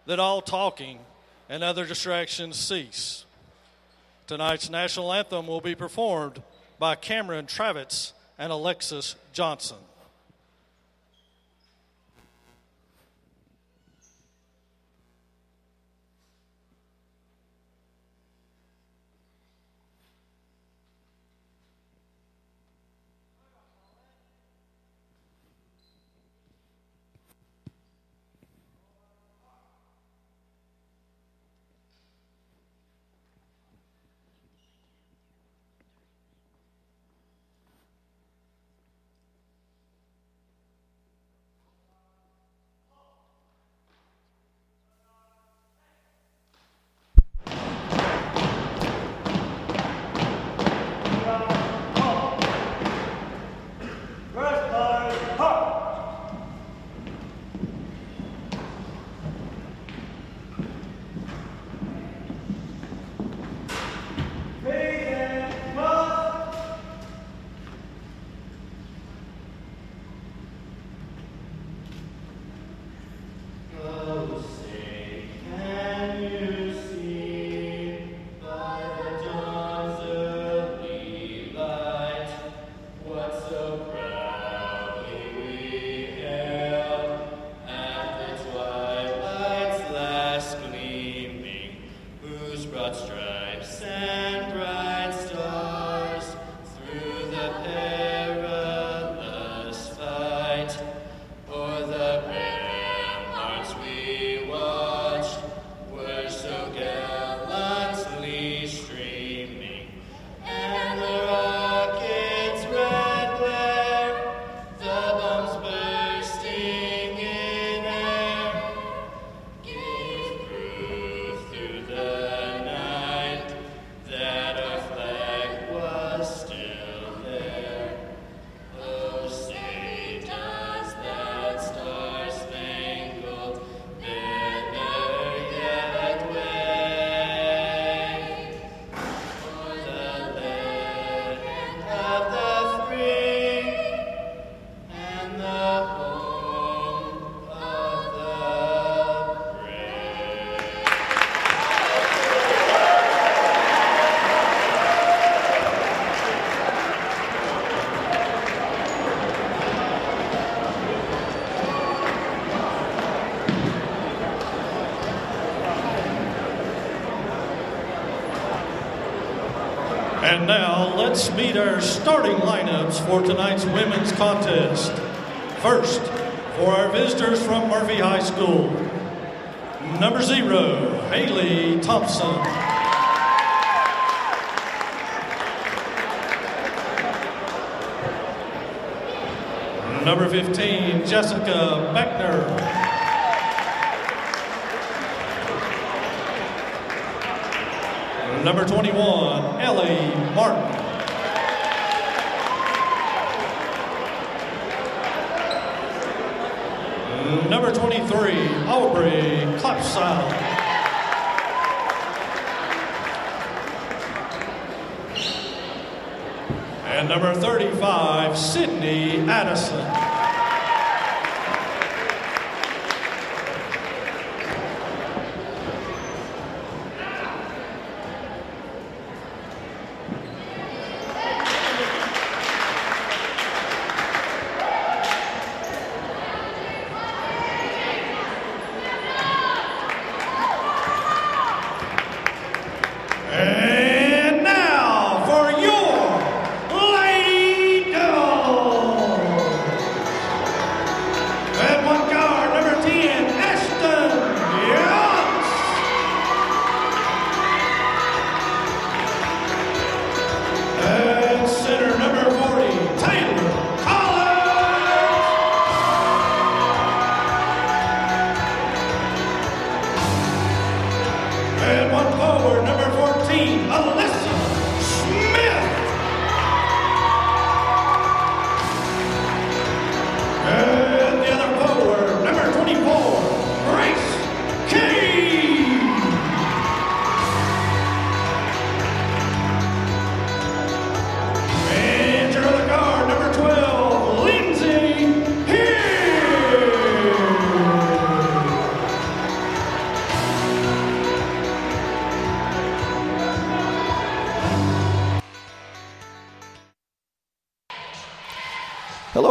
that all talking and other distractions cease. Tonight's national anthem will be performed by Cameron Travitz and Alexis Johnson. And now, let's meet our starting lineups for tonight's women's contest. First, for our visitors from Murphy High School, number 0, Haley Thompson. Number 15, Jessica Beckner. Number 21, Ellie Martin. Number 23, Aubrey Klopsow. And number 35, Sydney Addison.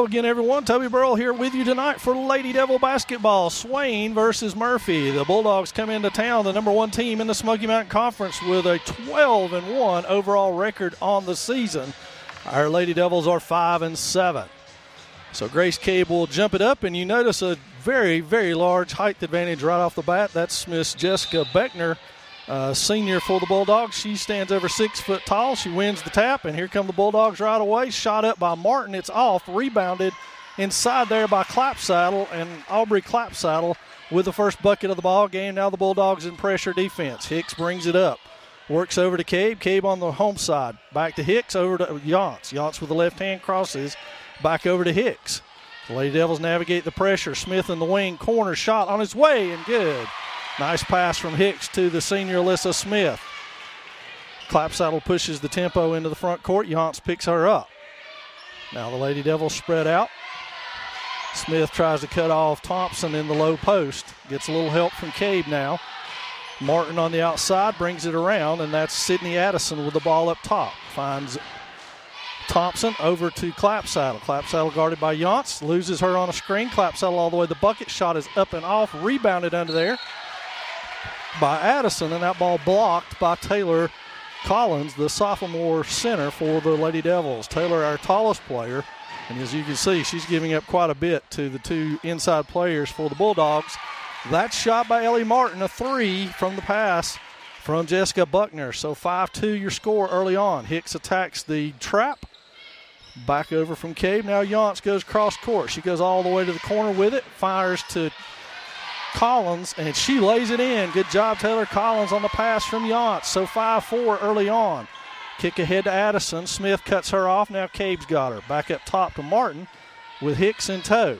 Hello again, everyone. Toby Burrell here with you tonight for Lady Devil basketball. Swain versus Murphy. The Bulldogs come into town, the number 1 team in the Smoky Mountain Conference, with a 12-1 overall record on the season. Our Lady Devils are 5-7. So Grace Cabe will jump it up, and you notice a very, very large height advantage right off the bat. That's Miss Jessica Beckner, senior for the Bulldogs. She stands over 6 foot tall. She wins the tap, and here come the Bulldogs right away. Shot up by Martin. It's off. Rebounded inside there by Clapsaddle, and Aubrey Clapsaddle with the first bucket of the ball game. Now the Bulldogs in pressure defense. Hicks brings it up. Works over to Cabe. Cabe on the home side. Back to Hicks, over to Yance. Yance with the left hand crosses. Back over to Hicks. The Lady Devils navigate the pressure. Smith in the wing. Corner shot on his way, and good. Nice pass from Hicks to the senior Alyssa Smith. Clapsaddle pushes the tempo into the front court. Yance picks her up. Now the Lady Devils spread out. Smith tries to cut off Thompson in the low post. Gets a little help from Cabe now. Martin on the outside brings it around, and that's Sydney Addison with the ball up top. Finds Thompson over to Clapsaddle. Clapsaddle guarded by Yance. Loses her on a screen. Clapsaddle all the way to the bucket. Shot is up and off. Rebounded under there by Addison, and that ball blocked by Taylor Collins, the sophomore center for the Lady Devils. Taylor, our tallest player, and as you can see, she's giving up quite a bit to the 2 inside players for the Bulldogs. That shot by Ellie Martin, a 3 from the pass from Jessica Buckner. So 5-2 your score early on. Hicks attacks the trap. Back over from Cabe. Now Yance goes cross court. She goes all the way to the corner with it. Fires to Collins, and she lays it in. Good job, Taylor Collins, on the pass from Yance. So 5-4 early on. Kick ahead to Addison. Smith cuts her off. Now Cabe's got her. Back up top to Martin with Hicks in tow.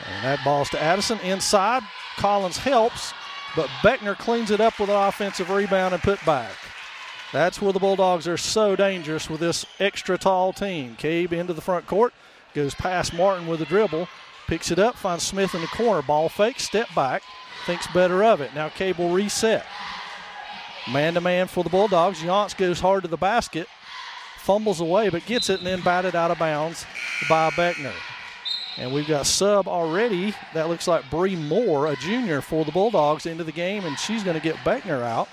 And that ball's to Addison inside. Collins helps, but Beckner cleans it up with an offensive rebound and put back. That's where the Bulldogs are so dangerous with this extra tall team. Cabe into the front court. Goes past Martin with a dribble. Picks it up, finds Smith in the corner. Ball fake, step back, thinks better of it. Now Cabe will reset. Man-to-man for the Bulldogs. Yance goes hard to the basket, fumbles away, but gets it and then batted out of bounds by Beckner. And we've got sub already. That looks like Bree Moore, a junior for the Bulldogs, into the game, and she's going to get Beckner out.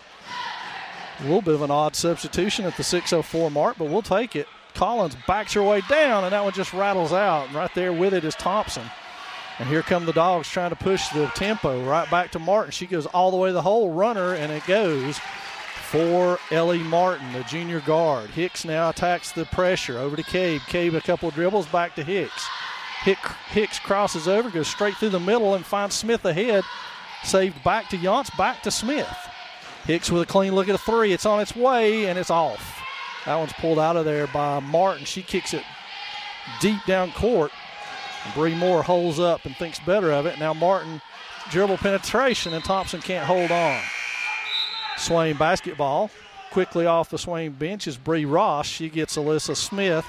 A little bit of an odd substitution at the 6:04 mark, but we'll take it. Collins backs her way down, and that one just rattles out. And right there with it is Thompson. And here come the Dogs trying to push the tempo right back to Martin. She goes all the way to the hole, runner, and it goes for Ellie Martin, the junior guard. Hicks now attacks the pressure over to Cabe. Cabe a couple of dribbles, back to Hicks. Hicks crosses over, goes straight through the middle, and finds Smith ahead. Saved back to Yance, back to Smith. Hicks with a clean look at a 3. It's on its way, and it's off. That one's pulled out of there by Martin. She kicks it deep down court. Bree Moore holds up and thinks better of it. Now Martin dribble penetration, and Thompson can't hold on. Swain basketball. Quickly off the Swain bench is Bree Ross. She gets Alyssa Smith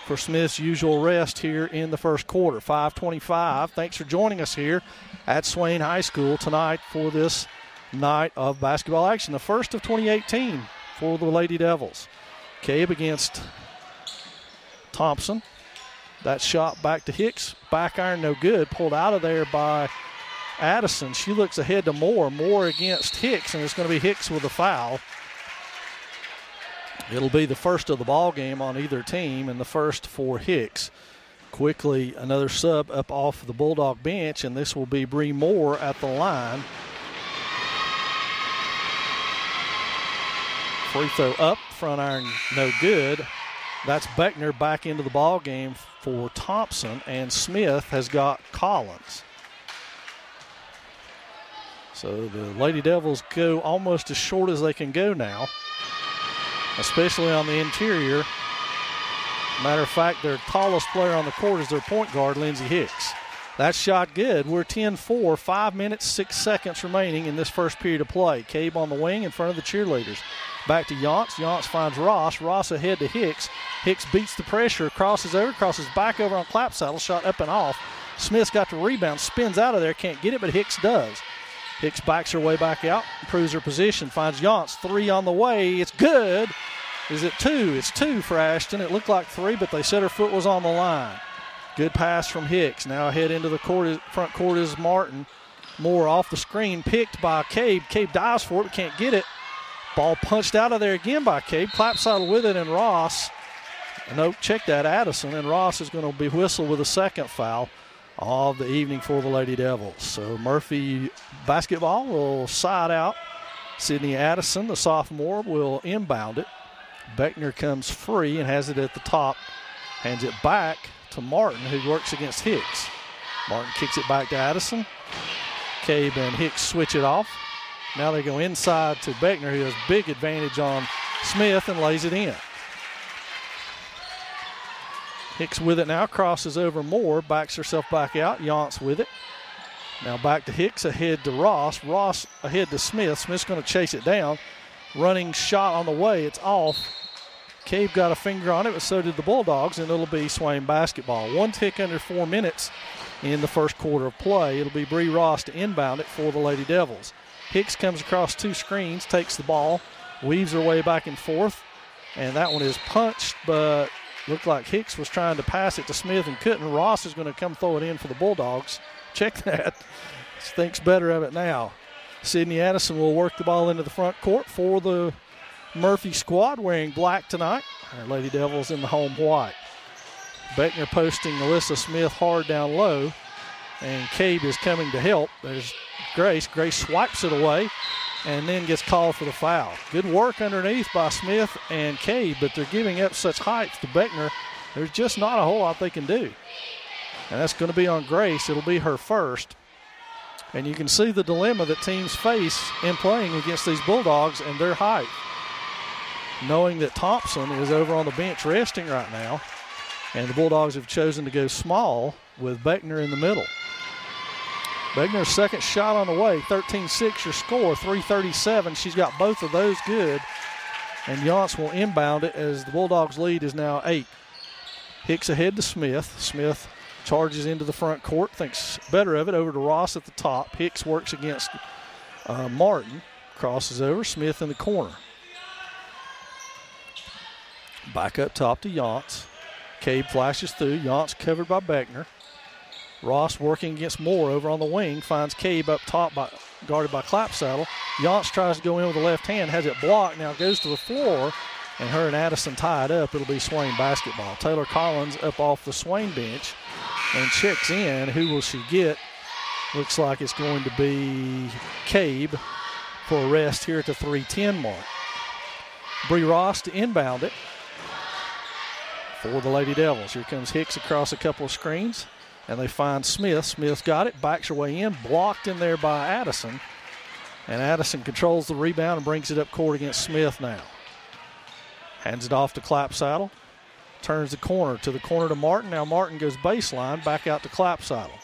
for Smith's usual rest here in the first quarter. 5:25. Thanks for joining us here at Swain High School tonight for this night of basketball action, the first of 2018 for the Lady Devils. Cabe against Thompson. That shot back to Hicks. Back iron no good. Pulled out of there by Addison. She looks ahead to Moore. Moore against Hicks, and it's going to be Hicks with a foul. It'll be the first of the ball game on either team, and the first for Hicks. Quickly, another sub up off the Bulldog bench, and this will be Bree Moore at the line. Free throw up, front iron no good. That's Beckner back into the ball game for Thompson, and Smith has got Collins. So the Lady Devils go almost as short as they can go now, especially on the interior. Matter of fact, their tallest player on the court is their point guard, Lindsey Hicks. That shot good. We're 10-4, 5 minutes, 6 seconds remaining in this first period of play. Cabe on the wing in front of the cheerleaders. Back to Yance. Yance finds Ross. Ross ahead to Hicks. Hicks beats the pressure, crosses over, crosses back over on Clapsaddle, shot up and off. Smith's got the rebound, spins out of there, can't get it, but Hicks does. Hicks backs her way back out, improves her position, finds Yance. 3 on the way. It's good. Is it 2? It's 2 for Ashton. It looked like 3, but they said her foot was on the line. Good pass from Hicks. Now ahead into the front court is Martin. Moore off the screen, picked by Cabe. Cabe dives for it, but can't get it. Ball punched out of there again by Cabe. Clapsaddle with it, and Ross. Nope, check that, Addison. And Ross is going to be whistled with a second foul of the evening for the Lady Devils. So Murphy basketball will side out. Sydney Addison, the sophomore, will inbound it. Beckner comes free and has it at the top. Hands it back to Martin, who works against Hicks. Martin kicks it back to Addison. Cabe and Hicks switch it off. Now they go inside to Beckner, who has big advantage on Smith and lays it in. Hicks with it now, crosses over Moore, backs herself back out. Yance with it. Now back to Hicks, ahead to Ross. Ross ahead to Smith. Smith's going to chase it down. Running shot on the way. It's off. Cabe got a finger on it, but so did the Bulldogs, and it'll be Swain basketball. 1 tick under 4 minutes in the first quarter of play. It'll be Bree Ross to inbound it for the Lady Devils. Hicks comes across 2 screens, takes the ball, weaves her way back and forth, and that one is punched, but looked like Hicks was trying to pass it to Smith and couldn't. Ross is going to come throw it in for the Bulldogs. Check that. Thinks better of it now. Sydney Addison will work the ball into the front court for the Murphy squad, wearing black tonight. Our Lady Devils in the home white. Beckner posting Alyssa Smith hard down low, and Cabe is coming to help. There's Grace. Grace swipes it away and then gets called for the foul. Good work underneath by Smith and Cabe, but they're giving up such height to Beckner. There's just not a whole lot they can do. And that's going to be on Grace. It'll be her first. And you can see the dilemma that teams face in playing against these Bulldogs and their height. Knowing that Thompson is over on the bench resting right now, and the Bulldogs have chosen to go small with Beckner in the middle. Beckner's second shot on the way, 13-6 your score, 3:37. She's got both of those good, and Yance will inbound it as the Bulldogs' lead is now 8. Hicks ahead to Smith. Smith charges into the front court, thinks better of it, over to Ross at the top. Hicks works against Martin, crosses over, Smith in the corner. Back up top to Yance. Cabe flashes through. Yance covered by Beckner. Ross working against Moore over on the wing. Finds Cabe up top, guarded by Clapsaddle. Yance tries to go in with the left hand. Has it blocked. Now goes to the floor. And her and Addison tied up. It'll be Swain basketball. Taylor Collins up off the Swain bench and checks in. Who will she get? Looks like it's going to be Cabe for a rest here at the 3:10 mark. Bree Ross to inbound it for the Lady Devils. Here comes Hicks across a couple of screens, and they find Smith. Smith's got it, backs her way in, blocked in there by Addison. And Addison controls the rebound and brings it up court against Smith now. Hands it off to Clapsaddle. Turns the corner to Martin. Now Martin goes baseline, back out to Clapsaddle.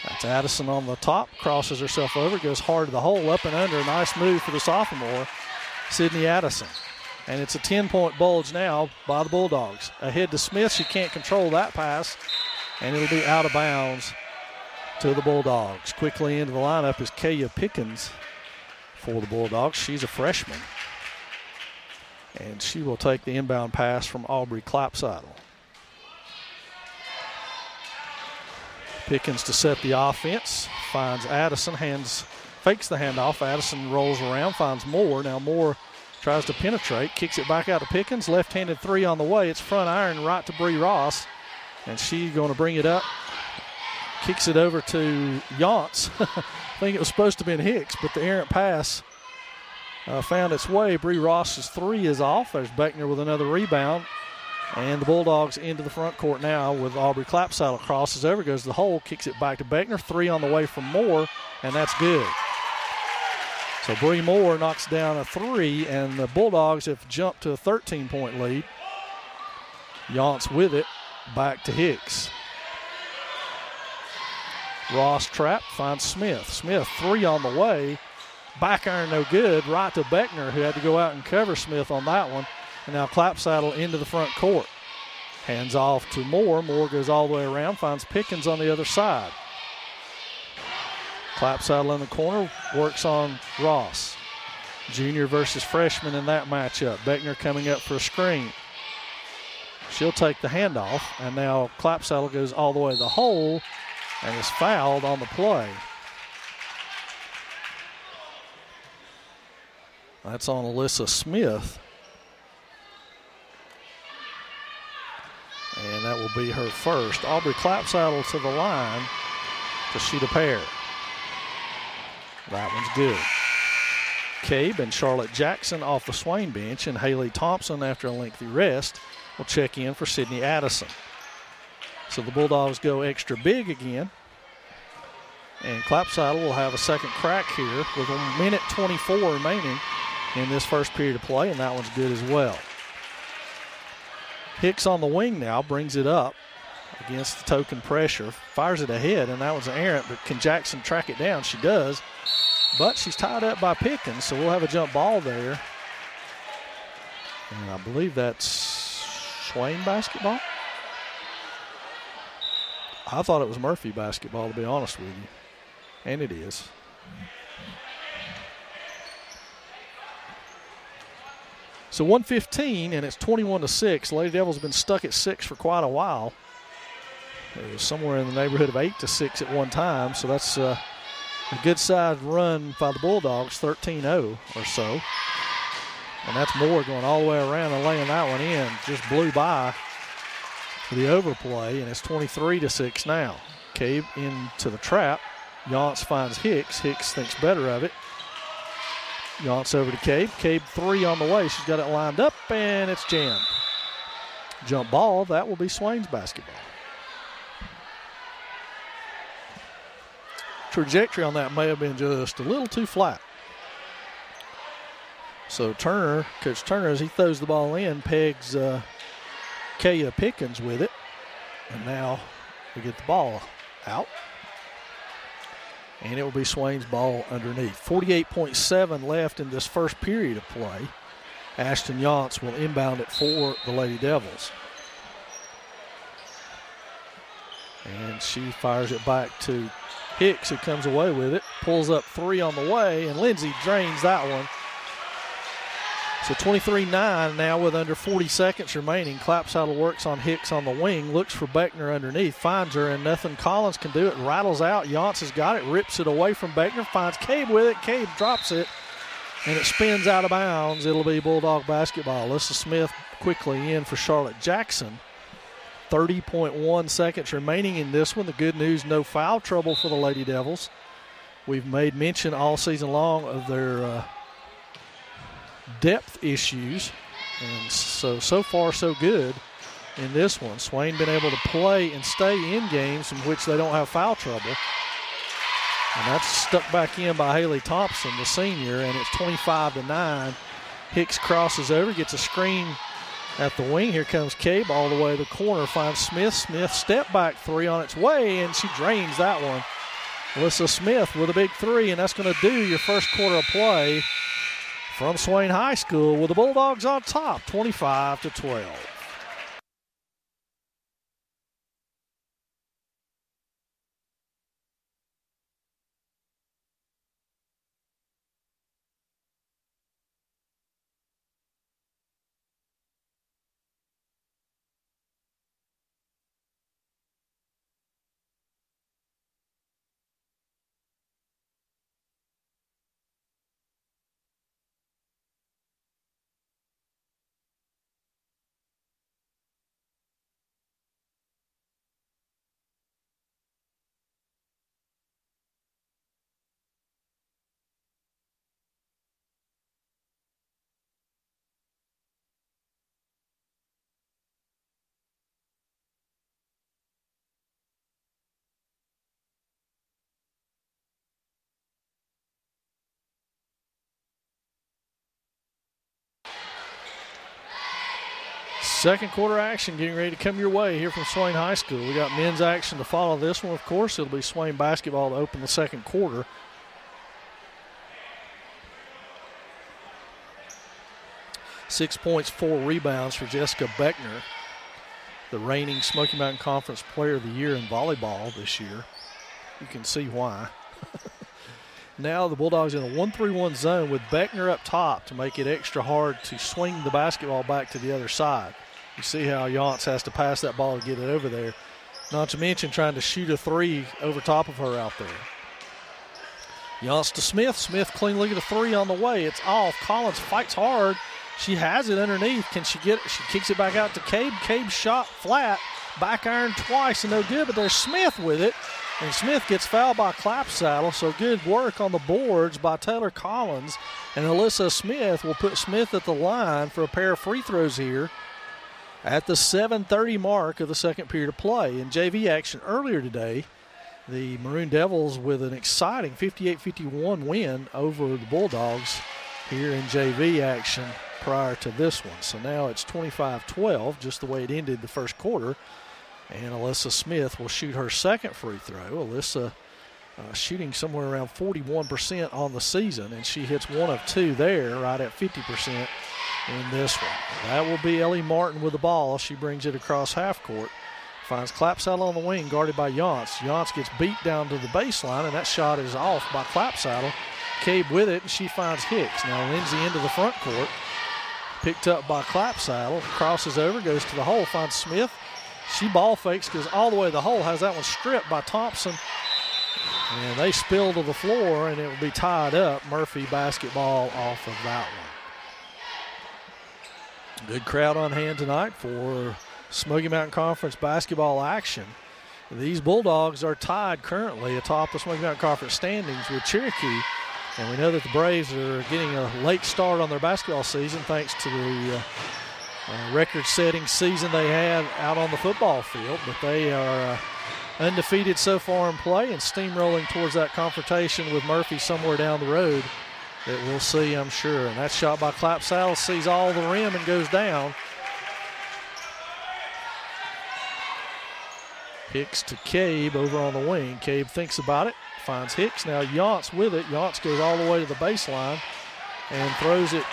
That's Addison on the top, crosses herself over, goes hard to the hole, up and under. Nice move for the sophomore, Sydney Addison. And it's a 10-point bulge now by the Bulldogs. Ahead to Smith. She can't control that pass, and it'll be out of bounds to the Bulldogs. Quickly into the lineup is Kaya Pickens for the Bulldogs. She's a freshman. And she will take the inbound pass from Aubrey Clapsaddle. Pickens to set the offense. Finds Addison, fakes the handoff. Addison rolls around, finds Moore. Now Moore tries to penetrate, kicks it back out to Pickens. Left-handed three on the way. It's front iron right to Bree Ross. And she's going to bring it up. Kicks it over to Yance. I think it was supposed to have been Hicks, but the errant pass found its way. Bree Ross's three is off. There's Beckner with another rebound. And the Bulldogs into the front court now with Aubrey Clapsaddle. Crosses over, goes to the hole, kicks it back to Beckner. Three on the way from Moore, and that's good. So Bree Moore knocks down a three, and the Bulldogs have jumped to a 13-point lead. Yance with it, back to Hicks. Ross trapped, finds Smith. Smith, three on the way. Back iron no good, right to Beckner, who had to go out and cover Smith on that one. And now Clapsaddle into the front court. Hands off to Moore. Moore goes all the way around, finds Pickens on the other side. Clapsaddle in the corner, works on Ross. Junior versus freshman in that matchup. Beckner coming up for a screen. She'll take the handoff, and now Clapsaddle goes all the way to the hole and is fouled on the play. That's on Alyssa Smith. And that will be her first. Aubrey Clapsaddle to the line to shoot a pair. That one's good. Cabe and Charlotte Jackson off the Swain bench, and Haley Thompson, after a lengthy rest, will check in for Sydney Addison. So the Bulldogs go extra big again. And Clapsaddle will have a second crack here with 1:24 remaining in this first period of play, and that one's good as well. Hicks on the wing now, brings it up against the token pressure, fires it ahead, and that was an errant, but can Jackson track it down? She does, but she's tied up by Pickens, so we'll have a jump ball there. And I believe that's Swain basketball. I thought it was Murphy basketball, to be honest with you, and it is. So 1:15, and it's 21-6. Lady Devils have been stuck at 6 for quite a while. It was somewhere in the neighborhood of 8-6 at one time, so that's a good-sized run by the Bulldogs, 13-0 or so. And that's Moore going all the way around and laying that one in. Just blew by for the overplay, and it's 23-6 now. Cabe into the trap. Yance finds Hicks. Hicks thinks better of it. Yance over to Cabe. Cabe three on the way. She's got it lined up, and it's jammed. Jump ball. That will be Swain's basketball. Trajectory on that may have been just a little too flat. So Turner, Coach Turner, as he throws the ball in, pegs Kaya Pickens with it. And now we get the ball out. And it will be Swain's ball underneath. 48.7 left in this first period of play. Ashton Yance will inbound it for the Lady Devils. And she fires it back to Hicks, who comes away with it. Pulls up three on the way, and Lindsay drains that one. So 23-9 now with under 40 seconds remaining. Clapsaddle works on Hicks on the wing, looks for Beckner underneath, finds her, and nothing Collins can do it. Rattles out. Yance has got it, rips it away from Beckner, finds Cabe with it. Cabe drops it, and it spins out of bounds. It'll be Bulldog basketball. Alyssa Smith quickly in for Charlotte Jackson. 30.1 seconds remaining in this one. The good news, no foul trouble for the Lady Devils. We've made mention all season long of their depth issues, and so far so good in this one. Swain been able to play and stay in games in which they don't have foul trouble, and that's stuck back in by Haley Thompson, the senior, and it's 25-9. Hicks crosses over, gets a screen at the wing. Here comes Cabe all the way to the corner, finds Smith. Smith step back three on its way, and she drains that one. Alyssa Smith with a big three, and that's going to do your first quarter of play from Swain High School, with the Bulldogs on top, 25-12. Second quarter action getting ready to come your way here from Swain High School. We got men's action to follow this one, of course. It'll be Swain basketball to open the second quarter. Six points, 4 rebounds for Jessica Beckner, the reigning Smoky Mountain Conference Player of the Year in volleyball this year. You can see why. Now the Bulldogs in a 1-3-1 zone with Beckner up top to make it extra hard to swing the basketball back to the other side. You see how Yance has to pass that ball to get it over there. Not to mention trying to shoot a three over top of her out there. Yance to Smith. Smith clean look at a three on the way. It's off. Collins fights hard. She has it underneath. Can she get it? She kicks it back out to Cabe. Cabe shot flat. Back iron twice and no good, but there's Smith with it. And Smith gets fouled by Clapsaddle, so good work on the boards by Taylor Collins. And Alyssa Smith will put Smith at the line for a pair of free throws here at the 7:30 mark of the second period of play. In JV action earlier today, the Maroon Devils with an exciting 58-51 win over the Bulldogs here in JV action prior to this one. So now it's 25-12, just the way it ended the first quarter. And Alyssa Smith will shoot her second free throw. Alyssa shooting somewhere around 41% on the season, and she hits one of two there, right at 50% in this one. That will be Ellie Martin with the ball. She brings it across half court. Finds Clapsaddle on the wing, guarded by Yance. Yance gets beat down to the baseline, and that shot is off by Clapsaddle. Cabe with it, and she finds Hicks. Now Lindsay into the front court. Picked up by Clapsaddle. Crosses over, goes to the hole, finds Smith. She ball fakes, goes all the way to the hole, has that one stripped by Thompson. And they spill to the floor, and it will be tied up. Murphy basketball off of that one. Good crowd on hand tonight for Smoky Mountain Conference basketball action. These Bulldogs are tied currently atop the Smoky Mountain Conference standings with Cherokee. And we know that the Braves are getting a late start on their basketball season thanks to the record-setting season they had out on the football field. But they are undefeated so far in play and steamrolling towards that confrontation with Murphy somewhere down the road that we'll see, I'm sure. And that shot by Clapsaddle sees all the rim and goes down. Hicks to Cabe over on the wing. Cabe thinks about it, finds Hicks. Now Yance with it. Yance goes all the way to the baseline and throws it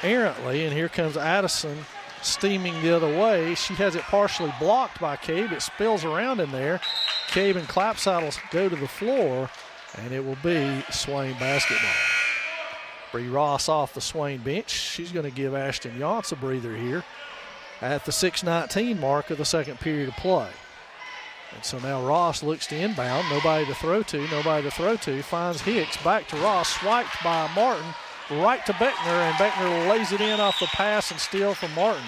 errantly. And here comes Addison steaming the other way. She has it partially blocked by Cabe. It spills around in there. Cabe and Clapsaddle go to the floor, and it will be Swain basketball. Bree Ross off the Swain bench. She's going to give Ashton Yance a breather here at the 6:19 mark of the second period of play. And so now Ross looks to inbound. Nobody to throw to. Finds Hicks. Back to Ross. Swiped by Martin. Right to Beckner. And Beckner lays it in off the pass and steal from Martin.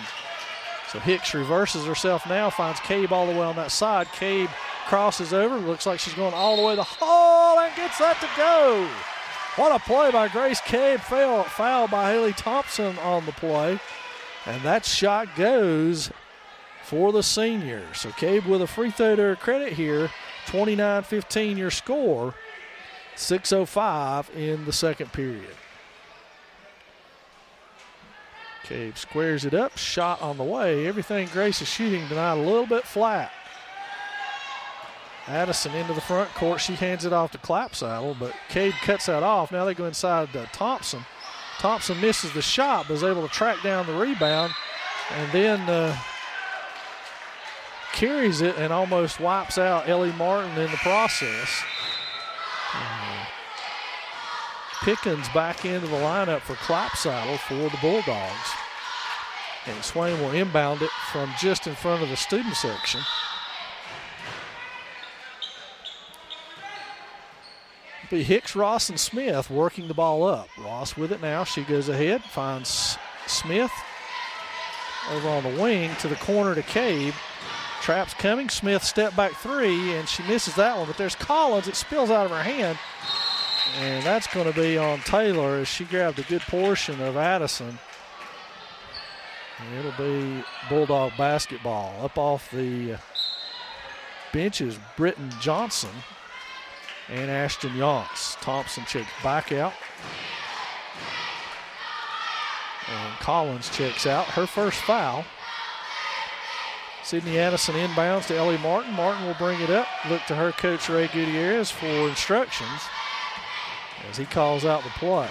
So Hicks reverses herself now. Finds Cabe all the way on that side. Cabe crosses over. Looks like she's going all the way to the hole and gets that to go. What a play by Grace Cabe. Foul by Haley Thompson on the play. And that shot goes for the senior. So Cabe with a free throw to her credit here. 29-15 your score. 6:05 in the second period. Cabe squares it up. Shot on the way. Everything Grace is shooting tonight a little bit flat. Addison into the front court. She hands it off to Clapsaddle, but Cabe cuts that off. Now they go inside to Thompson. Thompson misses the shot, but is able to track down the rebound, and then carries it and almost wipes out Ellie Martin in the process. Pickens back into the lineup for Clapsaddle for the Bulldogs. And Swain will inbound it from just in front of the student section. It'll be Hicks, Ross, and Smith working the ball up. Ross with it now. She goes ahead, finds Smith over on the wing to the corner to Cabe. Trap's coming. Smith step back three, and she misses that one. But there's Collins. It spills out of her hand. And that's going to be on Taylor as she grabbed a good portion of Addison. And it'll be Bulldog basketball. Up off the bench is Britton Johnson and Ashton Yance. Thompson checks back out. And Collins checks out. Her first foul. Sydney Addison inbounds to Ellie Martin. Martin will bring it up. Look to her coach, Ray Gutierrez, for instructions as he calls out the play.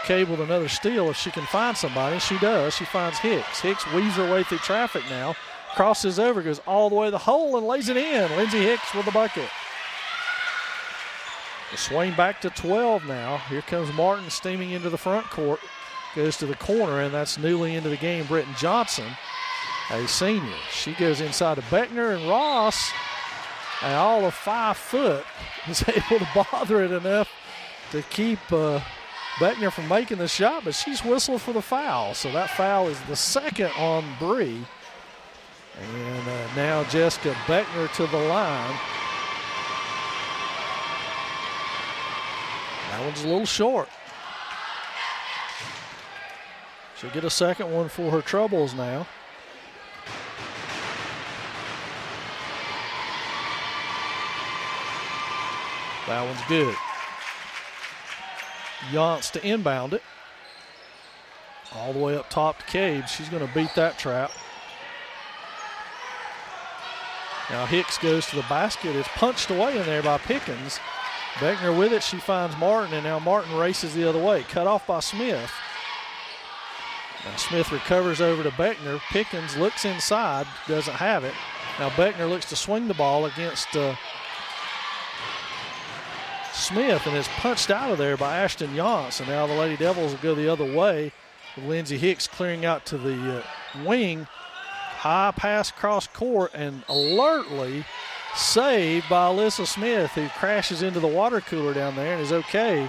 Cabe with another steal if she can find somebody. She does. She finds Hicks. Hicks weaves her way through traffic now. Crosses over, goes all the way to the hole and lays it in. Lindsey Hicks with the bucket. The swing back to 12 now. Here comes Martin steaming into the front court. Goes to the corner, and that's newly into the game, Britton Johnson, a senior. She goes inside to Beckner, and Ross, at all of 5 foot, is able to bother it enough to keep Beckner from making the shot, but she's whistled for the foul. So that foul is the second on Bree. And now Jessica Beckner to the line. That one's a little short. She'll get a second one for her troubles now. That one's good. Yance to inbound it. All the way up top to Cade. She's going to beat that trap. Now Hicks goes to the basket. It's punched away in there by Pickens. Beckner with it. She finds Martin, and now Martin races the other way. Cut off by Smith. Now Smith recovers over to Beckner. Pickens looks inside, doesn't have it. Now Beckner looks to swing the ball against Smith, and it's punched out of there by Ashton Yance. And now the Lady Devils will go the other way with Lindsey Hicks clearing out to the wing. High pass cross court and alertly saved by Alyssa Smith, who crashes into the water cooler down there and is okay.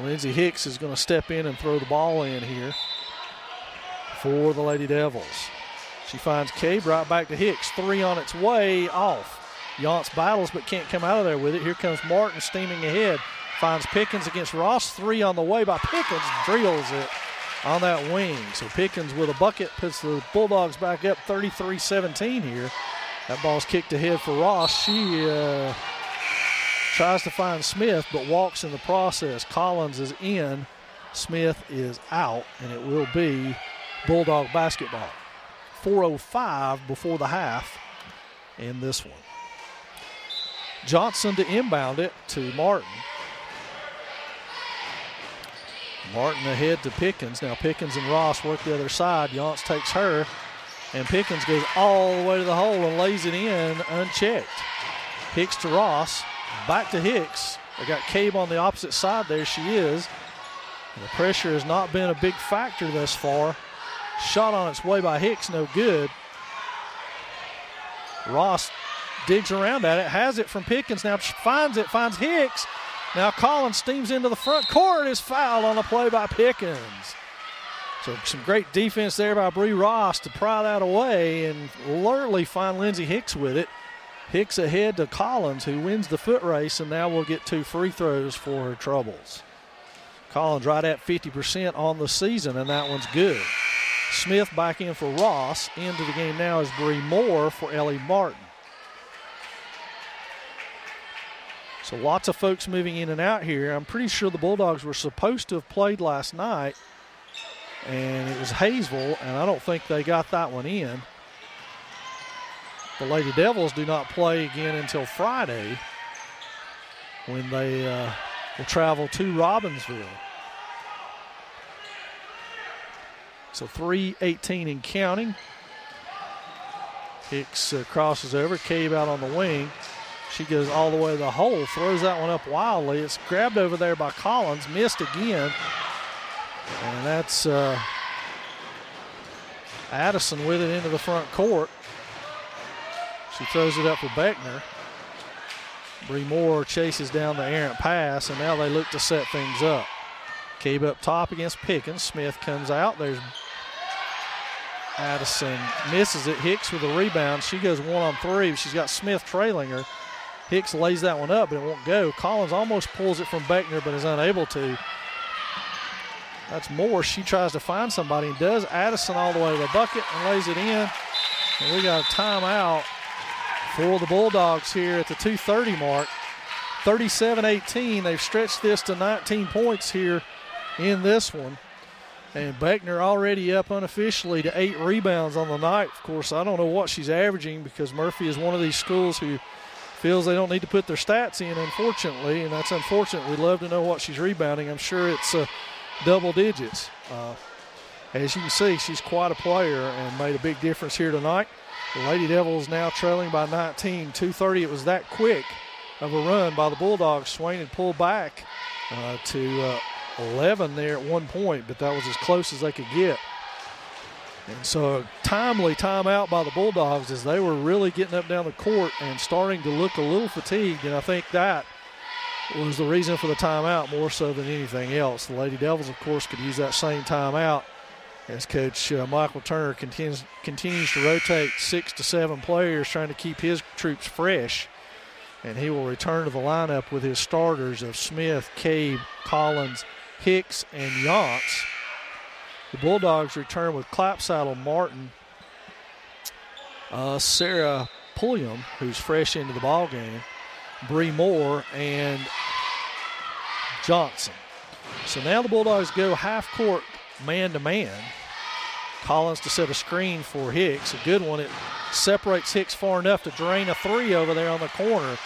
Lindsey Hicks is going to step in and throw the ball in here for the Lady Devils. She finds Cabe right back to Hicks. 3 on its way, off. Yance battles but can't come out of there with it. Here comes Martin steaming ahead. Finds Pickens against Ross. 3 on the way by Pickens. Drills it on that wing. So Pickens with a bucket puts the Bulldogs back up 33-17 here. That ball's kicked ahead for Ross. She tries to find Smith, but walks in the process. Collins is in. Smith is out, and it will be Bulldog basketball. 4:05 before the half in this one. Johnson to inbound it to Martin. Martin ahead to Pickens. Now Pickens and Ross work the other side. Yance takes her, and Pickens goes all the way to the hole and lays it in unchecked. Hicks to Ross. Back to Hicks. They got Cabe on the opposite side there. She is. And the pressure has not been a big factor thus far. Shot on its way by Hicks, no good. Ross digs around at it, has it from Pickens. Now finds it, finds Hicks. Now Collins steams into the front court. Is fouled on the play by Pickens. So some great defense there by Bree Ross to pry that away and alertly find Lindsey Hicks with it. Hicks ahead to Collins, who wins the foot race, and now will get 2 free throws for her troubles. Collins right at 50% on the season, and that one's good. Smith back in for Ross. Into the game now is Bree Moore for Ellie Martin. So lots of folks moving in and out here. I'm pretty sure the Bulldogs were supposed to have played last night, and it was Hayesville, and I don't think they got that one in. The Lady Devils do not play again until Friday, when they will travel to Robbinsville. So 3:18 and counting. Hicks crosses over. Cabe out on the wing. She goes all the way to the hole. Throws that one up wildly. It's grabbed over there by Collins. Missed again. And that's Addison with it into the front court. She throws it up for Beckner. Bree Moore chases down the errant pass, and now they look to set things up. Cabe up top against Pickens. Smith comes out. There's Addison. Misses it. Hicks with a rebound. She goes 1 on 3. She's got Smith trailing her. Hicks lays that one up, but it won't go. Collins almost pulls it from Beckner, but is unable to. That's Moore. She tries to find somebody and does. Addison all the way to the bucket and lays it in. And we got a timeout for the Bulldogs here at the 2:30 mark. 37-18. They've stretched this to 19 points here in this one. And Beckner already up unofficially to 8 rebounds on the night. Of course, I don't know what she's averaging, because Murphy is one of these schools who feels they don't need to put their stats in, unfortunately, and that's unfortunate. We'd love to know what she's rebounding. I'm sure it's double digits. As you can see, she's quite a player and made a big difference here tonight. The Lady Devils now trailing by 19. 2:30, it was that quick of a run by the Bulldogs. Swain had pulled back to 11 there at one point, but that was as close as they could get. And so a timely timeout by the Bulldogs as they were really getting up down the court and starting to look a little fatigued, and I think that was the reason for the timeout more so than anything else. The Lady Devils, of course, could use that same timeout as Coach Michael Turner continues to rotate 6 to 7 players, trying to keep his troops fresh. And he will return to the lineup with his starters of Smith, Cabe, Collins, Hicks, and Yance. The Bulldogs return with Clapsaddle, Martin, Sarah Pulliam, who's fresh into the ball game, Bree Moore, and Johnson. So now the Bulldogs go half court man-to-man. Collins to set a screen for Hicks. A good one. It separates Hicks far enough to drain a three over there on the corner.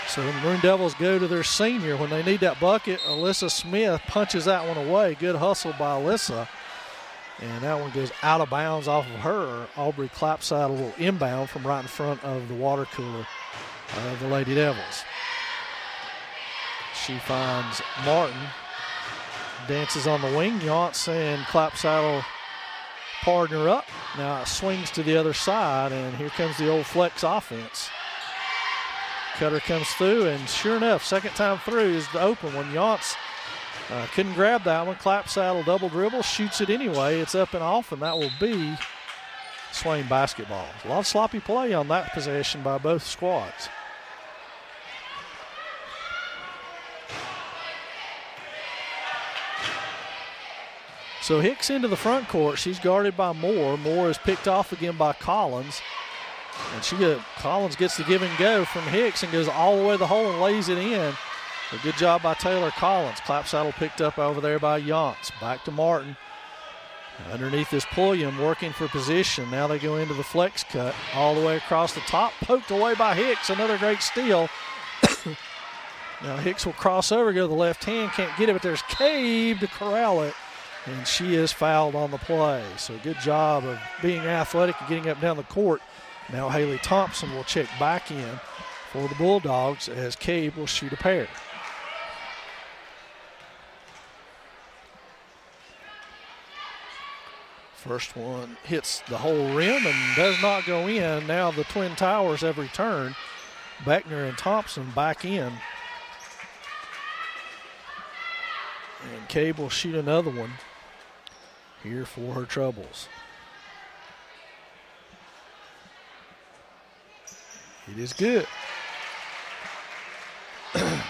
So the Maroon Devils go to their senior. When they need that bucket, Alyssa Smith punches that one away. Good hustle by Alyssa. And that one goes out of bounds off of her. Aubrey Clapside a little inbound from right in front of the water cooler of the Lady Devils. She finds Martin. Dances on the wing. Yance and Clapsaddle partner up. Now it swings to the other side, and here comes the old flex offense. Cutter comes through, and sure enough, second time through is the open one. Yance couldn't grab that one. Clapsaddle double dribble, shoots it anyway. It's up and off, and that will be Swain basketball. A lot of sloppy play on that possession by both squads. So Hicks into the front court. She's guarded by Moore. Moore is picked off again by Collins. And Collins gets the give and go from Hicks and goes all the way to the hole and lays it in. A good job by Taylor Collins. Clapsaddle picked up over there by Yance. Back to Martin. Underneath is Pulliam working for position. Now they go into the flex cut all the way across the top. Poked away by Hicks. Another great steal. Now Hicks will cross over, go to the left hand. Can't get it, but there's Cabe to corral it. And she is fouled on the play. So good job of being athletic and getting up down the court. Now Haley Thompson will check back in for the Bulldogs as Cabe will shoot a pair. First one hits the whole rim and does not go in. Now the Twin Towers have returned. Beckner and Thompson back in. And Cabe will shoot another one here for her troubles. It is good.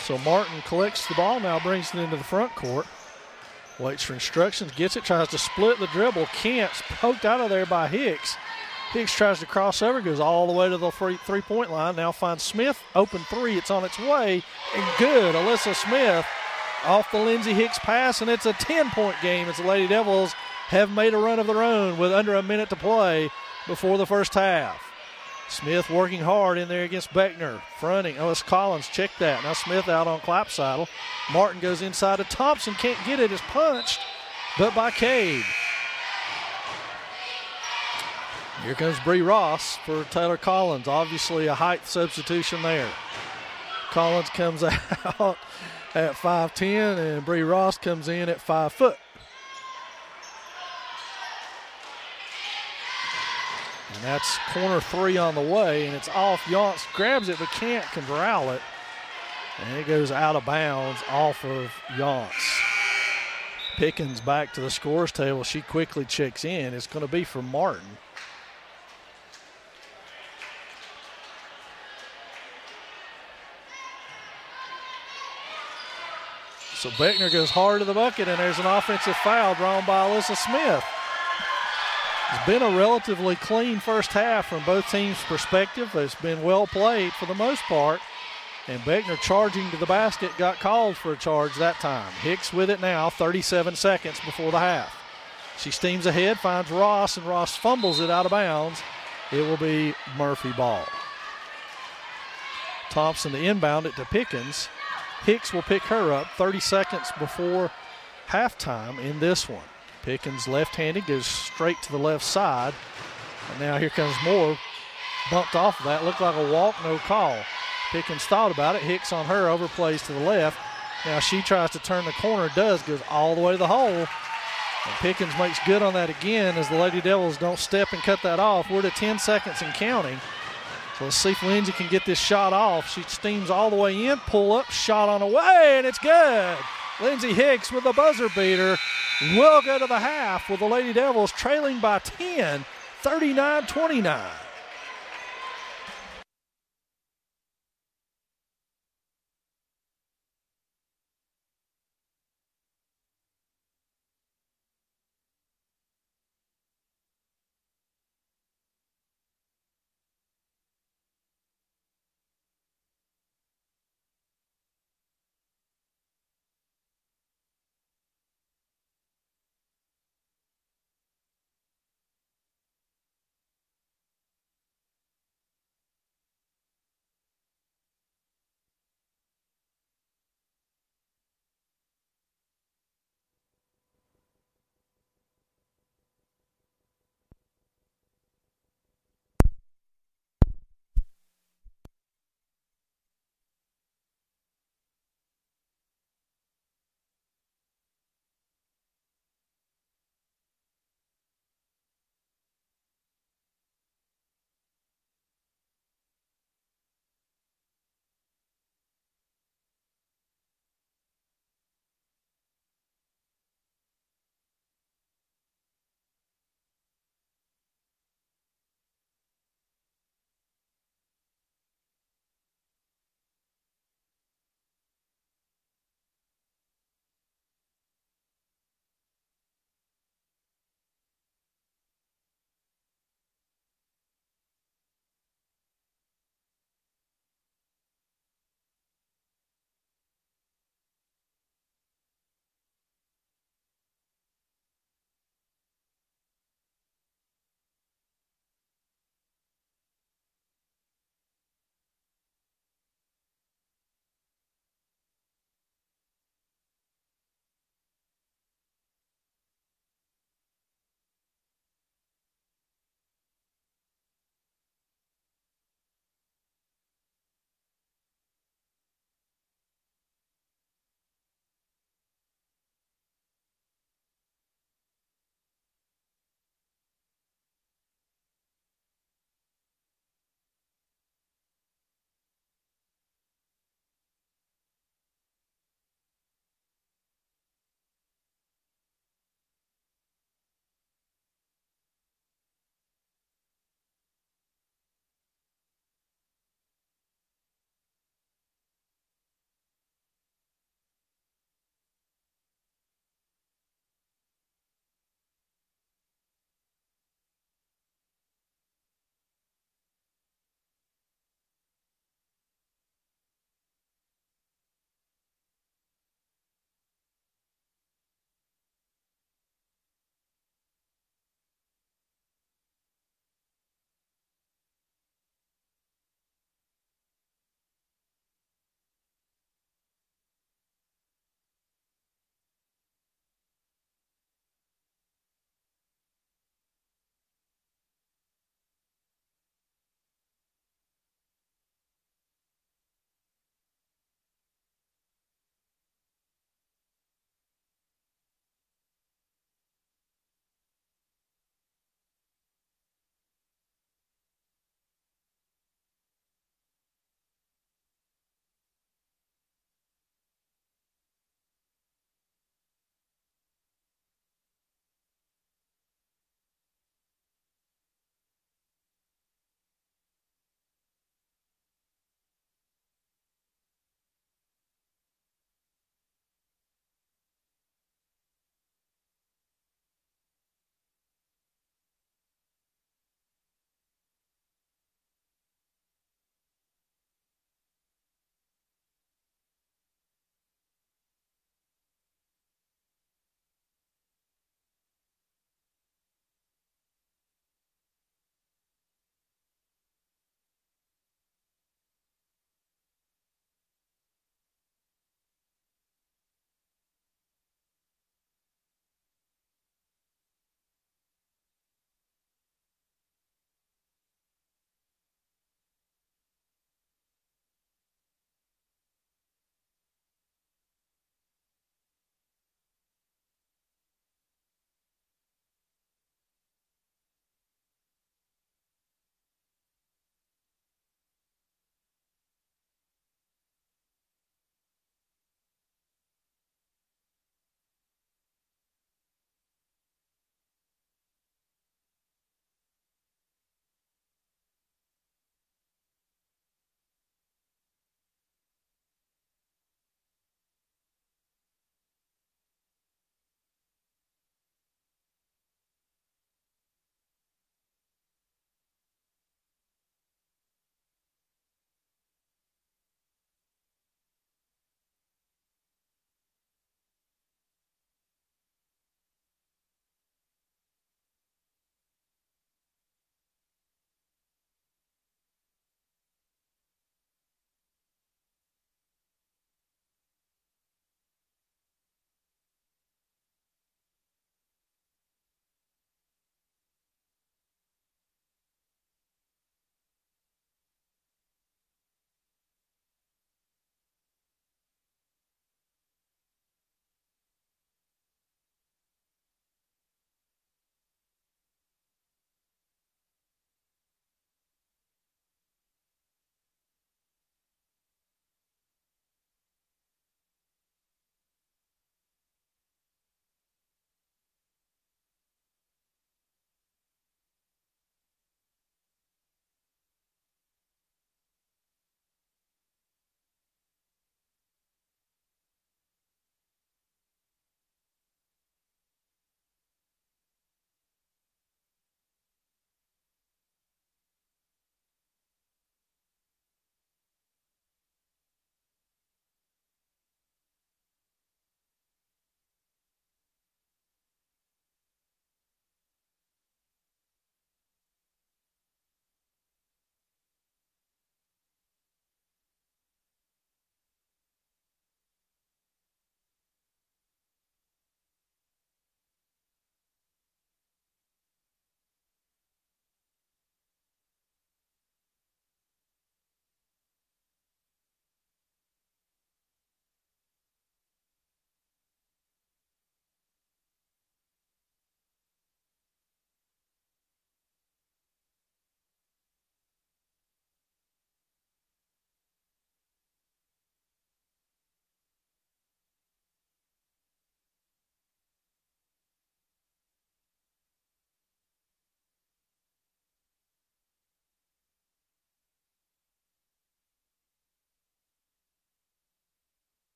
So Martin collects the ball now, brings it into the front court. Waits for instructions, gets it, tries to split the dribble. Can't. Poked out of there by Hicks. Hicks tries to cross over, goes all the way to the three-point line. Now finds Smith, open three. It's on its way, and good. Alyssa Smith off the Lindsey Hicks pass, and it's a 10-point game as the Lady Devils have made a run of their own with under a minute to play before the first half. Smith working hard in there against Beckner. Fronting. Oh, it's Collins. Check that. Now Smith out on Clapsaddle. Martin goes inside to Thompson. Can't get it. It's punched, but by Cade. Here comes Bree Ross for Taylor Collins. Obviously a height substitution there. Collins comes out at 5'10", and Bree Ross comes in at 5 foot. And that's corner three on the way, and it's off. Yance grabs it but can't corral it. And it goes out of bounds off of Yance. Pickens back to the scores table. She quickly checks in. It's going to be for Martin. So Beckner goes hard to the bucket, and there's an offensive foul drawn by Alyssa Smith. It's been a relatively clean first half from both teams' perspective. It's been well played for the most part. And Beckner charging to the basket got called for a charge that time. Hicks with it now, 37 seconds before the half. She steams ahead, finds Ross, and Ross fumbles it out of bounds. It will be Murphy ball. Thompson to inbound it to Pickens. Hicks will pick her up 30 seconds before halftime in this one. Pickens left-handed, goes straight to the left side. And now here comes Moore. Bumped off of that. Looked like a walk, no call. Pickens thought about it. Hicks on her, overplays to the left. Now she tries to turn the corner, does, goes all the way to the hole. And Pickens makes good on that again as the Lady Devils don't step and cut that off. We're to 10 seconds and counting. So let's see if Lindsay can get this shot off. She steams all the way in, pull up, shot on the way, and it's good. Lindsay Hicks with the buzzer beater will go to the half with the Lady Devils trailing by 10, 39-29.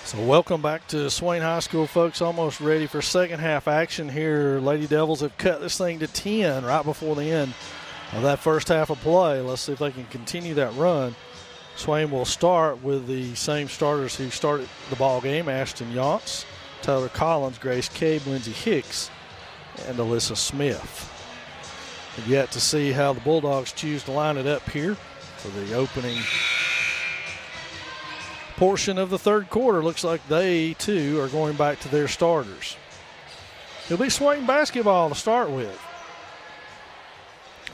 So welcome back to Swain High School, folks. Almost ready for second half action here. Lady Devils have cut this thing to 10 right before the end of that first half of play. Let's see if they can continue that run. Swain will start with the same starters who started the ball game: Ashton Yance, Taylor Collins, Grace Cabe, Lindsay Hicks, and Alyssa Smith. We've yet to see how the Bulldogs choose to line it up here for the opening portion of the third quarter. Looks like they, too, are going back to their starters. It'll be Swain basketball to start with.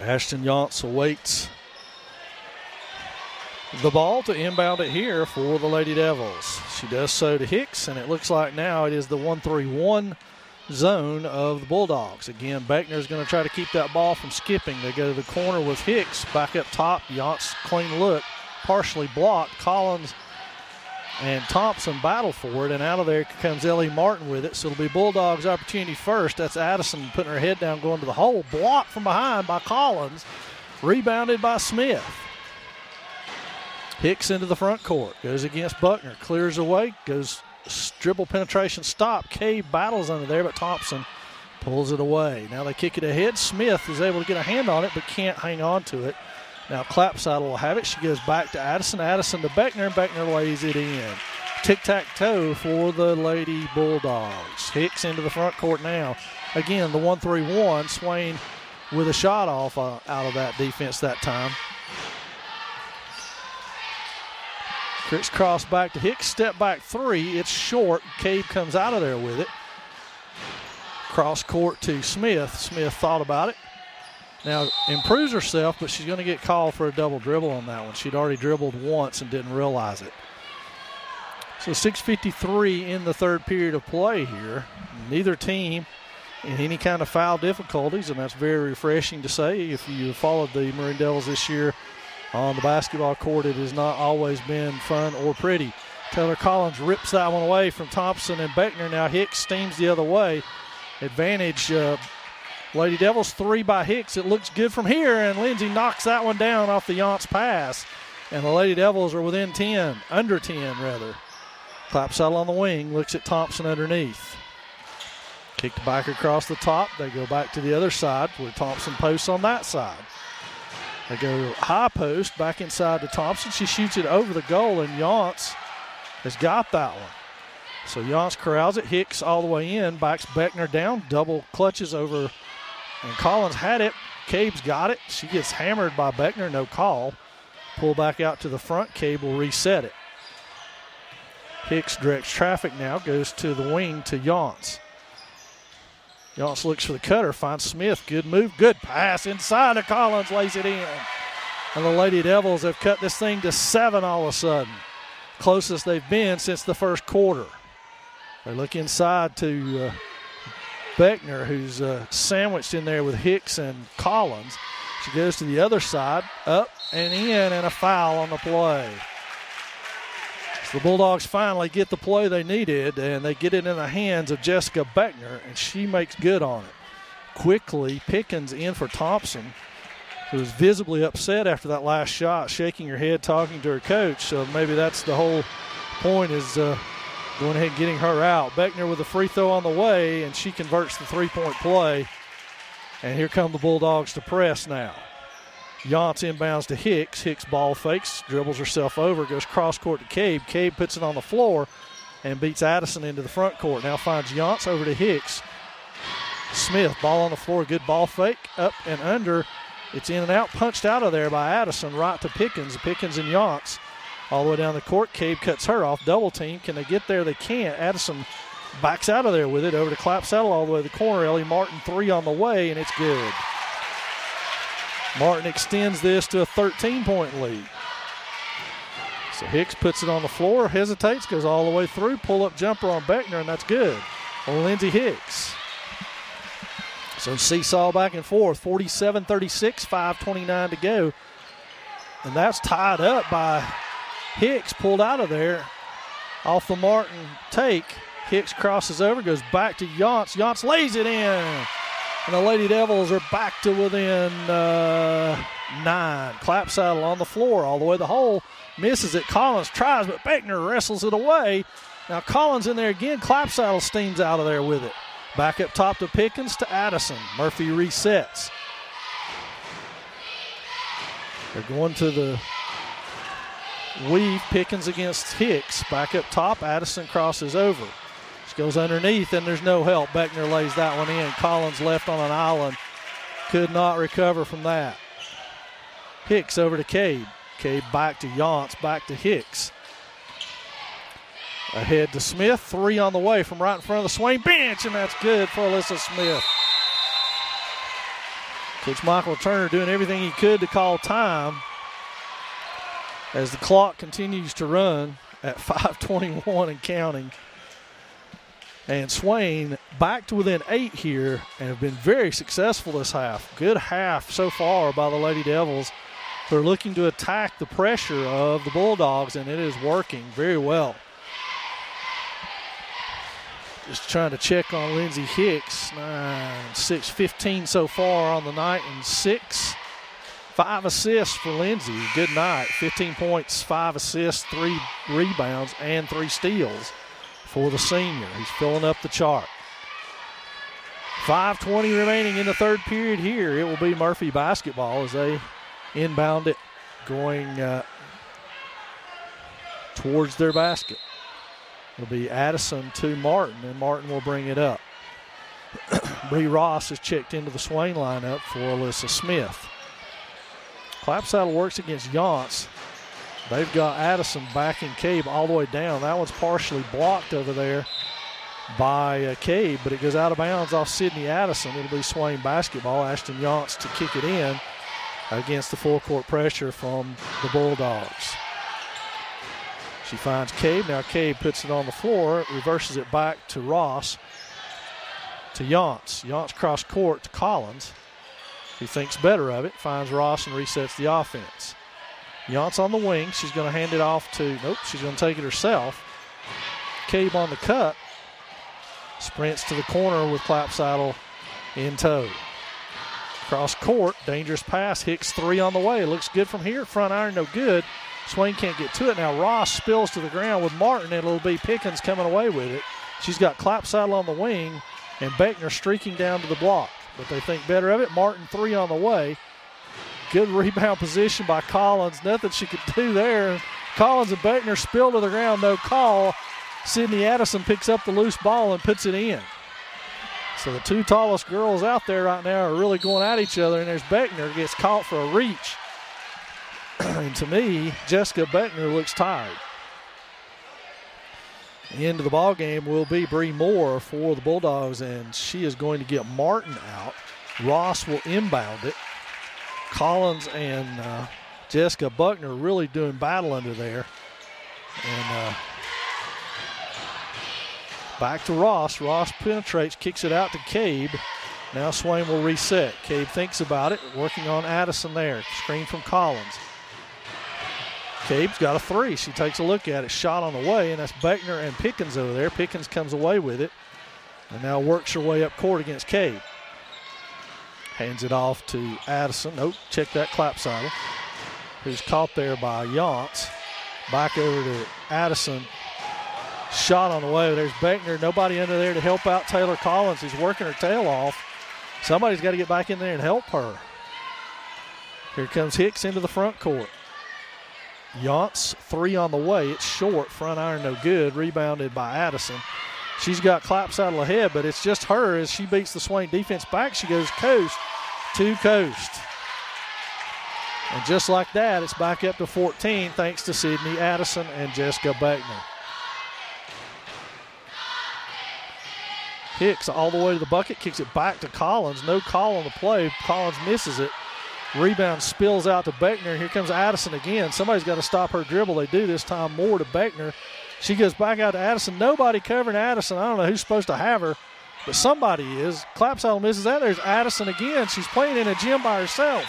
Ashton Yance awaits the ball to inbound it here for the Lady Devils. She does so to Hicks, and it looks like now it is the 1-3-1 zone of the Bulldogs. Again, Beckner's going to try to keep that ball from skipping. They go to the corner with Hicks back up top. Yance, clean look, partially blocked. Collins and Thompson battle for it, and out of there comes Ellie Martin with it. So it'll be Bulldogs' opportunity first. That's Addison putting her head down, going to the hole. Blocked from behind by Collins. Rebounded by Smith. Hicks into the front court. Goes against Buckner. Clears away. Goes dribble penetration stop. Cabe battles under there, but Thompson pulls it away. Now they kick it ahead. Smith is able to get a hand on it, but can't hang on to it. Now Clapside will have it. She goes back to Addison. Addison to Beckner, and Beckner lays it in. Tic-tac-toe for the Lady Bulldogs. Hicks into the front court now. Again, the 1-3-1. Swain with a shot off out of that defense that time. Crisscross back to Hicks. Step back three. It's short. Cade comes out of there with it. Cross court to Smith. Smith thought about it. Now improves herself, but she's going to get called for a double dribble on that one. She'd already dribbled once and didn't realize it. So 6:53 in the third period of play here. Neither team in any kind of foul difficulties, and that's very refreshing to say. If you followed the Maroon Devils this year on the basketball court, it has not always been fun or pretty. Taylor Collins rips that one away from Thompson and Beckner. Now Hicks steams the other way. Advantage Lady Devils, three by Hicks. It looks good from here, and Lindsay knocks that one down off the Yance pass. And the Lady Devils are within 10, under 10 rather. Clapside on the wing, looks at Thompson underneath. Kicked back across the top. They go back to the other side where Thompson posts on that side. They go high post back inside to Thompson. She shoots it over the goal, and Yance has got that one. So Yance corrals it. Hicks all the way in, backs Beckner down, double clutches over, and Collins had it. Cabe's got it. She gets hammered by Beckner, no call. Pull back out to the front. Cabe will reset it. Hicks directs traffic now, goes to the wing to Yance. Yance looks for the cutter, finds Smith. Good move, good pass inside to Collins, lays it in. And the Lady Devils have cut this thing to 7 all of a sudden. Closest they've been since the first quarter. They look inside to Beckner, who's sandwiched in there with Hicks and Collins. She goes to the other side, up and in, and a foul on the play. So the Bulldogs finally get the play they needed, and they get it in the hands of Jessica Beckner, and she makes good on it. Quickly, Pickens in for Thompson, who was visibly upset after that last shot, shaking her head, talking to her coach. So maybe that's the whole point, is going ahead and getting her out. Beckner with a free throw on the way, and she converts the three-point play. And here come the Bulldogs to press now. Yance inbounds to Hicks. Hicks ball fakes, dribbles herself over, goes cross-court to Cabe. Cabe puts it on the floor and beats Addison into the front court. Now finds Yance over to Hicks. Smith, ball on the floor, good ball fake, up and under. It's in and out, punched out of there by Addison, right to Pickens. Pickens and Yance all the way down the court. Cabe cuts her off, double team. Can they get there? They can't. Addison backs out of there with it, over to Clapsaddle all the way to the corner. Ellie Martin, three on the way, and it's good. Martin extends this to a 13-point lead. So Hicks puts it on the floor, hesitates, goes all the way through, pull-up jumper on Beckner, and that's good on Lindsay Hicks. So seesaw back and forth, 47-36, 5:29 to go. And that's tied up by Hicks, pulled out of there off the Martin take. Hicks crosses over, goes back to Yance. Yance lays it in. And the Lady Devils are back to within 9. Clapsaddle on the floor all the way to the hole. Misses it. Collins tries, but Beckner wrestles it away. Now Collins in there again. Clapsaddle steams out of there with it. Back up top to Pickens to Addison. Murphy resets. They're going to the weave. Pickens against Hicks. Back up top. Addison crosses over. She goes underneath, and there's no help. Beckner lays that one in. Collins left on an island. Could not recover from that. Hicks over to Cade. Cade back to Yance. Back to Hicks. Ahead to Smith. 3 on the way from right in front of the Swain bench, and that's good for Alyssa Smith. Coach Michael Turner doing everything he could to call time as the clock continues to run at 5:21 and counting. And Swain back to within 8 here and have been very successful this half. Good half so far by the Lady Devils. They're looking to attack the pressure of the Bulldogs, and it is working very well. Just trying to check on Lindsey Hicks. 6-15 so far on the night, and 5 assists for Lindsey. Good night. 15 points, 5 assists, 3 rebounds, and 3 steals for the senior. He's filling up the chart. 5:20 remaining in the third period here. It will be Murphy basketball as they inbound it going towards their basket. It'll be Addison to Martin, and Martin will bring it up. Bree Ross has checked into the Swain lineup for Alyssa Smith. Clapsaddle works against Yance. They've got Addison backing Cabe all the way down. That one's partially blocked over there by Cabe, but it goes out of bounds off Sydney Addison. It'll be Swain basketball. Ashton Yance to kick it in against the full court pressure from the Bulldogs. She finds Cabe. Now Cabe puts it on the floor, reverses it back to Ross, to Yance. Yance cross court to Collins, who thinks better of it, finds Ross and resets the offense. Yance on the wing. She's going to hand it off to, she's going to take it herself. Cabe on the cut. Sprints to the corner with Clapsaddle in tow. Cross court, dangerous pass. Hicks 3 on the way. Looks good from here. Front iron, no good. Swain can't get to it. Now Ross spills to the ground with Martin, and it'll be Pickens coming away with it. She's got Clapsaddle on the wing and Beckner streaking down to the block, but they think better of it. Martin 3 on the way. Good rebound position by Collins. Nothing she could do there. Collins and Beckner spill to the ground, no call. Sydney Addison picks up the loose ball and puts it in. So the 2 tallest girls out there right now are really going at each other, and there's Beckner gets caught for a reach. And to me, Jessica Beckner looks tired. The end of the ball game will be Bree Moore for the Bulldogs, and she is going to get Martin out. Ross will inbound it. Collins and Jessica Buckner really doing battle under there. And back to Ross. Ross penetrates, kicks it out to Cabe. Now Swain will reset. Cabe thinks about it, working on Addison there. Screen from Collins. Cabe's got a 3. She takes a look at it. Shot on the way, and that's Beckner and Pickens over there. Pickens comes away with it and now works her way up court against Cabe. Hands it off to Addison. Check that Clapsaddle, who's caught there by Yance. Back over to Addison. Shot on the way. There's Beckner. Nobody under there to help out Taylor Collins, who's working her tail off. Somebody's got to get back in there and help her. Here comes Hicks into the front court. Yance 3 on the way. It's short. Front iron no good. Rebounded by Addison. She's got Clapsaddle ahead, but it's just her as she beats the Swain defense back. She goes coast to coast. And just like that, it's back up to 14 thanks to Sydney Addison and Jessica Beckner. Hicks all the way to the bucket, kicks it back to Collins. No call on the play. Collins misses it. Rebound spills out to Beckner. Here comes Addison again. Somebody's got to stop her dribble. They do this time more to Beckner. She goes back out to Addison. Nobody covering Addison. I don't know who's supposed to have her, but somebody is. Clapsaddle misses that. There's Addison again. She's playing in a gym by herself.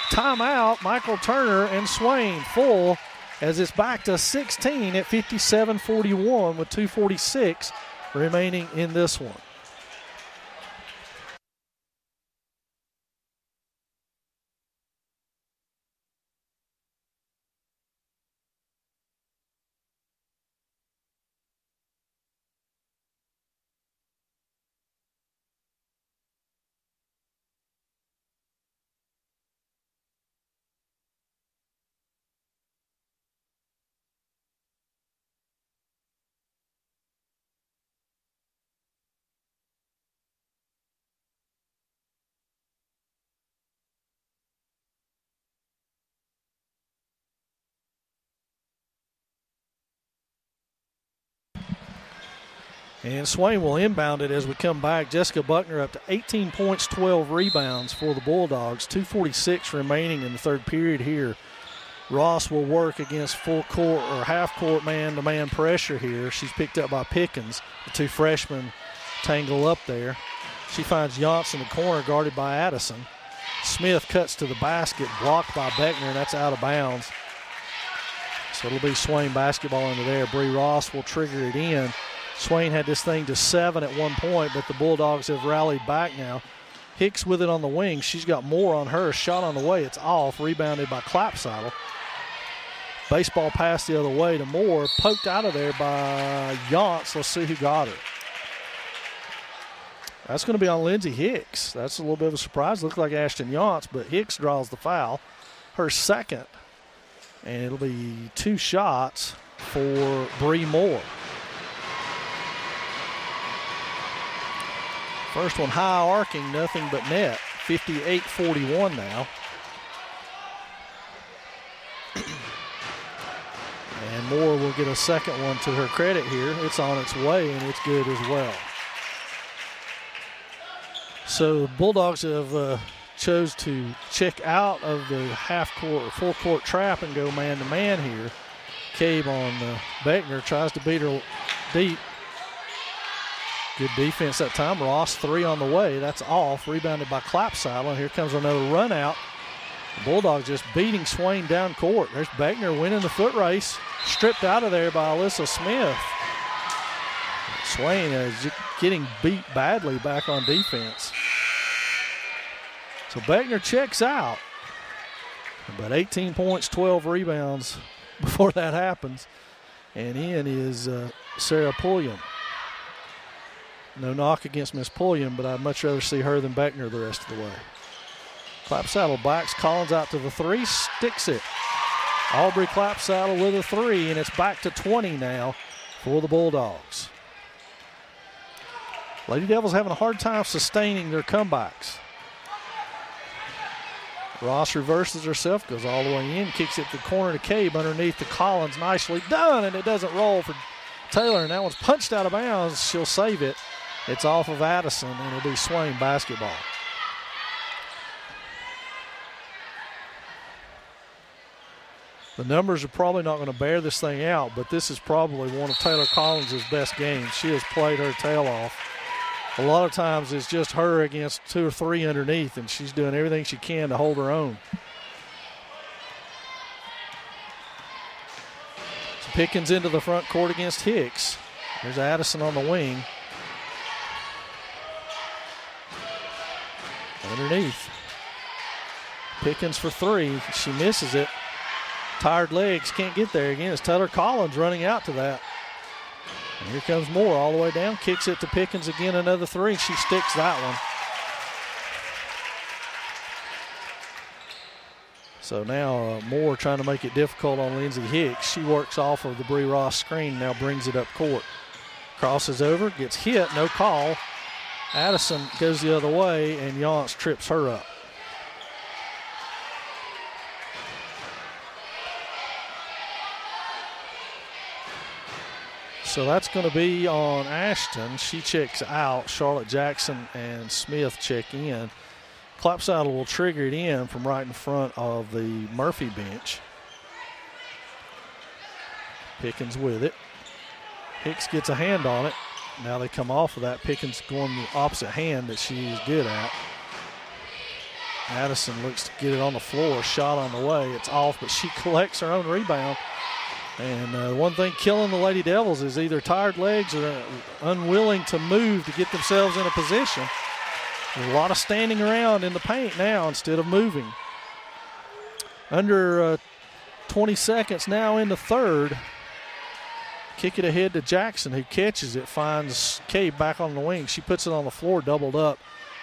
Timeout, Michael Turner and Swain full as it's back to 16 at 57-41 with 2:46 remaining in this one. And Swain will inbound it as we come back. Jessica Buckner up to 18 points, 12 rebounds for the Bulldogs. 2:46 remaining in the third period here. Ross will work against full court or half court man-to-man pressure here. She's picked up by Pickens. The two freshmen tangle up there. She finds Yance in the corner guarded by Addison. Smith cuts to the basket, blocked by Beckner, and that's out of bounds. So it'll be Swain basketball into there. Bree Ross will trigger it in. Swain had this thing to 7 at one point, but the Bulldogs have rallied back now. Hicks with it on the wing. She's got more on her. Shot on the way. It's off. Rebounded by Clapsaddle. Baseball pass the other way to Moore. Poked out of there by Yance. Let's see who got her. That's going to be on Lindsey Hicks. That's a little bit of a surprise. Looked like Ashton Yance, but Hicks draws the foul. Her second. And it'll be 2 shots for Bree Moore. First one high arcing, nothing but net. 58-41 now. And Moore will get a second one to her credit here. It's on its way, and it's good as well. So the Bulldogs have chose to check out of the half-court or full-court trap and go man-to-man here. Cabe on Beckner, tries to beat her deep. Good defense that time. Ross, 3 on the way. That's off. Rebounded by Clapsaddle. And here comes another run out. The Bulldogs just beating Swain down court. There's Beckner winning the foot race. Stripped out of there by Alyssa Smith. Swain is getting beat badly back on defense. So Beckner checks out. But 18 points, 12 rebounds before that happens. And in is Sarah Pulliam. No knock against Miss Pulliam, but I'd much rather see her than Beckner the rest of the way. Clapsaddle backs Collins out to the 3, sticks it. Aubrey Clapsaddle with a 3, and it's back to 20 now for the Bulldogs. Lady Devils having a hard time sustaining their comebacks. Ross reverses herself, goes all the way in, kicks it to the corner to Cabe underneath to Collins. Nicely done, and it doesn't roll for Taylor, and that one's punched out of bounds. She'll save it. It's off of Addison, and it'll be Swain basketball. The numbers are probably not going to bear this thing out, but this is probably one of Taylor Collins' best games. She has played her tail off. A lot of times it's just her against 2 or 3 underneath, and she's doing everything she can to hold her own. So Pickens into the front court against Hicks. There's Addison on the wing. Underneath. Pickens for 3. She misses it. Tired legs, can't get there again. It's Taylor Collins running out to that. And here comes Moore all the way down. Kicks it to Pickens again, another 3. And she sticks that one. So now Moore trying to make it difficult on Lindsey Hicks. She works off of the Bree Ross screen, now brings it up court. Crosses over, gets hit, no call. Addison goes the other way, and Yance trips her up. So that's going to be on Ashton. She checks out. Charlotte Jackson and Smith check in. Clapsaddle will trigger it in from right in front of the Murphy bench. Pickens with it. Hicks gets a hand on it. Now they come off of that. Pickens going the opposite hand that she is good at. Addison looks to get it on the floor. Shot on the way. It's off, but she collects her own rebound. And one thing killing the Lady Devils is either tired legs or unwilling to move to get themselves in a position. There's a lot of standing around in the paint now instead of moving. Under 20 seconds now in the third. Kick it ahead to Jackson, who catches it, finds Cabe back on the wing. She puts it on the floor, doubled up,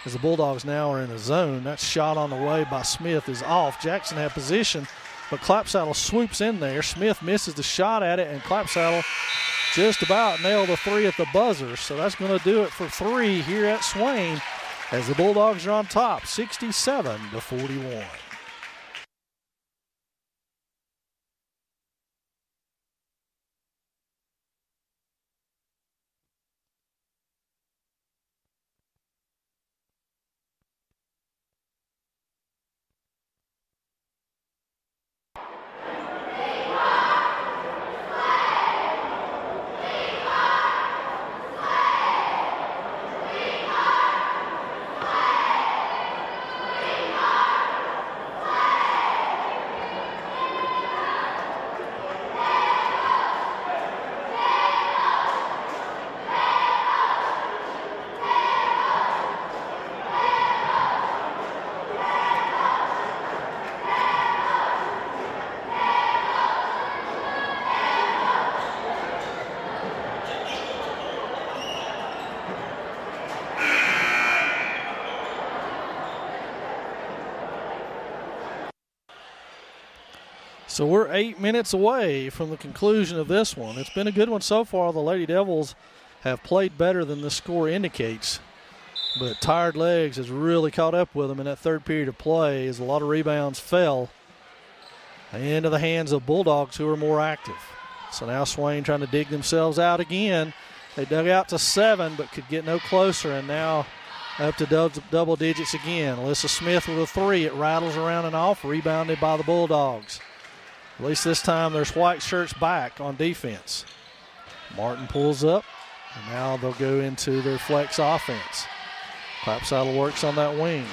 as the Bulldogs now are in a zone. That shot on the way by Smith is off. Jackson had position, but Clapsaddle swoops in there. Smith misses the shot at it, and Clapsaddle just about nailed a 3 at the buzzer. So that's going to do it for 3 here at Swain as the Bulldogs are on top, 67-41. So we're 8 minutes away from the conclusion of this one. It's been a good one so far. The Lady Devils have played better than the score indicates, but tired legs has really caught up with them in that third period of play as a lot of rebounds fell into the hands of Bulldogs, who are more active. So now Swain trying to dig themselves out again. They dug out to 7 but could get no closer, and now up to double digits again. Alyssa Smith with a 3. It rattles around and off, rebounded by the Bulldogs. At least this time there's white shirts back on defense. Martin pulls up, and now they'll go into their flex offense. Clapsaddle works on that wing.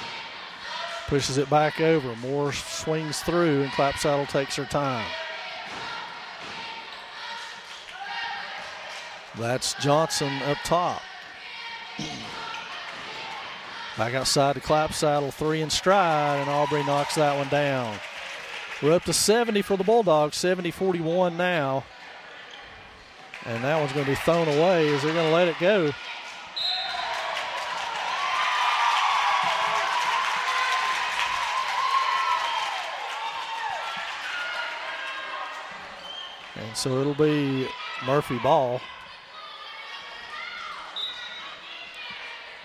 Pushes it back over. Moore swings through, and Clapsaddle takes her time. That's Johnson up top. Back outside to Clapsaddle, 3 in stride, and Aubrey knocks that one down. We're up to 70 for the Bulldogs, 70-41 now. And that one's going to be thrown away as they're going to let it go. And so it'll be Murphy ball.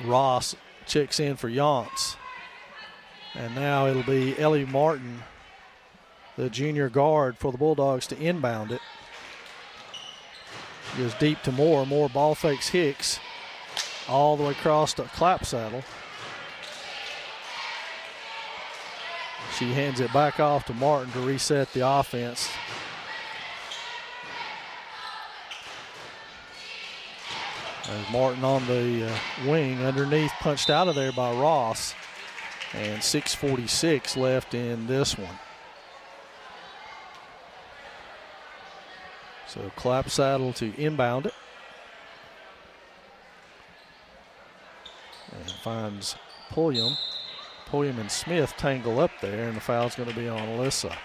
Ross checks in for Yance. And now it'll be Ellie Martin, the junior guard for the Bulldogs, to inbound it. Goes deep to Moore. Moore ball fakes Hicks all the way across to Clapsaddle. She hands it back off to Martin to reset the offense. As Martin on the wing underneath, punched out of there by Ross. And 6:46 left in this one. So Clapsaddle to inbound it. And finds Pulliam. Pulliam and Smith tangle up there, and the foul's going to be on Alyssa.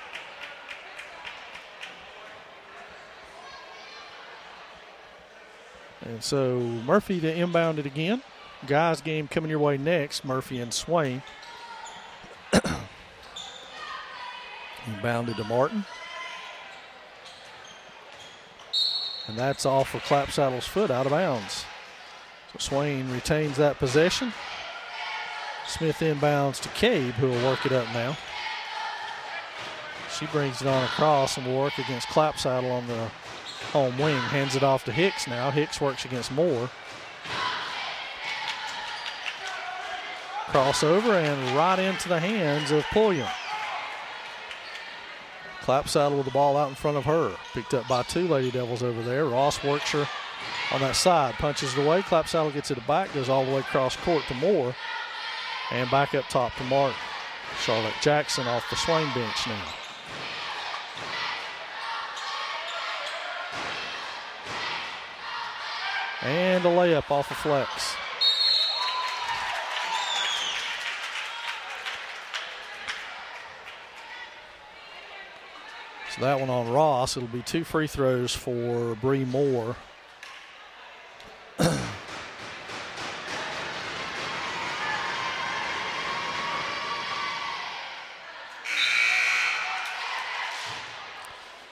And so Murphy to inbound it again. Guys game coming your way next, Murphy and Swain. Inbounded to Martin. And that's off of Clapsaddle's foot, out of bounds. So Swain retains that possession. Smith inbounds to Cabe, who will work it up now. She brings it on across and will work against Clapsaddle on the home wing. Hands it off to Hicks now. Hicks works against Moore. Crossover and right into the hands of Pulliam. Clapsaddle with the ball out in front of her. Picked up by 2 Lady Devils over there. Ross works her on that side. Punches it away. Clapsaddle gets it back. Goes all the way across court to Moore. And back up top to Martin. Charlotte Jackson off the Swain bench now. And a layup off of flex. So that one on Ross. It'll be 2 free throws for Bree Moore.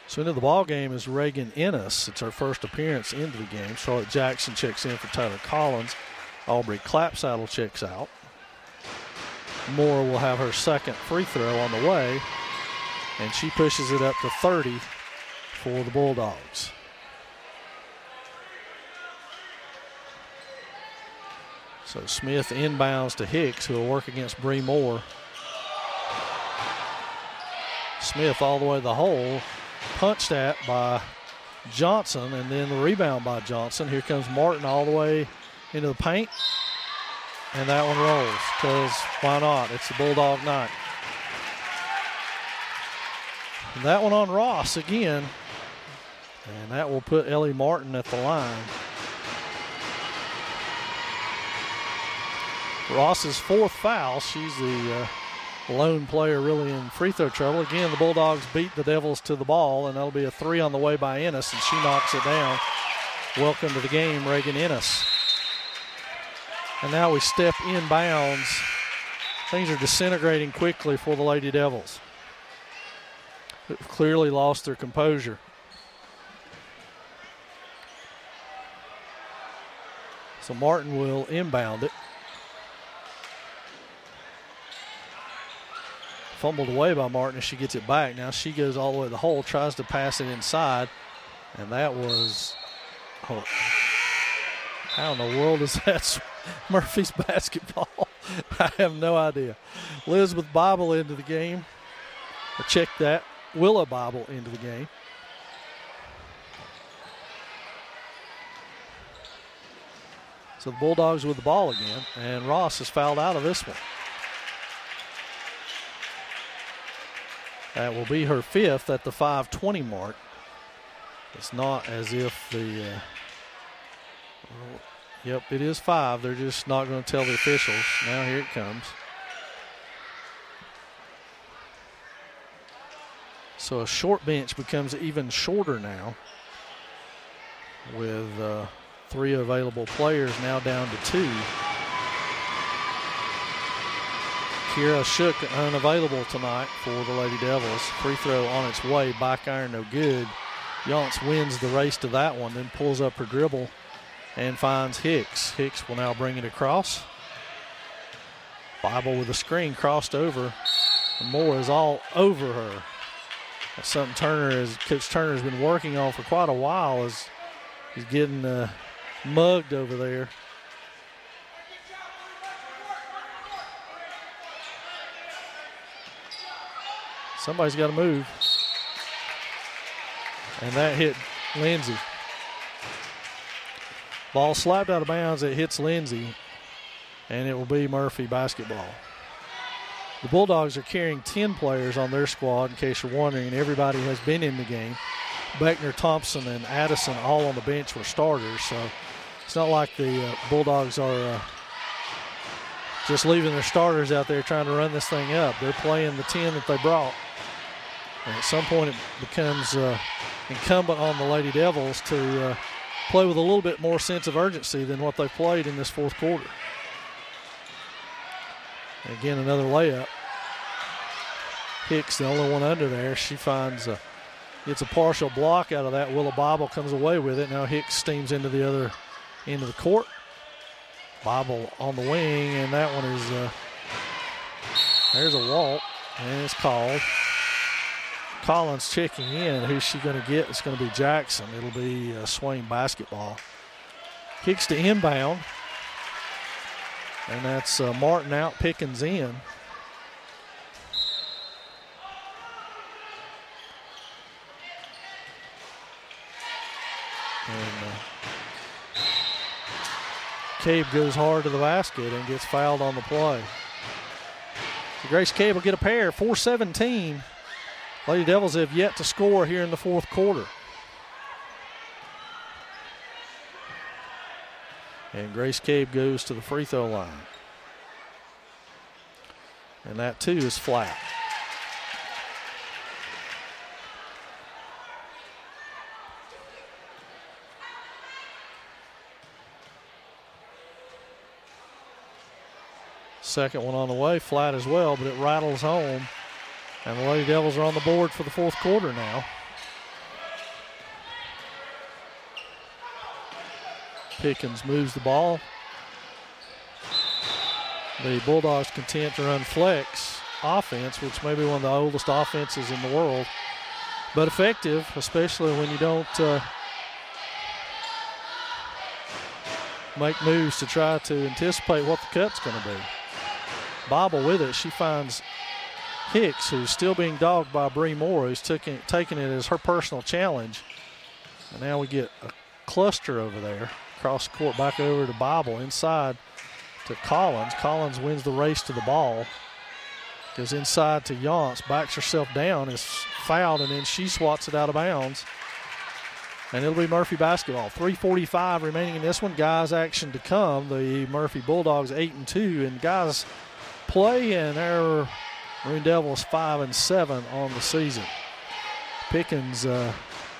So into the ball game is Reagan Ennis. It's her first appearance into the game. Charlotte Jackson checks in for Tyler Collins. Aubrey Clapsaddle checks out. Moore will have her second free throw on the way, and she pushes it up to 30 for the Bulldogs. So Smith inbounds to Hicks, who will work against Bree Moore. Smith all the way to the hole. Punched at by Johnson, and then the rebound by Johnson. Here comes Martin all the way into the paint, and that one rolls, because why not? It's the Bulldog night. And that one on Ross again, and that will put Ellie Martin at the line. Ross's 4th foul. She's the lone player really in free throw trouble. Again, the Bulldogs beat the Devils to the ball, and that'll be a 3 on the way by Ennis, and she knocks it down. Welcome to the game, Reagan Ennis. And now we step inbounds. Things are disintegrating quickly for the Lady Devils. who've clearly lost their composure. So Martin will inbound it. Fumbled away by Martin as she gets it back. Now she goes all the way to the hole, tries to pass it inside, and that was, how in the world is that Murphy's basketball? I have no idea. Elizabeth Bible into the game. Or check that. Willa Bible into the game. So the Bulldogs with the ball again, and Ross is fouled out of this one. That will be her 5th at the 5:20 mark. It's not as if the, yep, it is 5. They're just not going to tell the officials. Now here it comes. So a short bench becomes even shorter now with 3 available players now down to 2. Kira Shook unavailable tonight for the Lady Devils. Free throw on its way, back iron no good. Yonts wins the race to that one, then pulls up her dribble and finds Hicks. Hicks will now bring it across. Bible with a screen crossed over. And Moore is all over her. That's something Coach Turner has been working on for quite a while, as he's getting mugged over there. Somebody's got to move. And that hit Lindsay. Ball slapped out of bounds. It hits Lindsay. And it will be Murphy basketball. The Bulldogs are carrying 10 players on their squad, in case you're wondering, and everybody has been in the game. Beckner, Thompson, and Addison all on the bench were starters, so it's not like the Bulldogs are just leaving their starters out there trying to run this thing up. They're playing the 10 that they brought. And at some point it becomes incumbent on the Lady Devils to play with a little bit more sense of urgency than what they've played in this fourth quarter. And again, another layup. Hicks, the only one under there. She finds gets a partial block out of that. Willa Bible comes away with it. Now Hicks steams into the other end of the court. Bible on the wing, and that one is there's a walk, and it's called. Collins checking in. Who's she going to get? It's going to be Jackson. It'll be Swain basketball. Kicks to inbound. And that's Martin out, Pickens in. And Cabe goes hard to the basket and gets fouled on the play. So Grace Cabe will get a pair, 4-17. Lady Devils have yet to score here in the fourth quarter. And Grace Cabe goes to the free throw line. And that too is flat. Second one on the way, flat as well, but it rattles home. And the Lady Devils are on the board for the fourth quarter now. Pickens moves the ball. The Bulldogs content to run flex offense, which may be one of the oldest offenses in the world, but effective, especially when you don't make moves to try to anticipate what the cut's going to be. Bible with it. She finds Hicks, who's still being dogged by Bree Moore, who's taking it as her personal challenge. And now we get a cluster over there. Cross the court back over to Bible, inside to Collins. Collins wins the race to the ball. Goes inside to Yonts, backs herself down, is fouled, and then she swats it out of bounds. And it'll be Murphy basketball. 3:45 remaining in this one. Guys action to come. The Murphy Bulldogs 8-2 in guys play, and our Maroon Devils 5-7 on the season. Pickens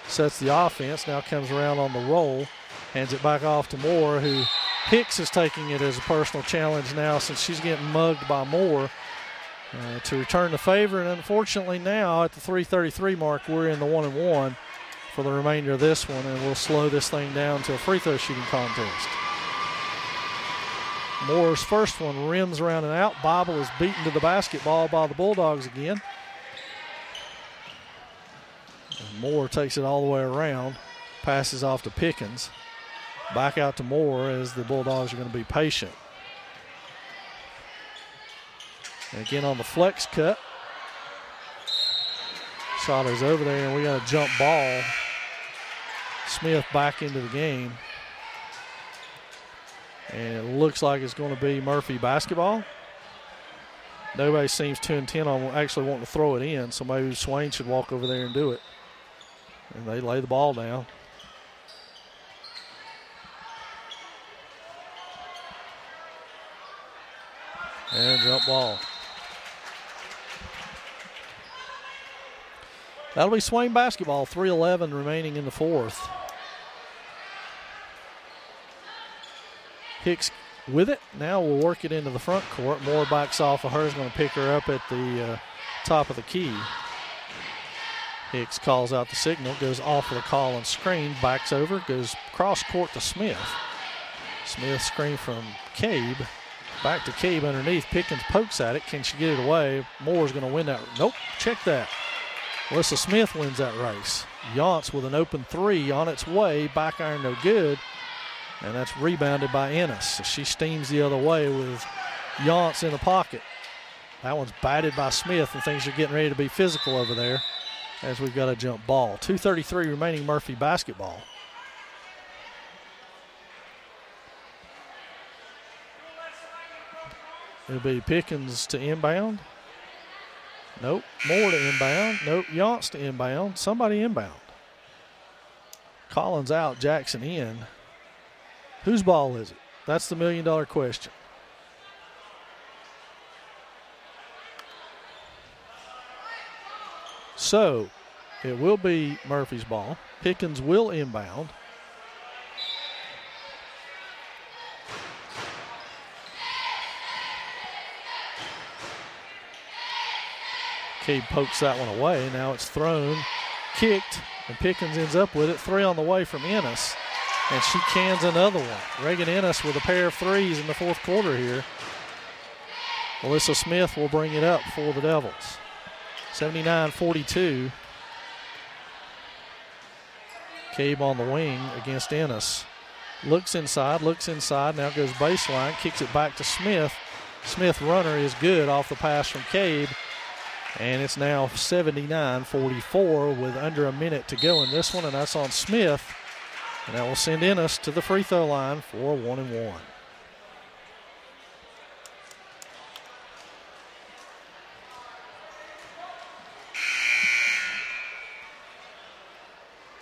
sets the offense, now comes around on the roll, hands it back off to Moore, who Hicks is taking it as a personal challenge now since she's getting mugged by Moore. to return the favor. And unfortunately now at the 3:33 mark, we're in the 1-1 for the remainder of this one, and we'll slow this thing down to a free throw shooting contest. Moore's first one rims around and out. Bible is beaten to the basketball by the Bulldogs again. And Moore takes it all the way around, passes off to Pickens. Back out to Moore as the Bulldogs are going to be patient. And again on the flex cut. Schotter's over there, and we got a jump ball. Smith back into the game. And it looks like it's going to be Murphy basketball. Nobody seems too intent on actually wanting to throw it in, so maybe Swain should walk over there and do it. And they lay the ball down. And jump ball. That'll be Swain basketball, 3:11 remaining in the fourth. Hicks with it. Now we'll work it into the front court. Moore backs off of her. Is going to pick her up at the top of the key. Hicks calls out the signal, goes off of the call and screen, backs over, goes cross court to Smith. Smith screen from Cabe. Back to Cabe underneath. Pickens pokes at it. Can she get it away? Moore's going to win that. Nope, check that. Alyssa Smith wins that race. Yance with an open three on its way. Back iron no good. And that's rebounded by Ennis. So she steams the other way with Yance in the pocket. That one's batted by Smith, and things are getting ready to be physical over there as we've got a jump ball. 2:33 remaining, Murphy basketball. It'll be Pickens to inbound. Nope. Moore to inbound. Nope. Yance to inbound. Somebody inbound. Collins out, Jackson in. Whose ball is it? That's the million-dollar question. So it will be Murphy's ball. Pickens will inbound. Cabe pokes that one away. Now it's thrown, kicked, and Pickens ends up with it. Three on the way from Ennis. And she cans another one. Reagan Ennis with a pair of threes in the fourth quarter here. Alyssa Smith will bring it up for the Devils. 79-42. Cabe on the wing against Ennis. Looks inside, now goes baseline, kicks it back to Smith. Smith runner is good off the pass from Cabe. And it's now 79-44 with under a minute to go in this one, and that's on Smith. And that will send Ennis to the free throw line for 1-1.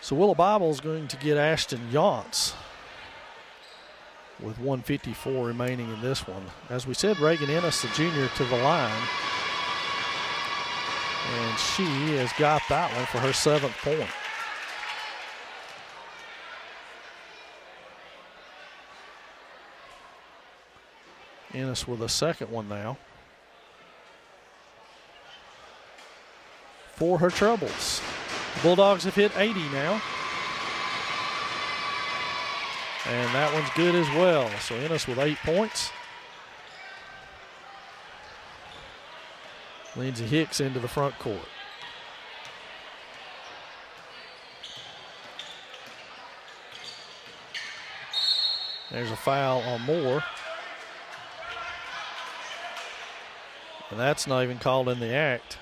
So Willa Bible is going to get Ashton Yance with 1:54 remaining in this one. As we said, Reagan Ennis, the junior, to the line. And she has got that one for her 7th point. Ennis with a second one now. For her troubles. The Bulldogs have hit 80 now. And that one's good as well. So Ennis with 8 points. Lindsay Hicks into the front court. There's a foul on Moore. And that's not even called in the act.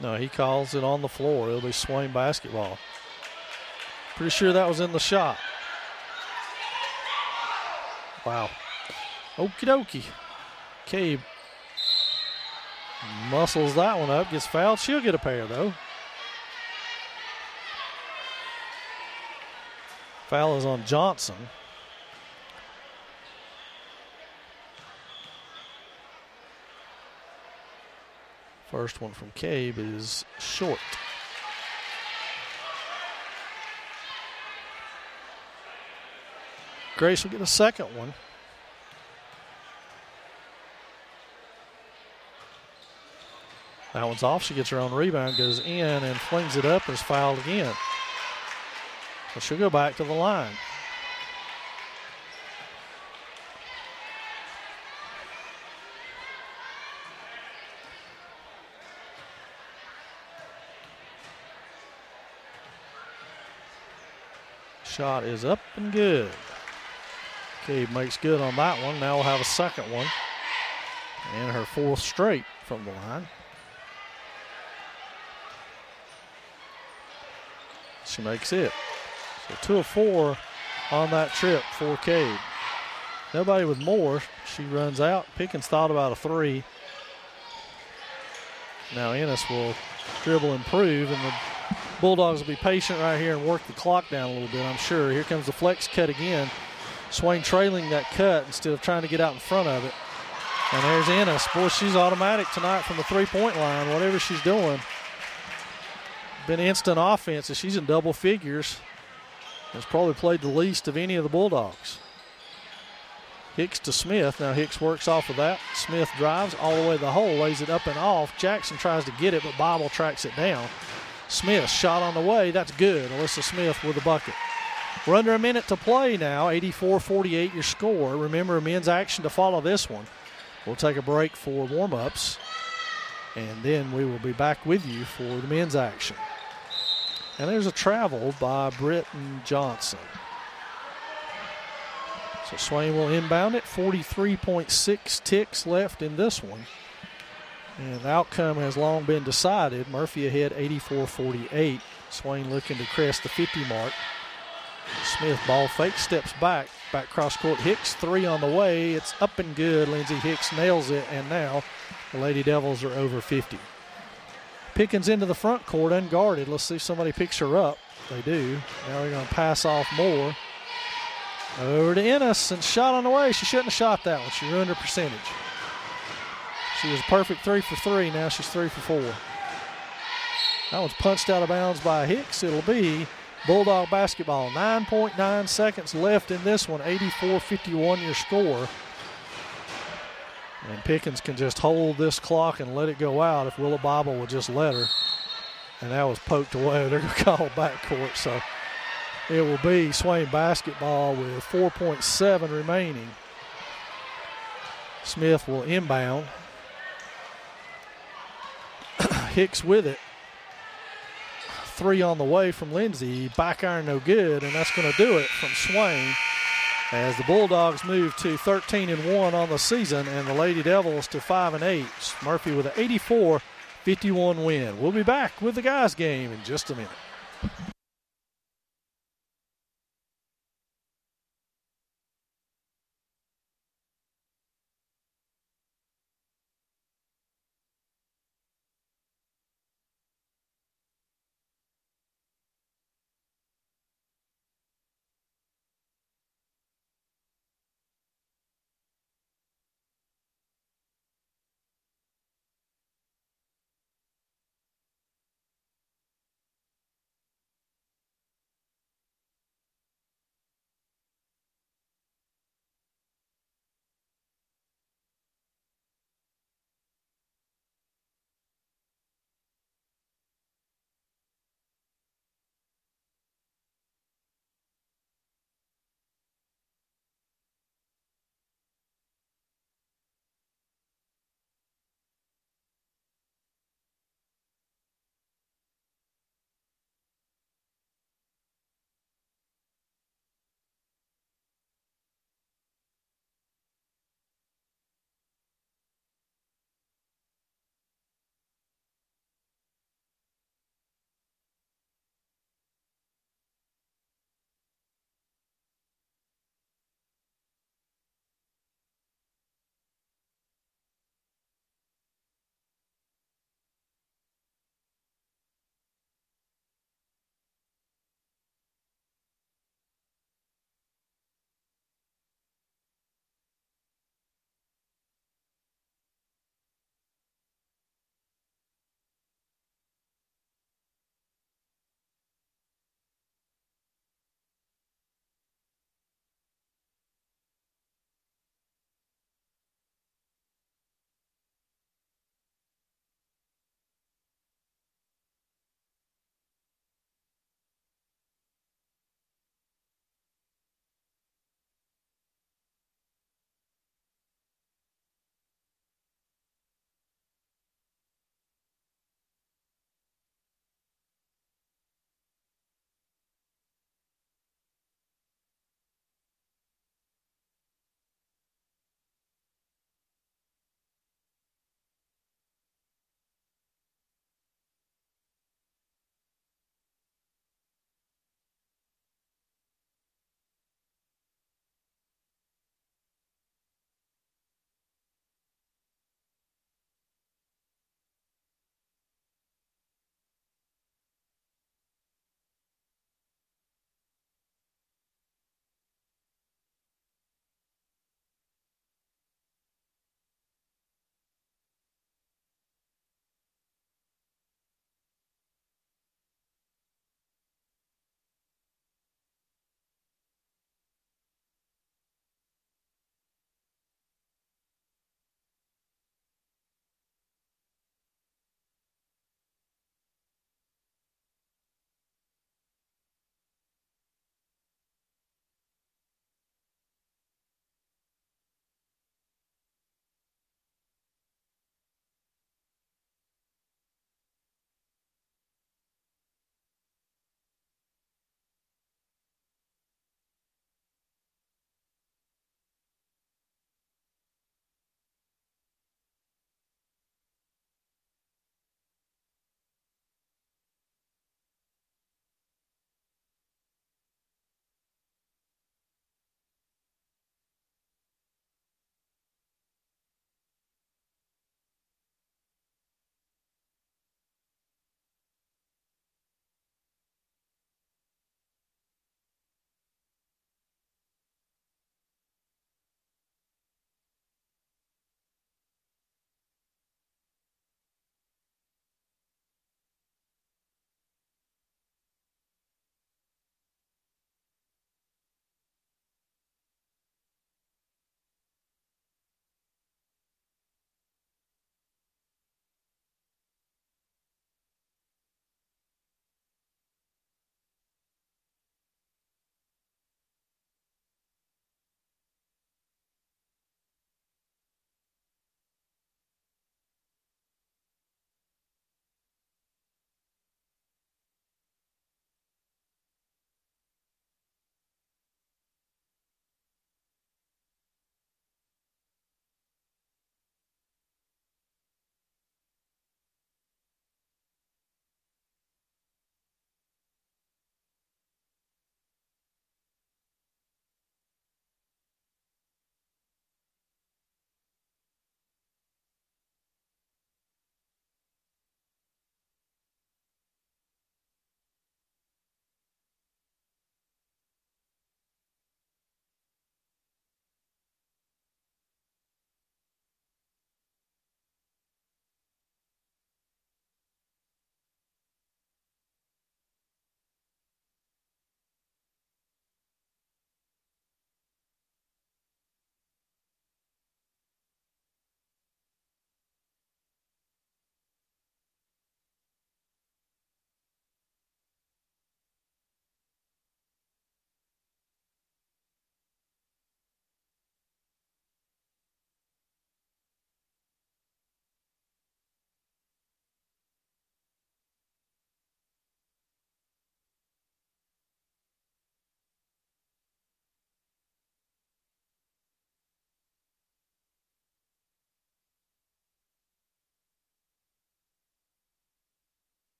No, he calls it on the floor. It'll be Swain basketball. Pretty sure that was in the shot. Wow. Okie dokie. Cabe muscles that one up, gets fouled. She'll get a pair, though. Foul is on Johnson. First one from Cabe is short. Grace will get a second one. That one's off. She gets her own rebound, goes in and flings it up and is fouled again. So she'll go back to the line. Shot is up and good. Cade makes good on that one. Now we'll have a second one. And her fourth straight from the line. She makes it. So 2 of 4 on that trip for Cade. Nobody with more. She runs out. Pickens thought about a 3. Now Ennis will dribble improve, and the Bulldogs will be patient right here and work the clock down a little bit, I'm sure. Here comes the flex cut again. Swain trailing that cut instead of trying to get out in front of it. And there's Ennis. Boy, she's automatic tonight from the three-point line, whatever she's doing. Been instant offense, she's in double figures. Has probably played the least of any of the Bulldogs. Hicks to Smith. Now Hicks works off of that. Smith drives all the way to the hole, lays it up and off. Jackson tries to get it, but Bible tracks it down. Smith shot on the way. That's good. Alyssa Smith with the bucket. We're under a minute to play now. 84-48 your score. Remember, men's action to follow this one. We'll take a break for warm-ups, and then we will be back with you for the men's action. And there's a travel by Britton Johnson. So Swain will inbound it. 43.6 ticks left in this one. And the outcome has long been decided. Murphy ahead 84-48. Swain looking to crest the 50 mark. Smith ball fake, steps back cross court. Hicks 3 on the way. It's up and good. Lindsey Hicks nails it, and now the Lady Devils are over 50. Pickens into the front court unguarded. Let's see if somebody picks her up. They do. Now they're going to pass off more. Over to Ennis, and shot on the way. She shouldn't have shot that one. She ruined her percentage. She was perfect 3 for 3. Now she's 3 for 4. That one's punched out of bounds by Hicks. It'll be Bulldog basketball. 9.9 seconds left in this one. 84-51 your score. And Pickens can just hold this clock and let it go out if Willa Bible will just let her. And that was poked away. They're going to call backcourt. So it will be Swain basketball with 4.7 remaining. Smith will inbound. Hicks with it. 3 on the way from Lindsay. Back iron no good, and that's going to do it from Swain as the Bulldogs move to 13-1 on the season and the Lady Devils to 5-8. Murphy with an 84-51 win. We'll be back with the guys game in just a minute.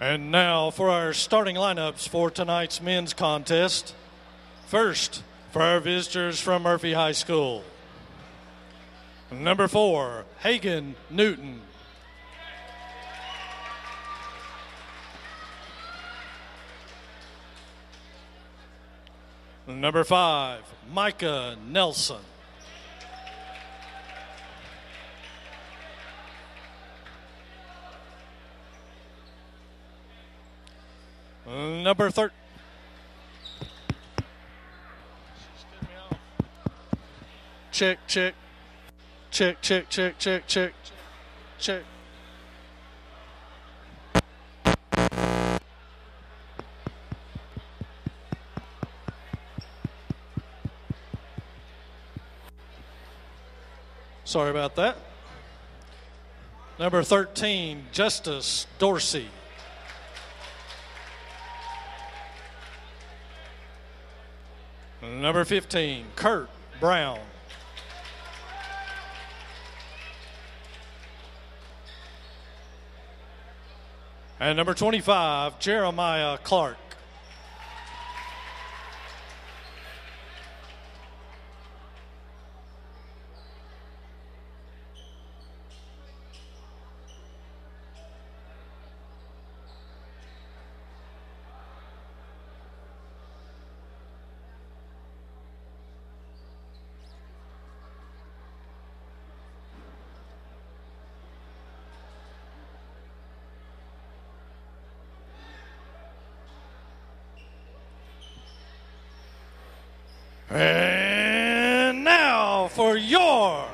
And now for our starting lineups for tonight's men's contest. First, for our visitors from Murphy High School. Number 4, Hagen Newton. Number 5, Micah Nelson. Number 13. Check, check. Check, check, check, check, check, check. Sorry about that. Number 13, Justice Dorsey. Number 15, Kurt Brown. And number 25, Jeremiah Clark. And now for your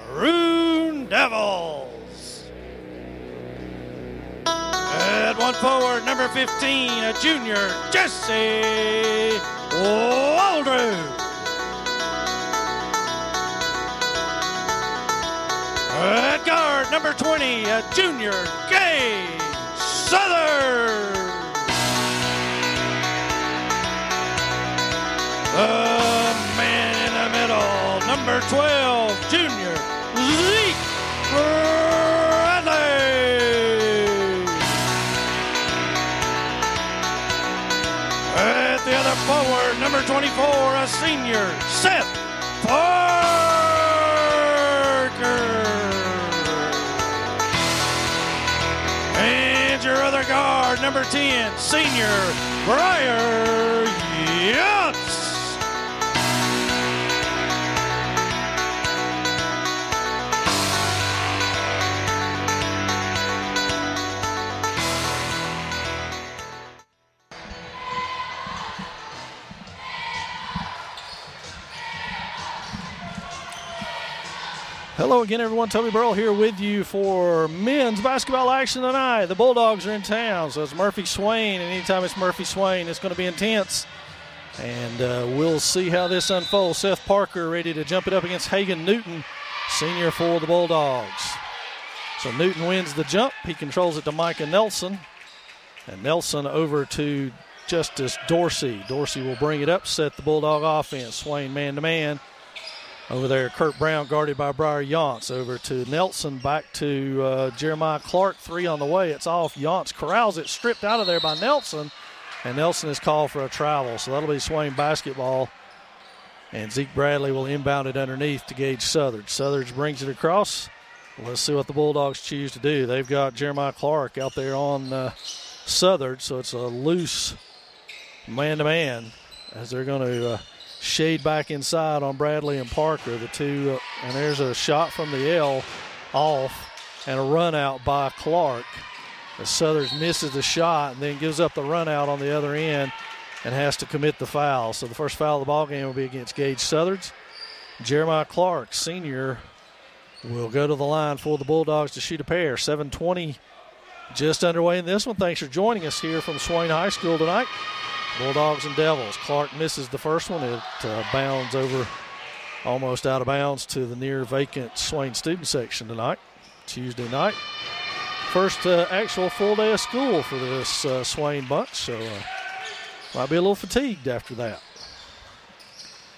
Maroon Devils. At one forward, number 15, a junior, Jesse Waldrew. At guard, number 20, a junior, Gage Southern. The man in the middle, number 12, junior, Zeke Bradley. At the other forward, number 24, a senior, Seth Parker. And your other guard, number 10, senior, Briar Yates. Hello again, everyone. Toby Burrell here with you for men's basketball action tonight. The Bulldogs are in town, so it's Murphy Swain, and anytime it's Murphy Swain, it's going to be intense. And we'll see how this unfolds. Seth Parker ready to jump it up against Hagen Newton, senior for the Bulldogs. So Newton wins the jump. He controls it to Micah Nelson. And Nelson over to Justice Dorsey. Dorsey will bring it up, set the Bulldog offense. Swain man-to-man. Over there, Kurt Brown guarded by Briar Yance. Over to Nelson, back to Jeremiah Clark. 3 on the way. It's off. Yance corrals it, stripped out of there by Nelson. And Nelson is called for a travel. So that'll be Swain basketball. And Zeke Bradley will inbound it underneath to Gage Southard. Southard brings it across. Let's see what the Bulldogs choose to do. They've got Jeremiah Clark out there on Southard. So it's a loose man-to-man as they're going to shade back inside on Bradley and Parker, the two, and there's a shot from the L off and a run out by Clark. As Southers misses the shot and then gives up the run out on the other end and has to commit the foul. So the first foul of the ball game will be against Gage Southards. Jeremiah Clark, senior, will go to the line for the Bulldogs to shoot a pair. 7:20 just underway in this one. Thanks for joining us here from Swain High School tonight. Bulldogs and Devils. Clark misses the first one. It bounds over, almost out of bounds, to the near vacant Swain student section tonight, Tuesday night. First actual full day of school for this Swain bunch, so might be a little fatigued after that.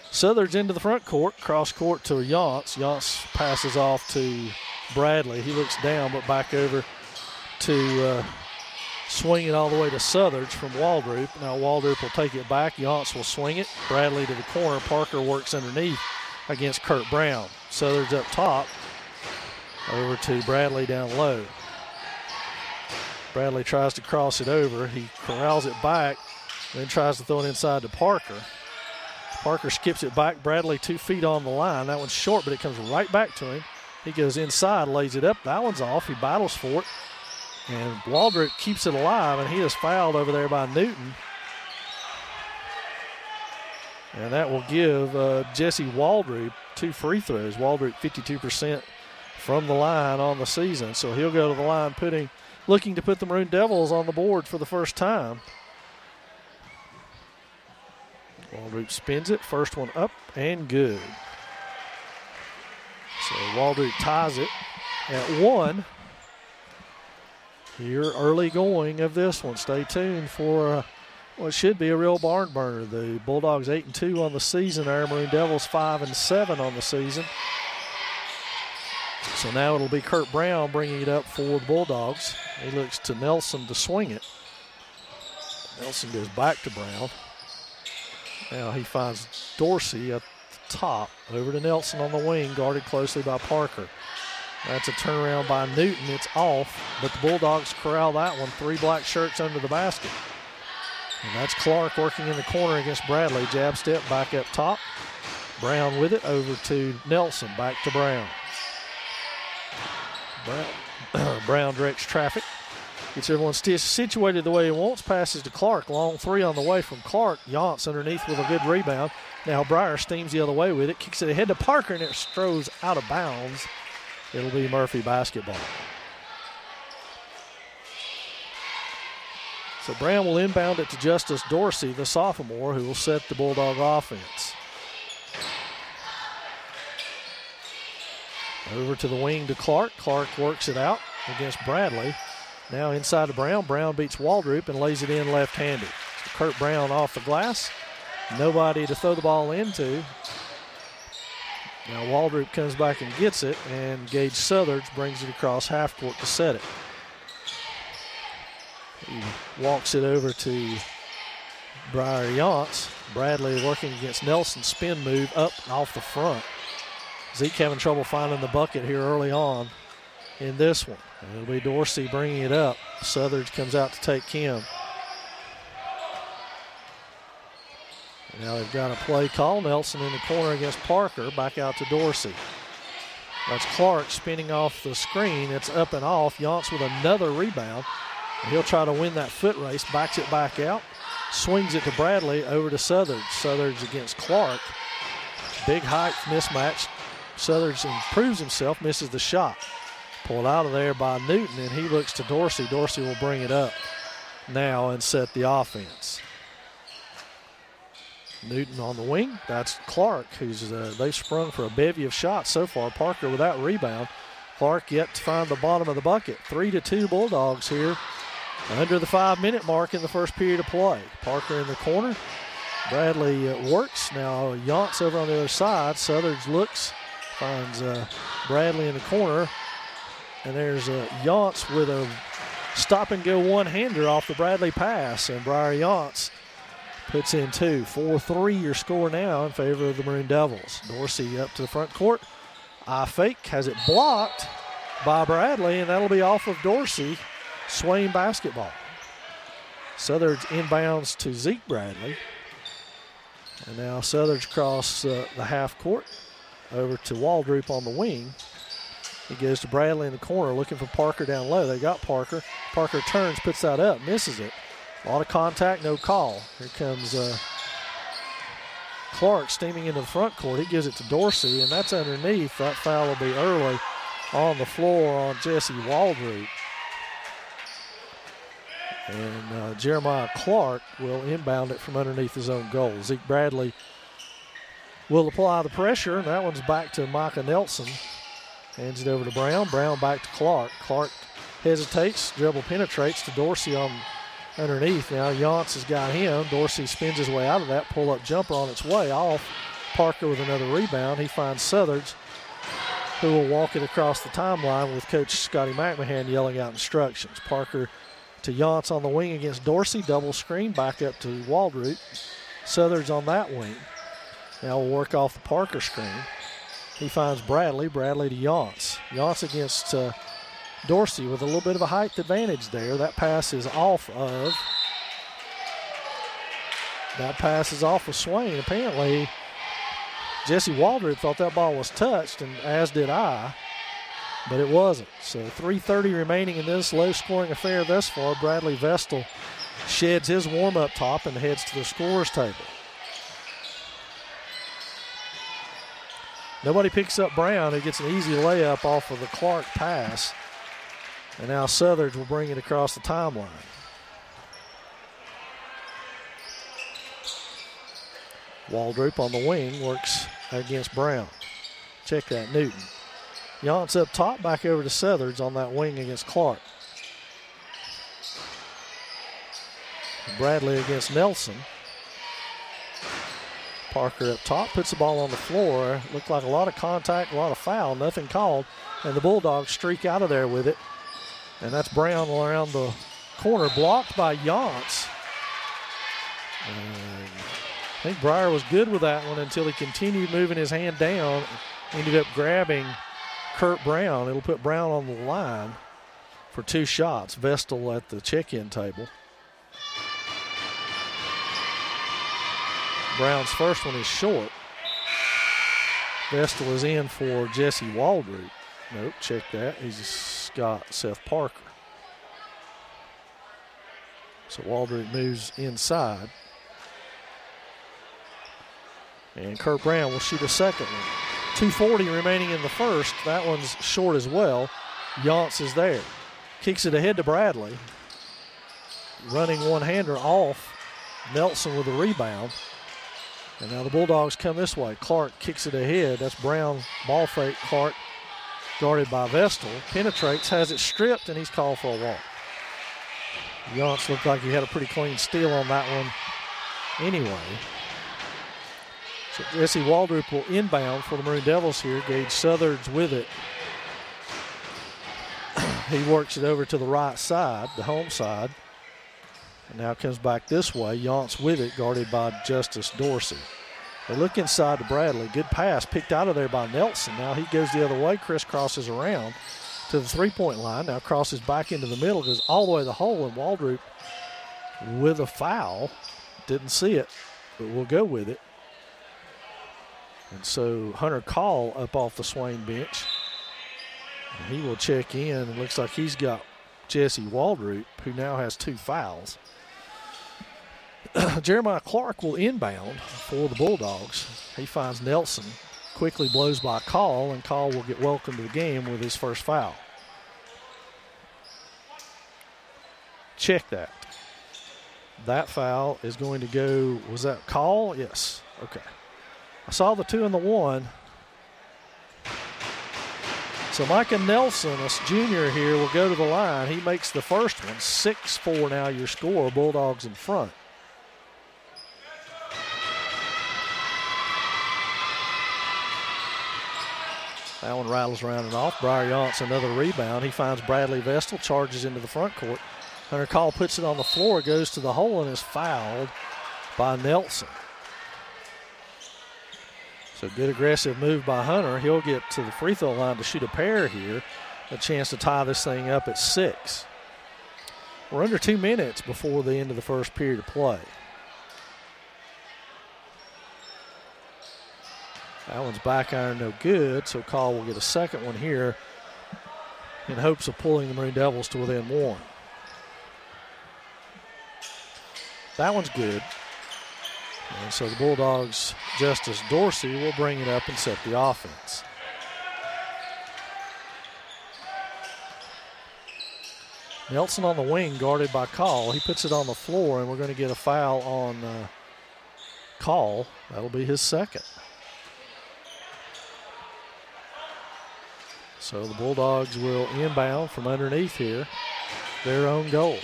Southard's into the front court, cross court to Yance. Yance passes off to Bradley. He looks down, but back over to swing it all the way to Southard's from Waldrop. Now Waldrop will take it back. Yance will swing it. Bradley to the corner. Parker works underneath against Kurt Brown. Southard's up top. Over to Bradley down low. Bradley tries to cross it over. He corrals it back, then tries to throw it inside to Parker. Parker skips it back. Bradley 2 feet on the line. That one's short, but it comes right back to him. He goes inside, lays it up. That one's off. He battles for it. And Waldrop keeps it alive, and he is fouled over there by Newton. And that will give Jesse Waldrop 2 free throws. Waldrop 52% from the line on the season. So he'll go to the line looking to put the Maroon Devils on the board for the first time. Waldrop spins it. First one up and good. So Waldrop ties it at 1. Here, early going of this one. Stay tuned for what should be a real barn burner. The Bulldogs 8-2 on the season. Our Maroon Devils 5-7 on the season. So now it'll be Kurt Brown bringing it up for the Bulldogs. He looks to Nelson to swing it. Nelson goes back to Brown. Now he finds Dorsey at the top. Over to Nelson on the wing, guarded closely by Parker. That's a turnaround by Newton. It's off, but the Bulldogs corral that one. 3 black shirts under the basket. And that's Clark working in the corner against Bradley. Jab step back up top. Brown with it over to Nelson. Back to Brown. Brown directs traffic. Gets everyone situated the way he wants. Passes to Clark. Long 3 on the way from Clark. Yance underneath with a good rebound. Now Breyer steams the other way with it. Kicks it ahead to Parker, and it throws out of bounds. It'll be Murphy basketball. So Brown will inbound it to Justice Dorsey, the sophomore, who will set the Bulldog offense. Over to the wing to Clark. Clark works it out against Bradley. Now inside to Brown. Brown beats Waldrop and lays it in left-handed. So Kurt Brown off the glass. Nobody to throw the ball into. Now Waldrop comes back and gets it, and Gage Southers brings it across half court to set it. He walks it over to Briar Yance. Bradley working against Nelson. Spin move up and off the front. Zeke having trouble finding the bucket here early on in this one. And it'll be Dorsey bringing it up. Southers comes out to take him. And now they've got a play call. Nelson in the corner against Parker. Back out to Dorsey. That's Clark spinning off the screen. It's up and off. Yance with another rebound. And he'll try to win that foot race. Backs it back out. Swings it to Bradley over to Southers. Southers against Clark. Big height mismatch. Southers improves himself, misses the shot. Pulled out of there by Newton, and he looks to Dorsey. Dorsey will bring it up now and set the offense. Newton on the wing. That's Clark, who's they've sprung for a bevy of shots so far. Parker with that rebound. Clark yet to find the bottom of the bucket. 3-2 Bulldogs here under the 5-minute mark in the first period of play. Parker in the corner. Bradley works. Now Yance over on the other side. Southers looks, finds Bradley in the corner. And there's Yance with a stop-and-go one-hander off the Bradley pass. And Briar Yance puts in 2. 4-3 your score now in favor of the Maroon Devils. Dorsey up to the front court. Eye fake, has it blocked by Bradley, and that'll be off of Dorsey. Swain basketball. Southers inbounds to Zeke Bradley. And now Southers across the half court over to Waldrop on the wing. He goes to Bradley in the corner looking for Parker down low. They got Parker. Parker turns, puts that up, misses it. A lot of contact, no call. Here comes Clark steaming into the front court. He gives it to Dorsey, and that's underneath. That foul will be early on the floor on Jesse Waldrop. And Jeremiah Clark will inbound it from underneath his own goal. Zeke Bradley will apply the pressure, and that one's back to Micah Nelson. Hands it over to Brown. Brown back to Clark. Clark hesitates, dribble penetrates to Dorsey on underneath. Now Yance has got him. Dorsey spins his way out of that. Pull-up jumper on its way off. Parker with another rebound. He finds Southers, who will walk it across the timeline with Coach Scotty McMahon yelling out instructions. Parker to Yance on the wing against Dorsey. Double screen back up to Waldrop. Southard's on that wing. Now we'll work off the Parker screen. He finds Bradley. Bradley to Yance. Yance against Dorsey with a little bit of a height advantage there. That pass is off of Swain. Apparently, Jesse Waldrop thought that ball was touched, and as did I, but it wasn't. So 3:30 remaining in this low-scoring affair thus far. Bradley Vestal sheds his warm-up top and heads to the scorer's table. Nobody picks up Brown, who gets an easy layup off of the Clark pass. And now Southard's will bring it across the timeline. Waldrop on the wing works against Brown. Check that, Newton. Yance up top, back over to Southard's on that wing against Clark. Bradley against Nelson. Parker up top, puts the ball on the floor. Looked like a lot of contact, a lot of foul, nothing called. And the Bulldogs streak out of there with it. And that's Brown around the corner, blocked by Yance. And I think Breyer was good with that one until he continued moving his hand down. Ended up grabbing Kurt Brown. It'll put Brown on the line for 2 shots. Vestal at the check-in table. Brown's first one is short. Vestal is in for Jesse Waldrop. Nope, check that. He's got Seth Parker. So Waldrop moves inside. And Kurt Brown will shoot a second one. 2:40 remaining in the first. That one's short as well. Yance is there. Kicks it ahead to Bradley. Running one-hander off. Nelson with a rebound. And now the Bulldogs come this way. Clark kicks it ahead. That's Brown. Ball fake. Clark guarded by Vestal. Penetrates, has it stripped, and he's called for a walk. Yance looked like he had a pretty clean steal on that one anyway. So Jesse Waldrop will inbound for the Maroon Devils here. Gage Southard's with it. He works it over to the right side, the home side. And now comes back this way. Yance with it, guarded by Justice Dorsey. They look inside to Bradley. Good pass picked out of there by Nelson. Now he goes the other way, crisscrosses around to the three-point line. Now crosses back into the middle, goes all the way to the hole, and Waldrop with a foul. Didn't see it, but we'll go with it. And so Hunter Call up off the Swain bench. And he will check in. It looks like he's got Jesse Waldrop, who now has 2 fouls. Jeremiah Clark will inbound for the Bulldogs. He finds Nelson, quickly blows by Call, and Call will get welcomed to the game with his first foul. Check that. That foul is going to go, was that Call? Yes, okay. I saw the 2 and the 1. So Micah Nelson, a junior here, will go to the line. He makes the first one. 6-4 now your score. Bulldogs in front. That one rattles around and off. Briar Yance another rebound. He finds Bradley Vestal, charges into the front court. Hunter Call puts it on the floor, goes to the hole, and is fouled by Nelson. So good aggressive move by Hunter. He'll get to the free throw line to shoot a pair here. A chance to tie this thing up at 6. We're under 2 minutes before the end of the first period of play. That one's back iron, no good, so Call will get a second one here in hopes of pulling the Maroon Devils to within 1. That one's good. And so the Bulldogs' Justice Dorsey will bring it up and set the offense. Nelson on the wing, guarded by Call. He puts it on the floor, and we're going to get a foul on Call. That'll be his second. So the Bulldogs will inbound from underneath here, their own goal.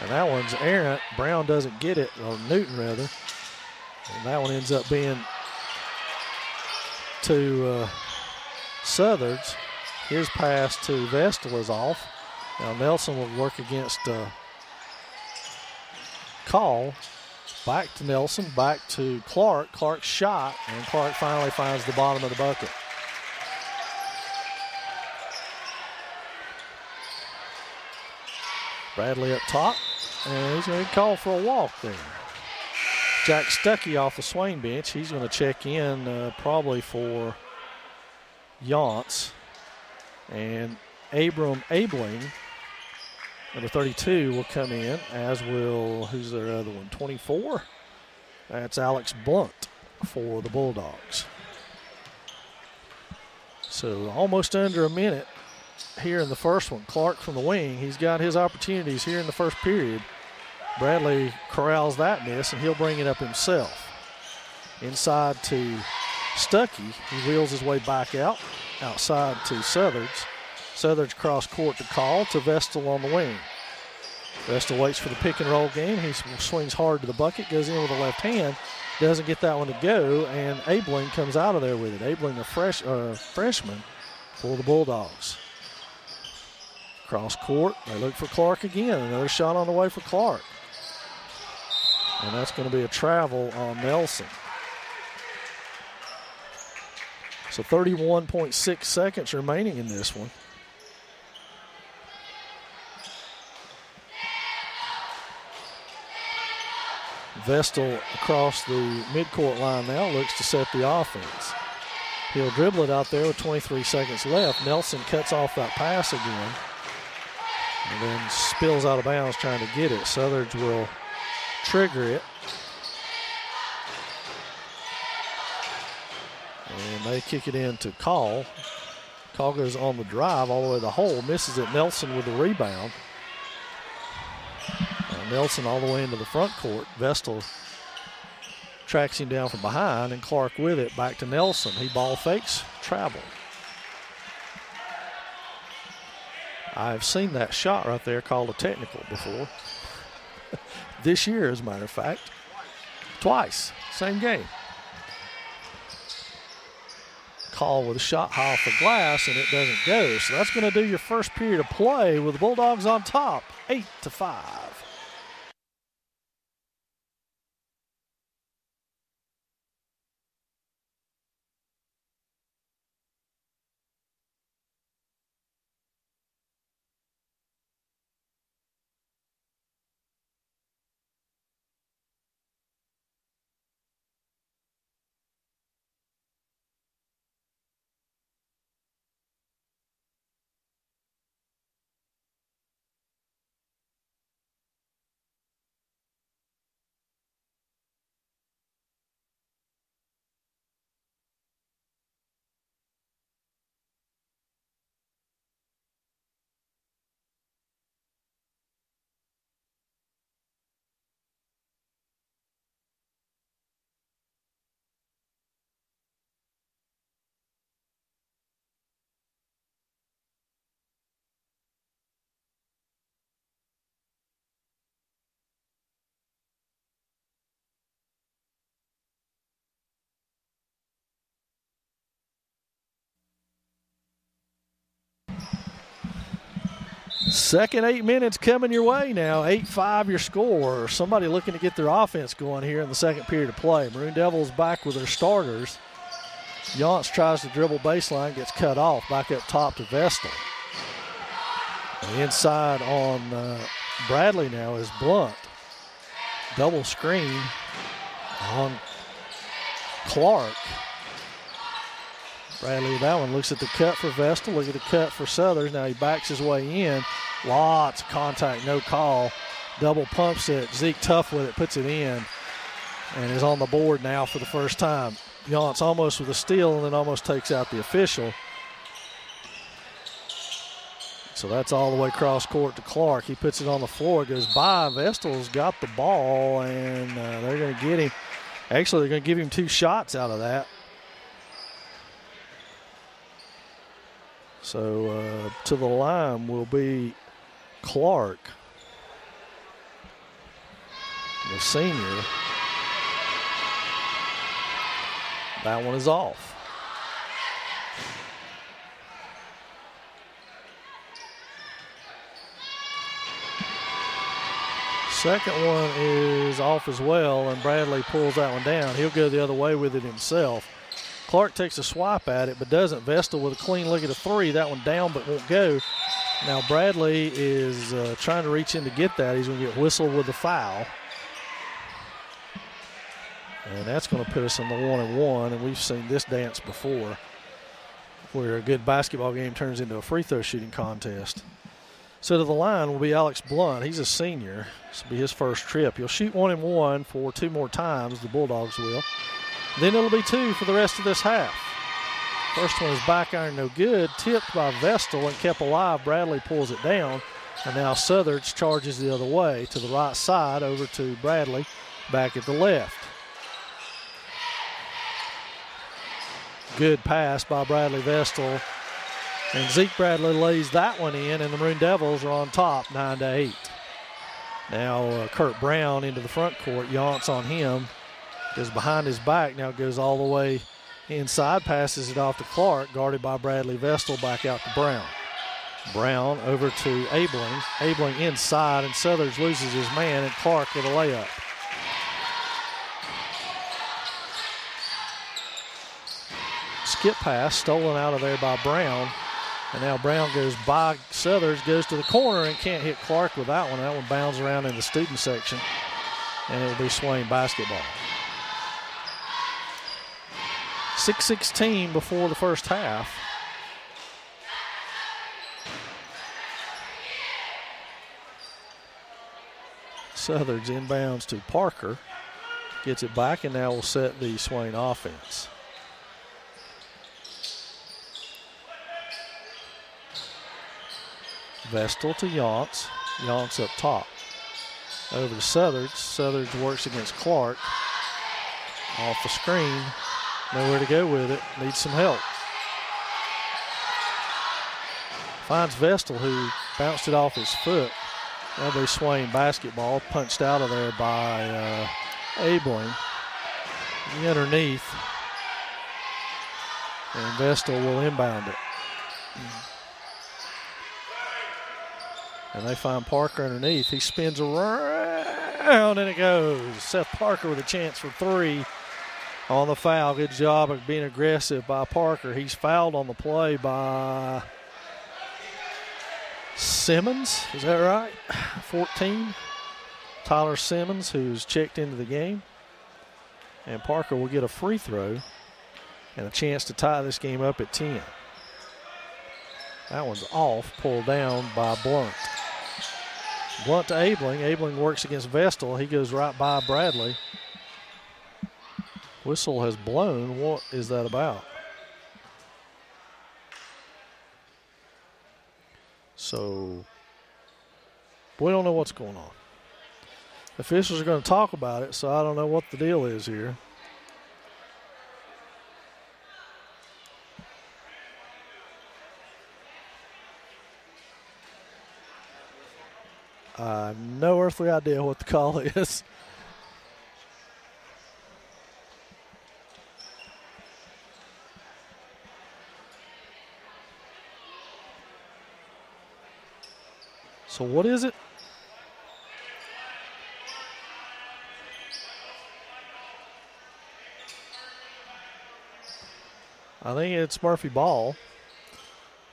And that one's errant. Brown doesn't get it, or Newton rather. And that one ends up being to Southard's. His pass to Vestal is off. Now Nelson will work against Call. Back to Nelson, back to Clark. Clark's shot, and Clark finally finds the bottom of the bucket. Bradley up top, and he's going to call for a walk there. Jack Stuckey off the Swain bench. He's going to check in probably for Yance. And Abram Abling, number 32, will come in, as will, who's their other one, 24? That's Alex Blunt for the Bulldogs. So almost under a minute here in the first one. Clark from the wing, he's got his opportunities here in the first period. Bradley corrals that miss, and he'll bring it up himself. Inside to Stuckey. He wheels his way back out, outside to Southards. Southards cross court to Call to Vestal on the wing. Vestal waits for the pick and roll game. He swings hard to the bucket, goes in with a left hand, doesn't get that one to go, and Abling comes out of there with it. Abling, a freshman for the Bulldogs. Cross court, they look for Clark again. Another shot on the way for Clark. And that's going to be a travel on Nelson. So 31.6 seconds remaining in this one. Vestal across the midcourt line now looks to set the offense. He'll dribble it out there with 23 seconds left. Nelson cuts off that pass again and then spills out of bounds trying to get it. Southards will trigger it. And they kick it in to Call. Call goes on the drive all the way to the hole, misses it. Nelson with the rebound. Nelson all the way into the front court. Vestal tracks him down from behind, and Clark with it. Back to Nelson. He ball fakes, travel. I've seen that shot right there called a technical before. This year, as a matter of fact. Twice, same game. Call with a shot high off the glass, and it doesn't go. So that's going to do your first period of play with the Bulldogs on top, 8-5. Second 8 minutes coming your way now. 8-5 your score. Somebody looking to get their offense going here in the second period of play. Maroon Devils back with their starters. Yance tries to dribble baseline, gets cut off. Back up top to Vestal. And inside on Bradley now is Blunt. Double screen on Clark. Bradley with that one. Looks at the cut for Vestal. Look at the cut for Southers. Now he backs his way in. Lots of contact, no call. Double pumps it. Zeke tough with it, puts it in, and is on the board now for the first time. Yance almost with a steal and then almost takes out the official. So that's all the way across court to Clark. He puts it on the floor. It goes by. Vestal's got the ball, and they're going to get him. Actually, they're going to give him 2 shots out of that. So to the line will be Clark, the senior. That one is off. Second one is off as well, and Bradley pulls that one down. He'll go the other way with it himself. Clark takes a swipe at it, but doesn't. Vestal with a clean look at a three. That one down, but won't go. Now Bradley is trying to reach in to get that. He's going to get whistled with the foul. And that's going to put us in the 1-1, and we've seen this dance before where a good basketball game turns into a free throw shooting contest. So to the line will be Alex Blunt. He's a senior. This will be his first trip. He'll shoot 1-1 for 2 more times, the Bulldogs will. Then it'll be 2 for the rest of this half. First one is back iron, no good. Tipped by Vestal and kept alive. Bradley pulls it down. And now Southard's charges the other way to the right side over to Bradley back at the left. Good pass by Bradley Vestal. And Zeke Bradley lays that one in, and the Maroon Devils are on top, 9-8. Now Kurt Brown into the front court. Yance on him. Goes behind his back, now goes all the way inside, passes it off to Clark, guarded by Bradley Vestal, back out to Brown. Brown over to Abling. Abling inside, and Southers loses his man, and Clark with a layup. Skip pass, stolen out of there by Brown. And now Brown goes by Southers, goes to the corner and can't hit Clark with that one. That one bounds around in the student section, and it will be Swain basketball. 6:16 before the first half. Southern's inbounds to Parker. Gets it back, and now will set the Swain offense. Vestal to Yance. Yance up top. Over to Southard. Southard works against Clark. Off the screen. Nowhere to go with it. Needs some help. Finds Vestal, who bounced it off his foot. That'll be Swain basketball. Punched out of there by Abling. Underneath. And Vestal will inbound it. And they find Parker underneath. He spins around, and it goes. Seth Parker with a chance for 3 on the foul. Good job of being aggressive by Parker. He's fouled on the play by Simmons. Is that right? 14. Tyler Simmons, who's checked into the game. And Parker will get a free throw and a chance to tie this game up at 10. That one's off, pulled down by Blunt. Blunt to Abling. Abling works against Vestal. He goes right by Bradley. Whistle has blown. What is that about? So, we don't know what's going on. Officials are going to talk about it, so I don't know what the deal is here. No earthly idea what the call is. So what is it? I think it's Murphy ball.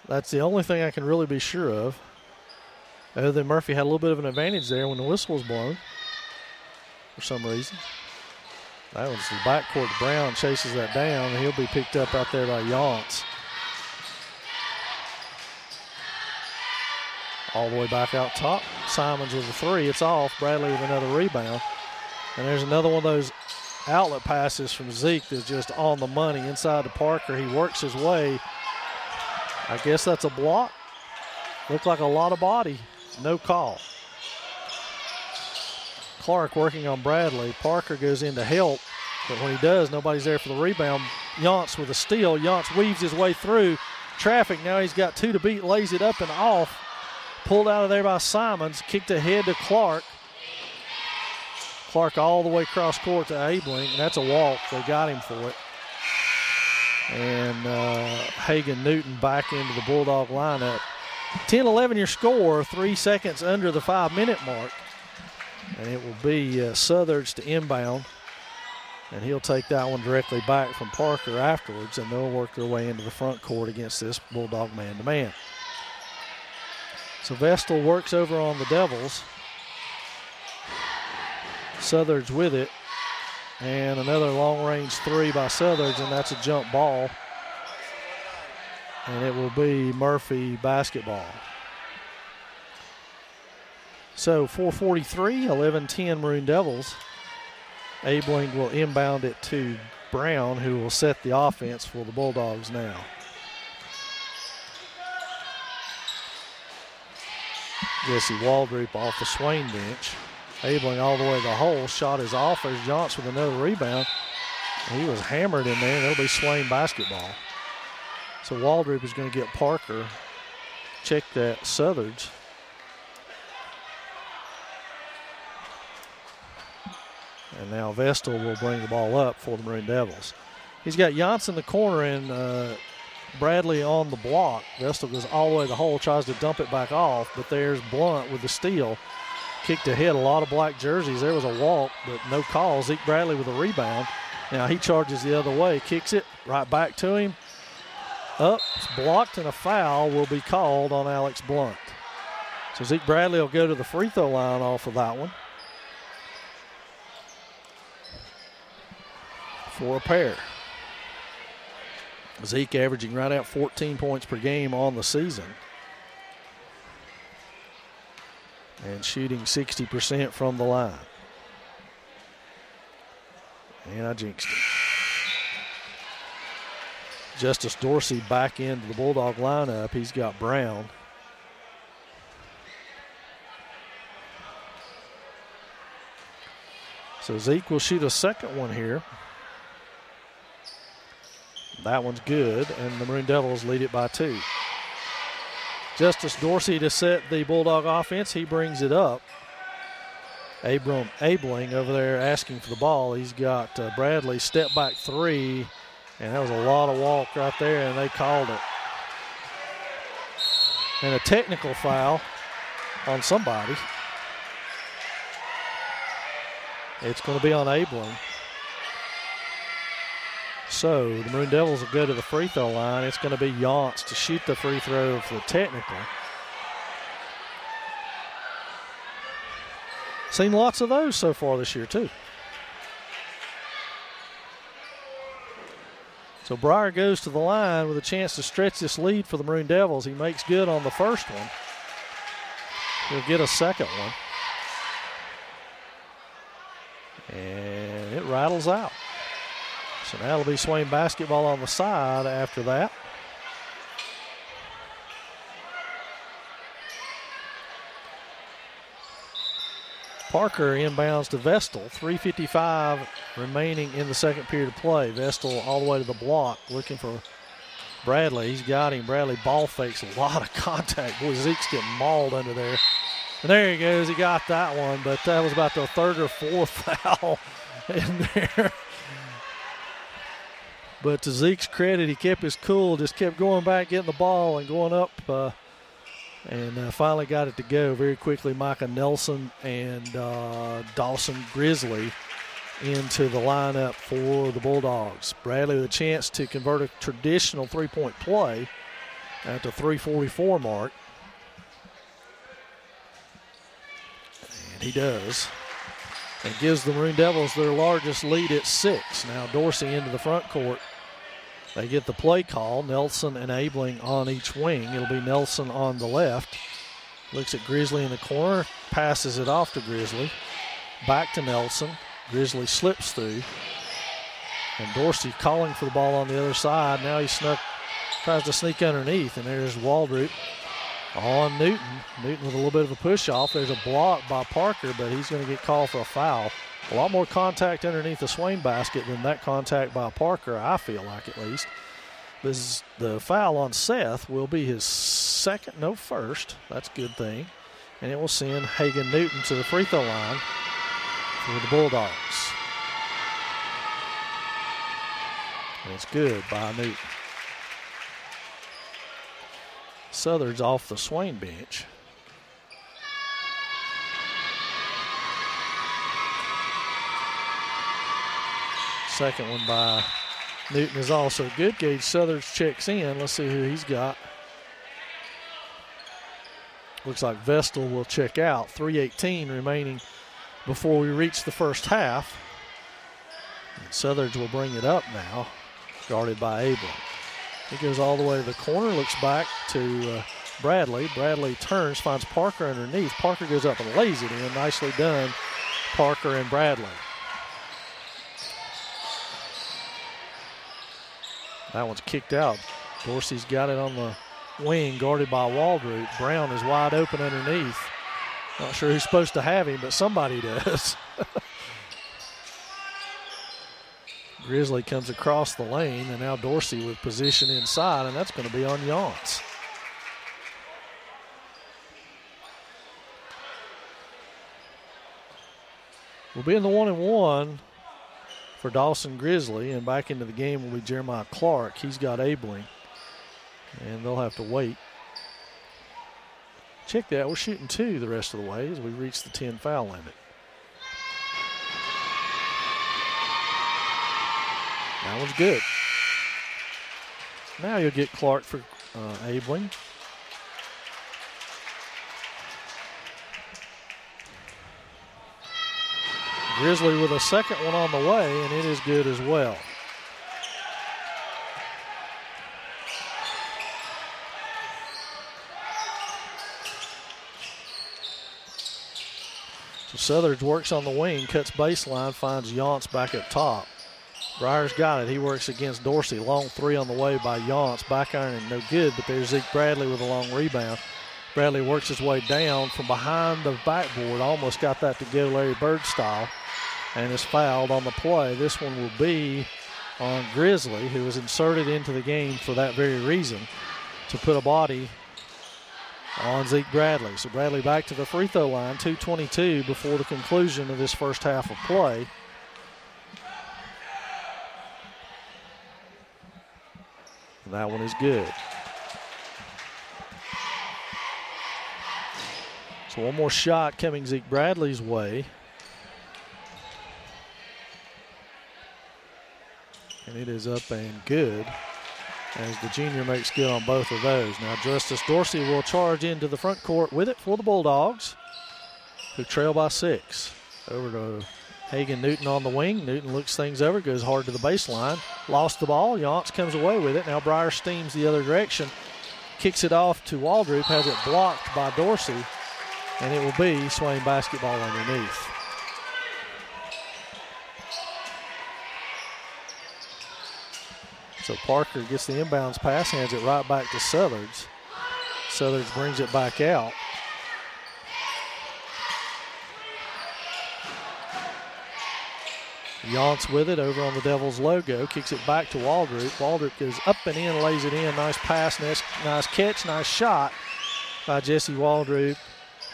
That's the only thing I can really be sure of. Other than Murphy had a little bit of an advantage there when the whistle was blown for some reason. That one's the backcourt to Brown, chases that down, and he'll be picked up out there by Yance. All the way back out top. Simons with a 3. It's off. Bradley with another rebound. And there's another one of those outlet passes from Zeke that's just on the money inside to Parker. He works his way. I guess that's a block. Looked like a lot of body. No call. Clark working on Bradley. Parker goes in to help, but when he does, nobody's there for the rebound. Yance with a steal. Yance weaves his way through traffic. Now he's got 2 to beat, lays it up and off. Pulled out of there by Simons. Kicked ahead to Clark. Clark all the way across court to Abling, and that's a walk. They got him for it. And Hagan Newton back into the Bulldog lineup. 10-11 your score, 3 seconds under the 5-minute mark. And it will be Southard's to inbound. And he'll take that one directly back from Parker afterwards, and they'll work their way into the front court against this Bulldog man-to-man. So Vestal works over on the Devils. Southard's with it. And another long-range three by Southard's, and that's a jump ball. And it will be Murphy basketball. So 4:43, 11-10 Maroon Devils. Abeling will inbound it to Brown, who will set the offense for the Bulldogs now. Jesse Waldrop off the Swain bench. Abeling all the way to the hole. Shot is off. There's Johnson with another rebound. He was hammered in there, and it'll be Swain basketball. So Waldrop is going to get Parker. Check that Southard's. And now Vestal will bring the ball up for the Maroon Devils. He's got Janssen in the corner and Bradley on the block. Vestal goes all the way to the hole, tries to dump it back off, but there's Blunt with the steal. Kicked ahead, a lot of black jerseys. There was a walk, but no call. Zeke Bradley with a rebound. Now he charges the other way, kicks it right back to him. Up, it's blocked, and a foul will be called on Alex Blunt. So Zeke Bradley will go to the free throw line off of that one for a pair. Zeke averaging right at 14 points per game on the season. And shooting 60% from the line. And I jinxed it. Justice Dorsey back into the Bulldog lineup. He's got Brown. So Zeke will shoot a second one here. That one's good, and the Maroon Devils lead it by 2. Justice Dorsey to set the Bulldog offense. He brings it up. Abeling over there asking for the ball. He's got Bradley step back three, and that was a lot of walk right there, and they called it. And a technical foul on somebody. It's going to be on Abeling. So the Maroon Devils will go to the free throw line. It's going to be Yance to shoot the free throw for the technical. Seen lots of those so far this year too. So Breyer goes to the line with a chance to stretch this lead for the Maroon Devils. He makes good on the first one. He'll get a second one. And it rattles out. So now it'll be Swain basketball on the side after that. Parker inbounds to Vestal. 3:55 remaining in the second period of play. Vestal all the way to the block looking for Bradley. He's got him. Bradley ball fakes. A lot of contact. Boy, Zeke's getting mauled under there. And there he goes. He got that one, but that was about the third or fourth foul in there. But to Zeke's credit, he kept his cool, just kept going back, getting the ball and going up, and finally got it to go very quickly. Micah Nelson and Dawson Grizzly into the lineup for the Bulldogs. Bradley with a chance to convert a traditional three-point play at the 3:44 mark. And he does. And gives the Maroon Devils their largest lead at 6. Now Dorsey into the front court. They get the play call. Nelson and Abeling on each wing. It'll be Nelson on the left. Looks at Grizzly in the corner. Passes it off to Grizzly. Back to Nelson. Grizzly slips through. And Dorsey calling for the ball on the other side. Now he tries to sneak underneath. And there's Waldrop on Newton. Newton with a little bit of a push off. There's a block by Parker, but he's going to get called for a foul. A lot more contact underneath the Swain basket than that contact by Parker, I feel like at least. The foul on Seth will be his first. That's a good thing. And it will send Hagan Newton to the free throw line for the Bulldogs. And it's good by Newton. Southard's off the Swain bench. Second one by Newton is also good. Gage Southers checks in. Let's see who he's got. Looks like Vestal will check out. 3:18 remaining before we reach the first half. And Southers will bring it up now, guarded by Abel. He goes all the way to the corner, looks back to Bradley. Bradley turns, finds Parker underneath. Parker goes up and lays it in. Nicely done, Parker and Bradley. That one's kicked out. Dorsey's got it on the wing, guarded by Waldroop. Brown is wide open underneath. Not sure who's supposed to have him, but somebody does. Grizzly comes across the lane, and now Dorsey with position inside, and that's going to be on Yance. We'll be in the 1-and-1 for Dawson Grizzly, and back into the game will be Jeremiah Clark. He's got Abeling, and they'll have to wait. Check that, we're shooting 2 the rest of the way as we reach the 10 foul limit. That one's good. Now you'll get Clark for Abeling. Grizzly with a second one on the way, and it is good as well. So Southers works on the wing, cuts baseline, finds Yance back up top. Breyer's got it. He works against Dorsey. Long 3 on the way by Yance. Back iron no good, but there's Zeke Bradley with a long rebound. Bradley works his way down from behind the backboard. Almost got that to go Larry Bird style, and is fouled on the play. This one will be on Grizzly, who was inserted into the game for that very reason, to put a body on Zeke Bradley. So Bradley back to the free throw line. 2:22 before the conclusion of this first half of play. And that one is good. So one more shot coming Zeke Bradley's way. And it is up and good as the junior makes good on both of those. Now Justice Dorsey will charge into the front court with it for the Bulldogs, who trail by 6. Over to Hagan Newton on the wing. Newton looks things over, goes hard to the baseline. Lost the ball. Yance comes away with it. Now Breyer steams the other direction. Kicks it off to Waldroop. Has it blocked by Dorsey. And it will be Swain basketball underneath. So Parker gets the inbounds pass, hands it right back to Southers. Southers brings it back out. Yance with it over on the Devils logo, kicks it back to Waldroop. Waldroop goes up and in, lays it in. Nice pass, nice catch, nice shot by Jesse Waldroop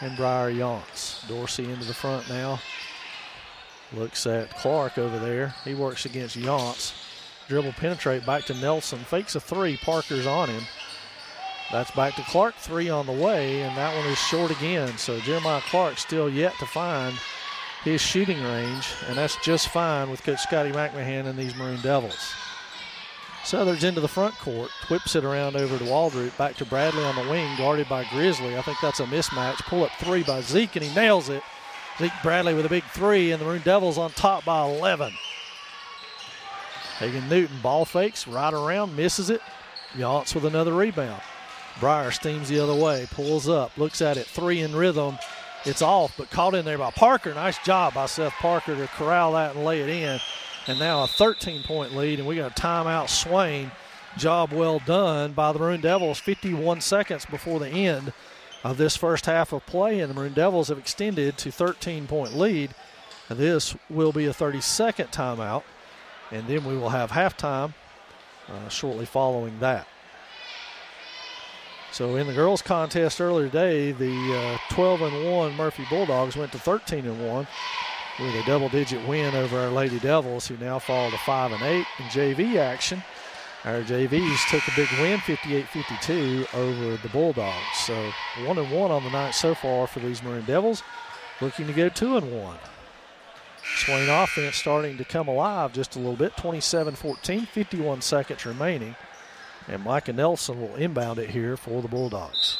and Breyer Yance. Dorsey into the front now. Looks at Clark over there. He works against Yance. Dribble penetrate back to Nelson. Fakes a 3. Parker's on him. That's back to Clark. 3 on the way, and that one is short again. So Jeremiah Clark still yet to find his shooting range, and that's just fine with Coach Scotty McMahon and these Maroon Devils. Southers into the front court, whips it around over to Waldroop, back to Bradley on the wing, guarded by Grizzly. I think that's a mismatch. Pull-up 3 by Zeke, and he nails it. Zeke Bradley with a big 3, and the Maroon Devils on top by 11. Hagan Newton ball fakes, right around, misses it. Yance with another rebound. Breyer steams the other way, pulls up, looks at it, 3 in rhythm. It's off, but caught in there by Parker. Nice job by Seth Parker to corral that and lay it in. And now a 13-point lead, and we got a timeout. Swain. Job well done by the Maroon Devils. 51 seconds before the end of this first half of play, and the Maroon Devils have extended to 13-point lead. And this will be a 30-second timeout, and then we will have halftime shortly following that. So in the girls' contest earlier today, the 12-1 Murphy Bulldogs went to 13-1 with a double-digit win over our Lady Devils, who now fall to 5-8 in JV action. Our JVs took a big win, 58-52 over the Bulldogs. So 1-1 on the night so far for these Maroon Devils, looking to go 2-1. Swain offense starting to come alive just a little bit. 27-14, 51 seconds remaining. And Micah Nelson will inbound it here for the Bulldogs.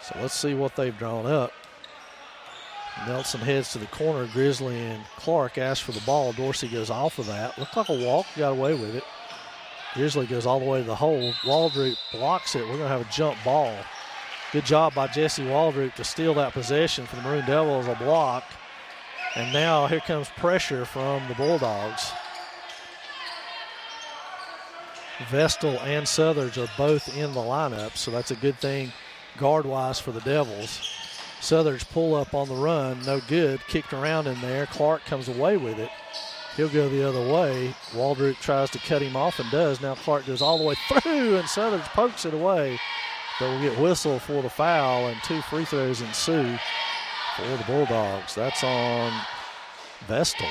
So let's see what they've drawn up. Nelson heads to the corner. Grizzly and Clark ask for the ball. Dorsey goes off of that. Looked like a walk. Got away with it. Grizzly goes all the way to the hole. Waldrop blocks it. We're going to have a jump ball. Good job by Jesse Waldrop to steal that possession for the Maroon Devils, a block. And now here comes pressure from the Bulldogs. Vestal and Southers are both in the lineup, so that's a good thing guard-wise for the Devils. Southers pull up on the run, no good. Kicked around in there. Clark comes away with it. He'll go the other way. Waldrop tries to cut him off and does. Now Clark goes all the way through, and Southers pokes it away. But will get whistled for the foul, and 2 free throws ensue for the Bulldogs. That's on Vestal.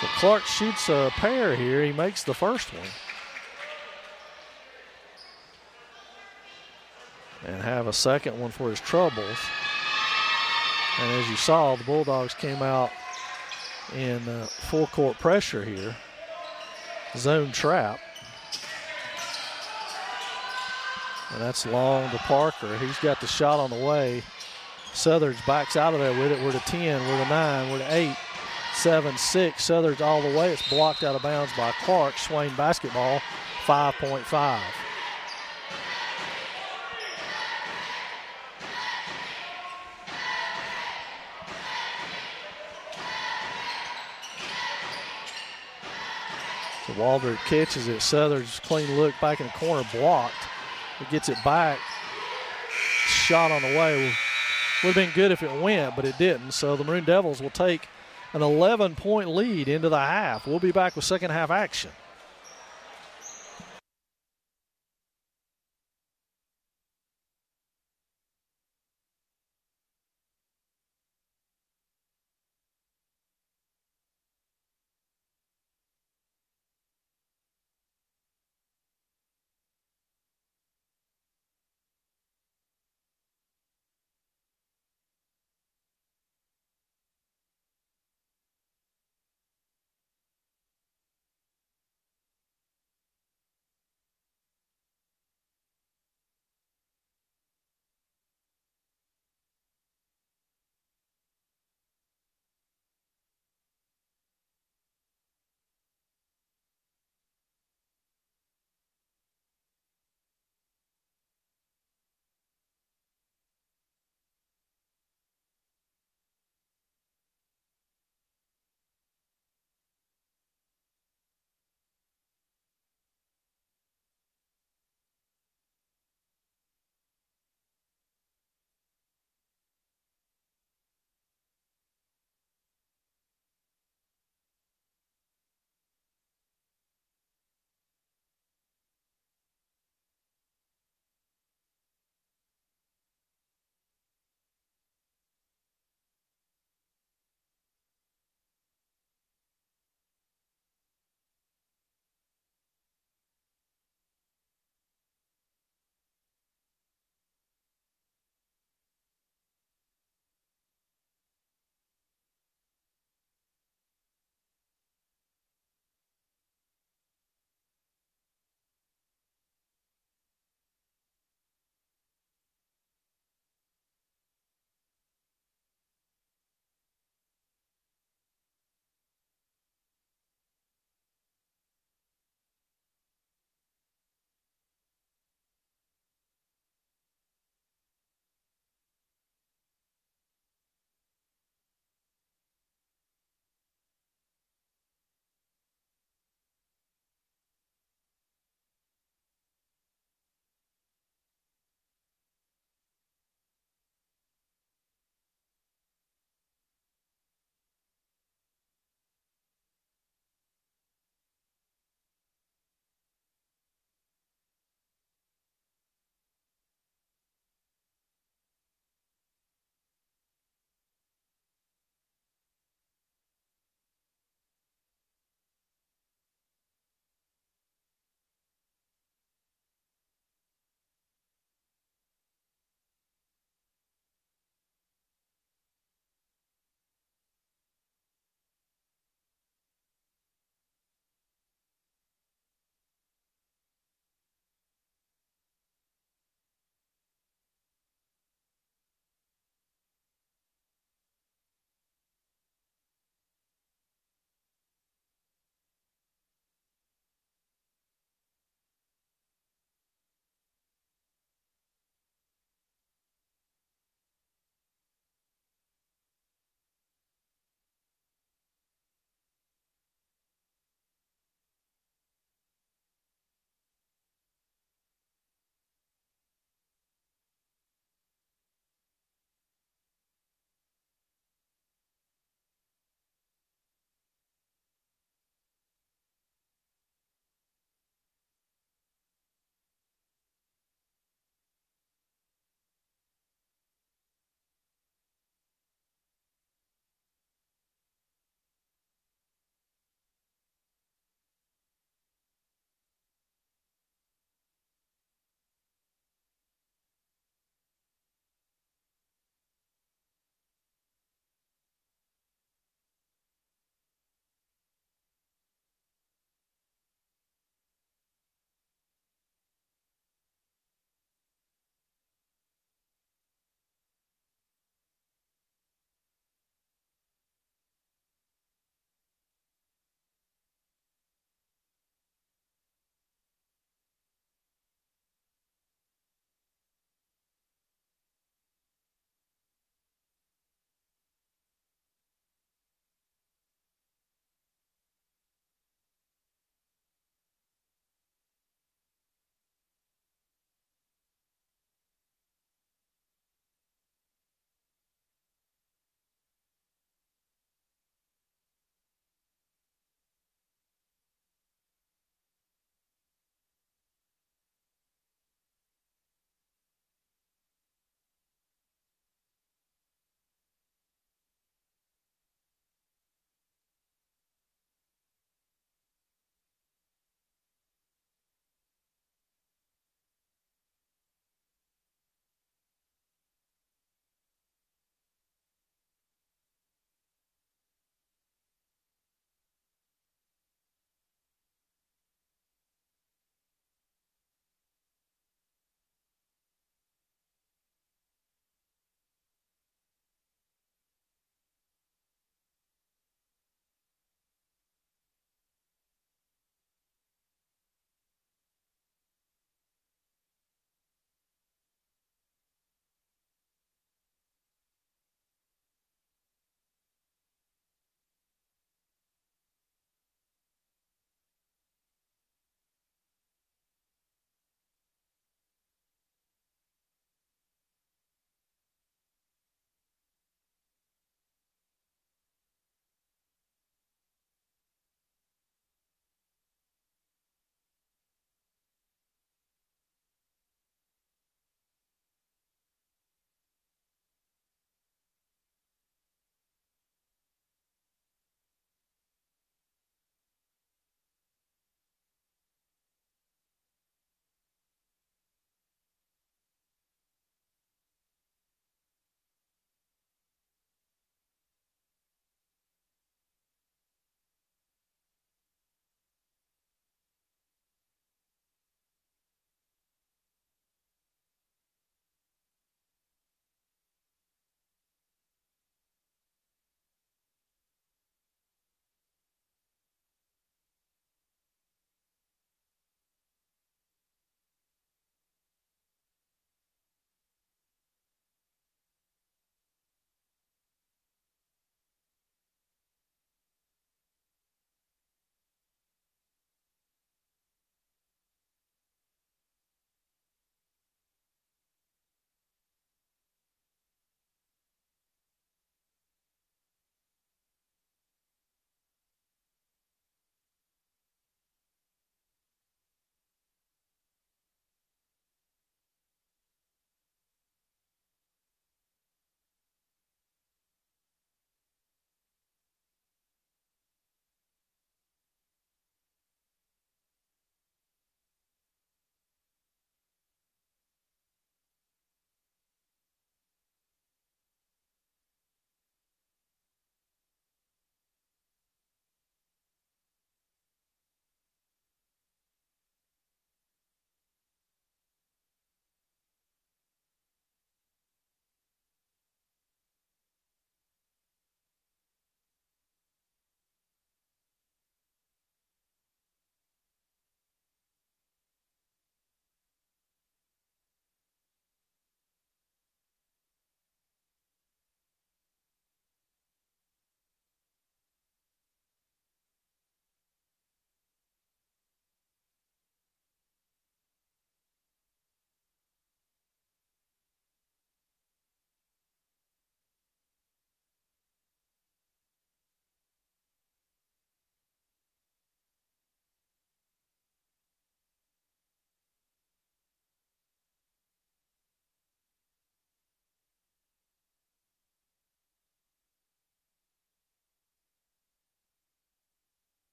So Clark shoots a pair here. He makes the first one. And have a second one for his troubles. And as you saw, the Bulldogs came out in full court pressure here. Zone trap. And that's long to Parker. He's got the shot on the way. Southers backs out of there with it. We're to 10, we're to 9, we're to 8, 7, 6. Southers all the way. It's blocked out of bounds by Clark. Swain basketball, 5.5. So Waldrop catches it. Southers clean look back in the corner, blocked. He gets it back. Shot on the way. Would have been good if it went, but it didn't. So the Maroon Devils will take an 11-point lead into the half. We'll be back with second half action.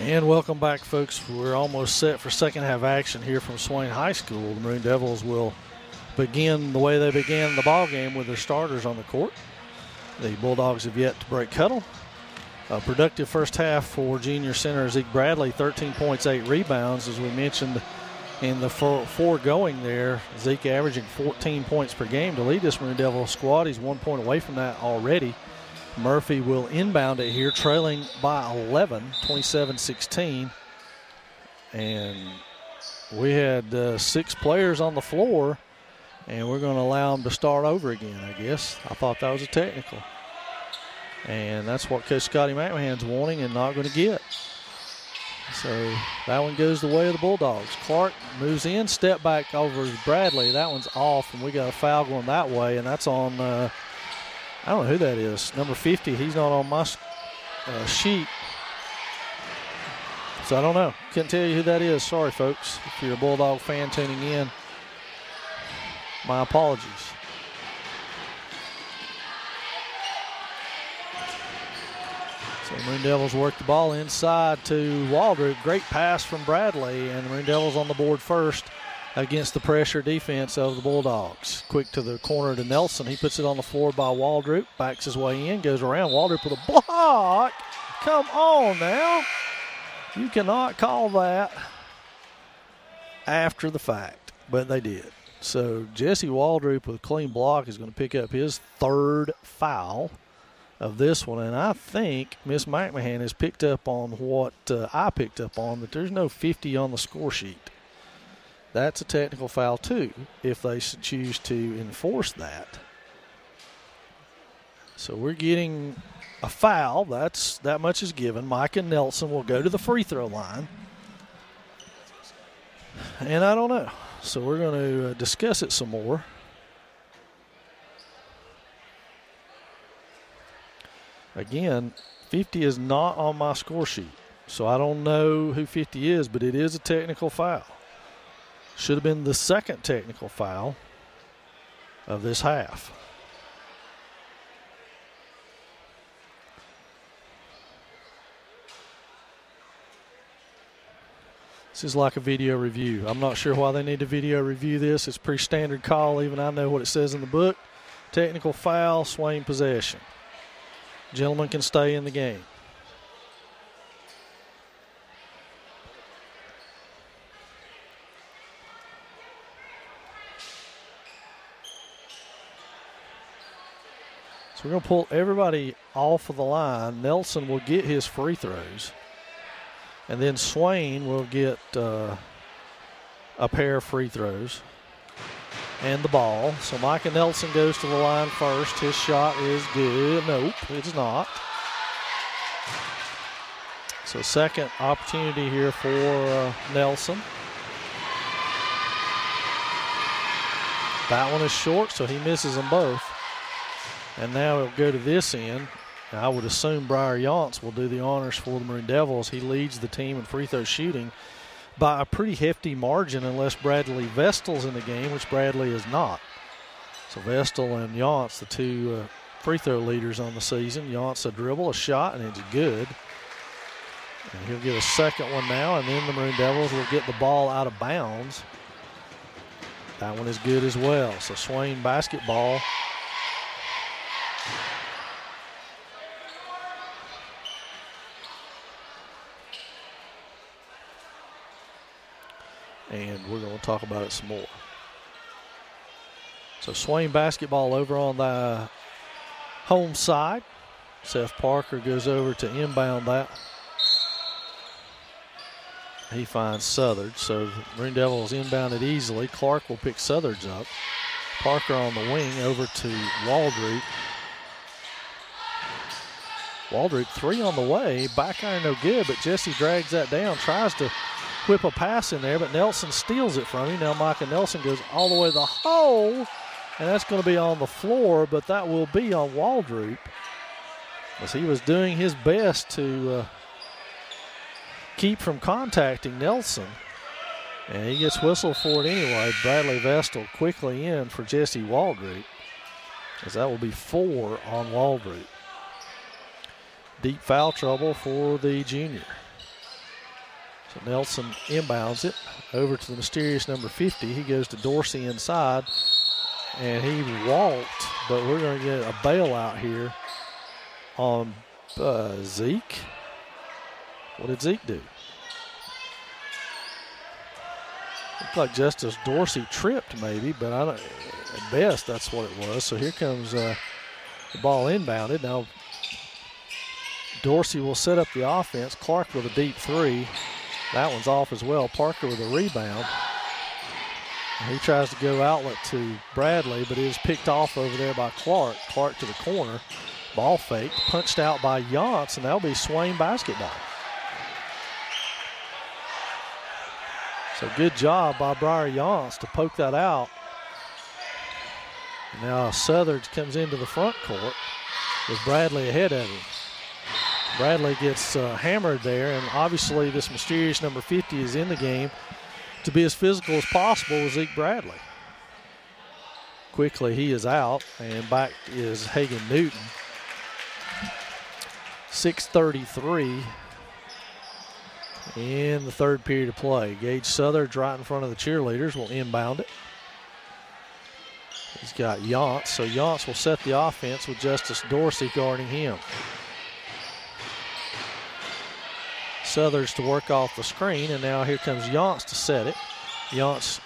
And welcome back, folks. We're almost set for second half action here from Swain High School. The Maroon Devils will begin the way they began the ball game with their starters on the court. The Bulldogs have yet to break huddle. A productive first half for junior center Zeke Bradley, 13 points, 8 rebounds. As we mentioned in the foregoing there, Zeke averaging 14 points per game to lead this Maroon Devil squad. He's 1 point away from that already. Murphy will inbound it here, trailing by 11, 27-16. And we had 6 players on the floor, and we're going to allow them to start over again, I guess. I thought that was a technical. And that's what Coach Scotty McMahon's wanting and not going to get. So that one goes the way of the Bulldogs. Clark moves in, step back over Bradley. That one's off, and we got a foul going that way, and that's on I don't know who that is. Number 50, he's not on my sheet. So I don't know. Can't tell you who that is. Sorry, folks. If you're a Bulldog fan tuning in, my apologies. So the Maroon Devils work the ball inside to Waldrop. Great pass from Bradley, and the Maroon Devils on the board first against the pressure defense of the Bulldogs. Quick to the corner to Nelson. He puts it on the floor by Waldrop. Backs his way in, goes around. Waldrop with a block. Come on now. You cannot call that after the fact, but they did. So Jesse Waldrop with a clean block is going to pick up his 3rd foul of this one. And I think Miss McMahon has picked up on what I picked up on, that there's no 50 on the score sheet. That's a technical foul, too, if they choose to enforce that. So we're getting a foul. That much is given. Micah Nelson will go to the free throw line. And I don't know. So we're going to discuss it some more. Again, 50 is not on my score sheet. So I don't know who 50 is, but it is a technical foul. Should have been the 2nd technical foul of this half. This is like a video review. I'm not sure why they need to video review this. It's a pretty standard call. Even I know what it says in the book. Technical foul, Swain possession. Gentlemen can stay in the game. We're going to pull everybody off of the line. Nelson will get his free throws. And then Swain will get a pair of free throws and the ball. So Micah Nelson goes to the line first. His shot is good. Nope, it's not. So second opportunity here for Nelson. That one is short, so he misses them both. And now it'll go to this end. I would assume Briar Yance will do the honors for the Maroon Devils. He leads the team in free throw shooting by a pretty hefty margin, unless Bradley Vestal's in the game, which Bradley is not. So Vestal and Yance, the 2 free throw leaders on the season. Yance a dribble, a shot, and it's good. And he'll get a second one now, and then the Maroon Devils will get the ball out of bounds. That one is good as well. So Swain basketball. And we're going to talk about it some more. So Swain basketball over on the home side. Seth Parker goes over to inbound that. He finds Southard. So the Maroon Devils inbounded easily. Clark will pick Southard's up. Parker on the wing over to Waldrop. Waldrop 3 on the way. Back iron no good, but Jesse drags that down. Tries to whip a pass in there, but Nelson steals it from him. Now Micah Nelson goes all the way to the hole, and that's going to be on the floor, but that will be on Waldrop, as he was doing his best to keep from contacting Nelson. And he gets whistled for it anyway. Bradley Vestal quickly in for Jesse Waldrop, as that will be 4 on Waldrop. Deep foul trouble for the junior. So Nelson inbounds it over to the mysterious number 50. He goes to Dorsey inside, and he walked, but we're going to get a bailout here on Zeke. What did Zeke do? Looked like Justice Dorsey tripped maybe, but I don't, at best that's what it was. So here comes the ball inbounded. Now Dorsey will set up the offense. Clark with a deep three. That one's off as well. Parker with a rebound. He tries to go outlet to Bradley, but it is picked off over there by Clark. Clark to the corner. Ball fake, punched out by Yance, and that'll be Swain basketball. So good job by Briar Yance to poke that out. Now Southard comes into the front court with Bradley ahead of him. Bradley gets hammered there, and obviously this mysterious number 50 is in the game to be as physical as possible with Zeke Bradley. Quickly he is out, and back is Hagan Newton. 6:33 in the third period of play. Gage Southard's right in front of the cheerleaders, will inbound it. He's got Yance, so Yance will set the offense with Justice Dorsey guarding him. Southers to work off the screen, and now here comes Yance to set it. Yance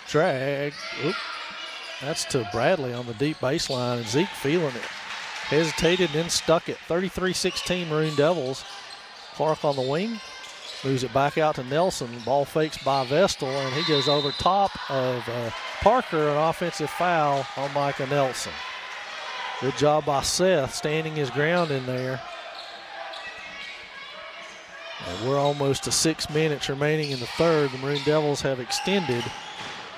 drag. Oop. That's to Bradley on the deep baseline, and Zeke feeling it. Hesitated and then stuck it. 33-16 Maroon Devils. Clark on the wing. Moves it back out to Nelson. Ball fakes by Vestal, and he goes over top of Parker. An offensive foul on Micah Nelson. Good job by Seth standing his ground in there. And we're almost to 6 minutes remaining in the third. The Maroon Devils have extended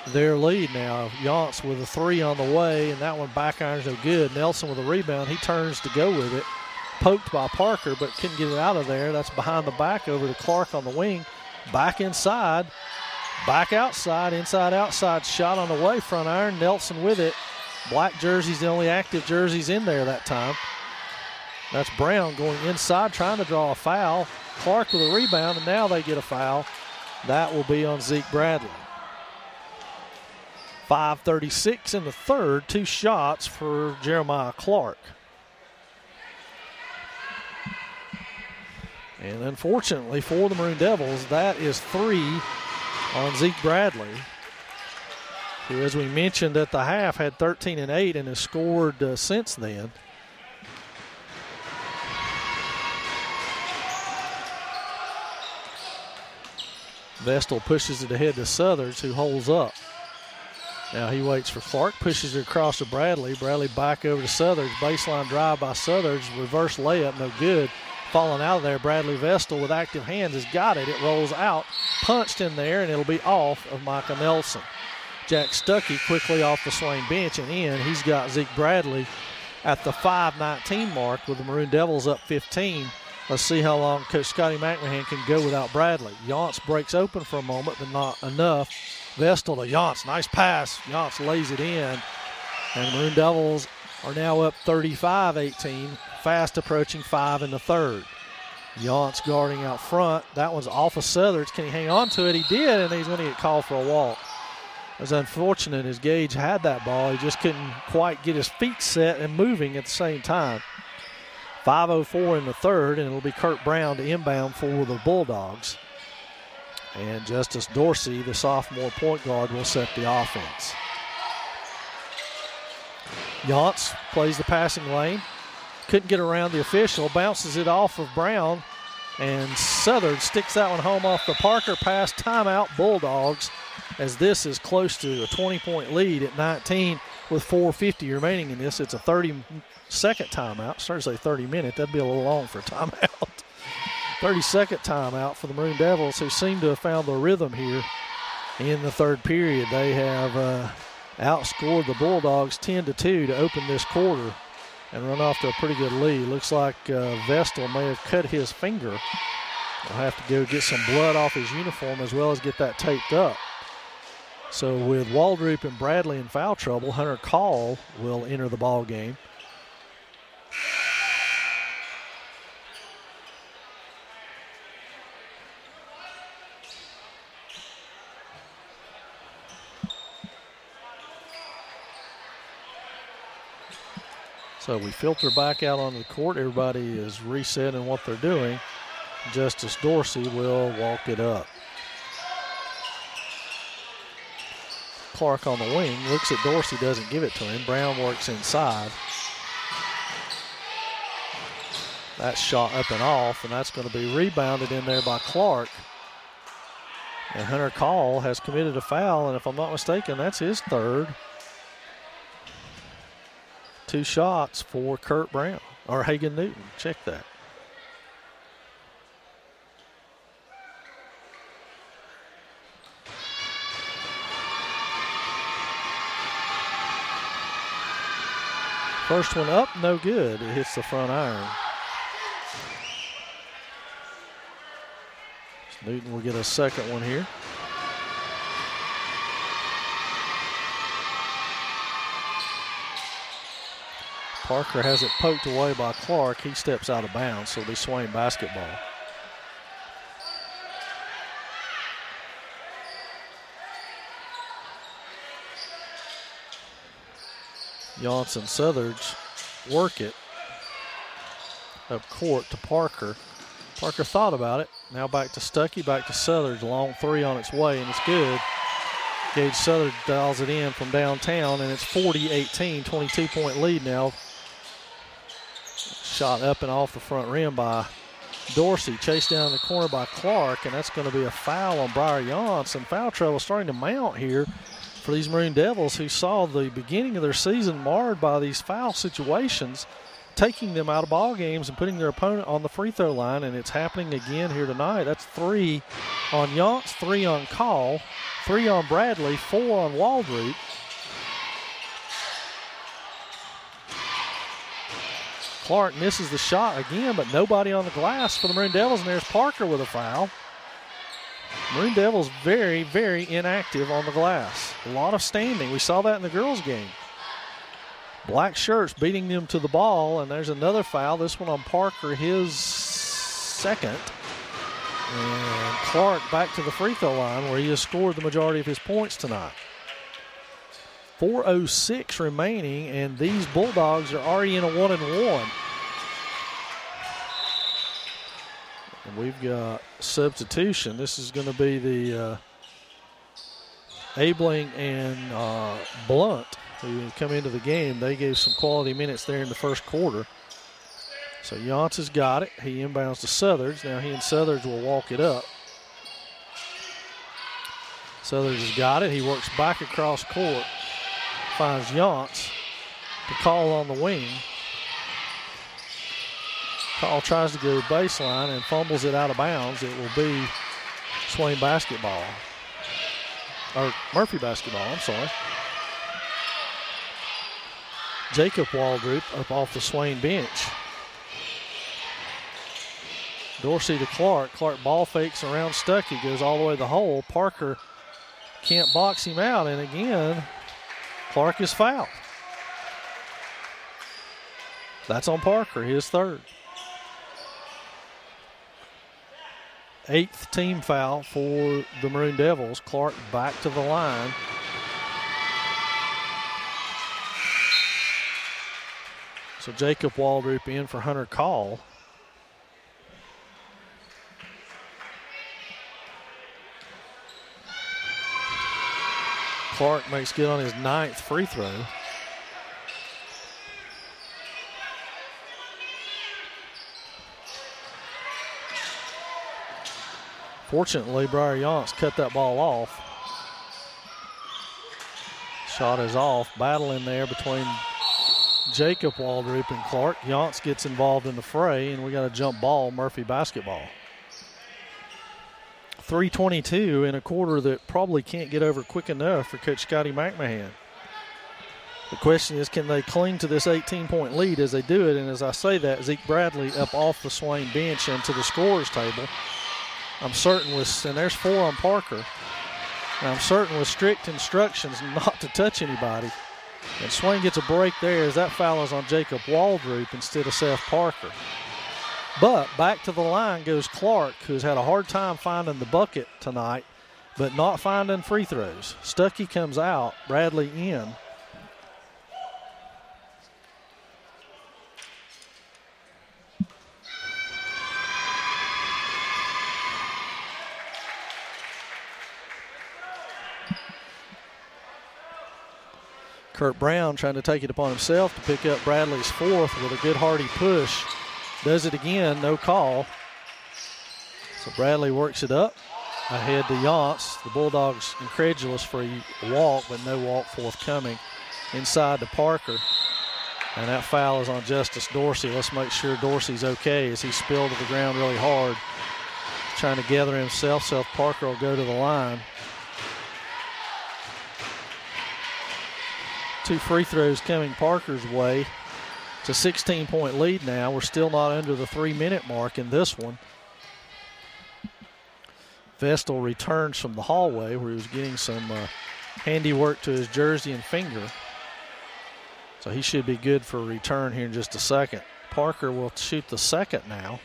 their lead now. Yance with a three on the way, and that one back irons no good. Nelson with a rebound. He turns to go with it. Poked by Parker, but couldn't get it out of there. That's behind the back over to Clark on the wing. Back inside. Back outside. Inside, outside. Shot on the way. Front iron. Nelson with it. Black jersey's the only active jerseys in there that time. That's Brown going inside, trying to draw a foul. Clark with a rebound, and now they get a foul. That will be on Zeke Bradley. 5:36 in the third. 2 shots for Jeremiah Clark. And unfortunately for the Maroon Devils, that is 3 on Zeke Bradley, who, as we mentioned at the half, had 13 and 8 and has scored since then. Vestal pushes it ahead to Southers, who holds up. Now he waits for Clark, pushes it across to Bradley. Bradley back over to Southers. Baseline drive by Southers. Reverse layup, no good. Falling out of there, Bradley Vestal with active hands has got it. It rolls out, punched in there, and it'll be off of Micah Nelson. Jack Stuckey quickly off the Swain bench and in. He's got Zeke Bradley at the 5:19 mark with the Maroon Devils up 15. Let's see how long Coach Scotty McMahon can go without Bradley. Yance breaks open for a moment, but not enough. Vestal to Yance. Nice pass. Yance lays it in. And the Maroon Devils are now up 35-18, fast approaching 5 in the third. Yance guarding out front. That one's off of Southers. Can he hang on to it? He did, and he's going to get called for a walk. It was unfortunate as Gage had that ball. He just couldn't quite get his feet set and moving at the same time. 5:04 in the third, and it'll be Kurt Brown to inbound for the Bulldogs. And Justice Dorsey, the sophomore point guard, will set the offense. Yance plays the passing lane. Couldn't get around the official. Bounces it off of Brown. And Southern sticks that one home off the Parker pass. Timeout, Bulldogs, as this is close to a 20-point lead at 19 with 4:50 remaining in this. It's a 30-second timeout. Started to say 30-minute. That'd be a little long for a timeout. 30-second timeout for the Maroon Devils, who seem to have found the rhythm here in the third period. They have outscored the Bulldogs 10-2 to open this quarter and run off to a pretty good lead. Looks like Vestal may have cut his finger. He'll have to go get some blood off his uniform as well as get that taped up. So with Waldrop and Bradley in foul trouble, Hunter Call will enter the ball game. So we filter back out onto the court. Everybody is resetting what they're doing. Justice Dorsey will walk it up. Clark on the wing, looks at Dorsey, doesn't give it to him. Brown works inside. That shot up and off, and that's going to be rebounded in there by Clark. And Hunter Call has committed a foul, and if I'm not mistaken, that's his third. 2 shots for Kurt Brown, or Hagan Newton. Check that. First one up, no good. It hits the front iron. So Newton will get a second one here. Parker has it poked away by Clark. He steps out of bounds, so it'll be Swain basketball. Yance and Southard's work it up court to Parker. Parker thought about it. Now back to Stuckey, back to Southard's. Long 3 on its way, and it's good. Gage Southard dials it in from downtown, and it's 40-18, 22-point lead now. Shot up and off the front rim by Dorsey. Chased down the corner by Clark, and that's going to be a foul on Briar Yance. And foul trouble starting to mount here for these Maroon Devils, who saw the beginning of their season marred by these foul situations, taking them out of ball games and putting their opponent on the free throw line, and it's happening again here tonight. That's 3 on Yance, 3 on Call, 3 on Bradley, 4 on Waldrop. Clark misses the shot again, but nobody on the glass for the Maroon Devils, and there's Parker with a foul. Maroon Devils very, very inactive on the glass. A lot of standing. We saw that in the girls' game. Black shirts beating them to the ball, and there's another foul. This one on Parker, his second. And Clark back to the free throw line where he has scored the majority of his points tonight. 4:06 remaining, and these Bulldogs are already in a 1-1. And we've got substitution. This is going to be the Abling and Blunt who come into the game. They gave some quality minutes there in the first quarter. So Yance has got it. He inbounds to Southards. Now he and Southards will walk it up. Southards has got it. He works back across court. Finds Yance to Call on the wing. Call tries to go baseline and fumbles it out of bounds. It will be Swain basketball. Or Murphy basketball, I'm sorry. Jacob Waldrop up off the Swain bench. Dorsey to Clark. Clark ball fakes around Stuckey. Goes all the way to the hole. Parker can't box him out. And again, Clark is fouled. That's on Parker, his third. 8th team foul for the Maroon Devils. Clark back to the line. So Jacob Waldrop in for Hunter Call. Clark makes good on his 9th free throw. Fortunately, Briar Yance cut that ball off. Shot is off. Battle in there between Jacob Waldrop and Clark. Yance gets involved in the fray, and we got a jump ball, Murphy basketball. 3:22 in a quarter that probably can't get over quick enough for Coach Scotty McMahon. The question is, can they cling to this 18-point lead as they do it? And as I say that, Zeke Bradley up off the Swain bench and to the scorer's table. I'm certain with, and there's 4 on Parker. And I'm certain with strict instructions not to touch anybody. And Swain gets a break there as that foul is on Jacob Waldrop instead of Seth Parker. But back to the line goes Clark, who's had a hard time finding the bucket tonight, but not finding free throws. Stuckey comes out, Bradley in. Kurt Brown trying to take it upon himself to pick up Bradley's fourth with a good hearty push. Does it again, no call. So Bradley works it up ahead to Yance. The Bulldogs incredulous for a walk, but no walk forthcoming. Inside to Parker. And that foul is on Justice Dorsey. Let's make sure Dorsey's okay as he spilled to the ground really hard. Trying to gather himself. Seth Parker will go to the line. 2 free throws coming Parker's way. It's a 16-point lead now. We're still not under the 3-minute mark in this one. Vestal returns from the hallway where he was getting some handiwork to his jersey and finger. So he should be good for a return here in just a second. Parker will shoot the second now.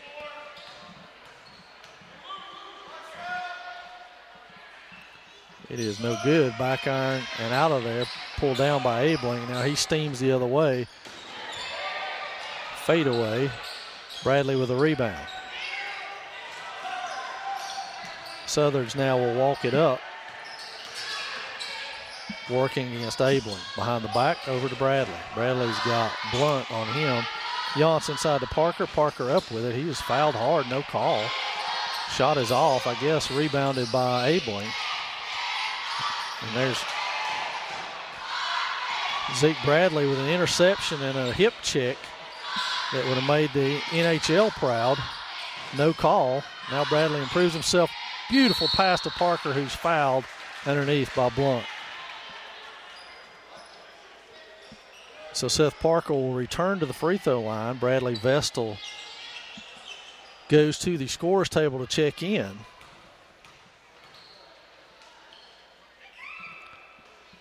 It is no good. Back iron and out of there. Pulled down by Abling. Now he steams the other way. Fade away. Bradley with a rebound. Southerns now will walk it up. Working against Abling. Behind the back, over to Bradley. Bradley's got Blunt on him. Yance inside to Parker. Parker up with it. He was fouled hard, no call. Shot is off, I guess, rebounded by Abling. And there's Zeke Bradley with an interception and a hip check that would have made the NHL proud. No call. Now Bradley improves himself. Beautiful pass to Parker, who's fouled underneath by Blunt. So Seth Parker will return to the free throw line. Bradley Vestal goes to the scorer's table to check in.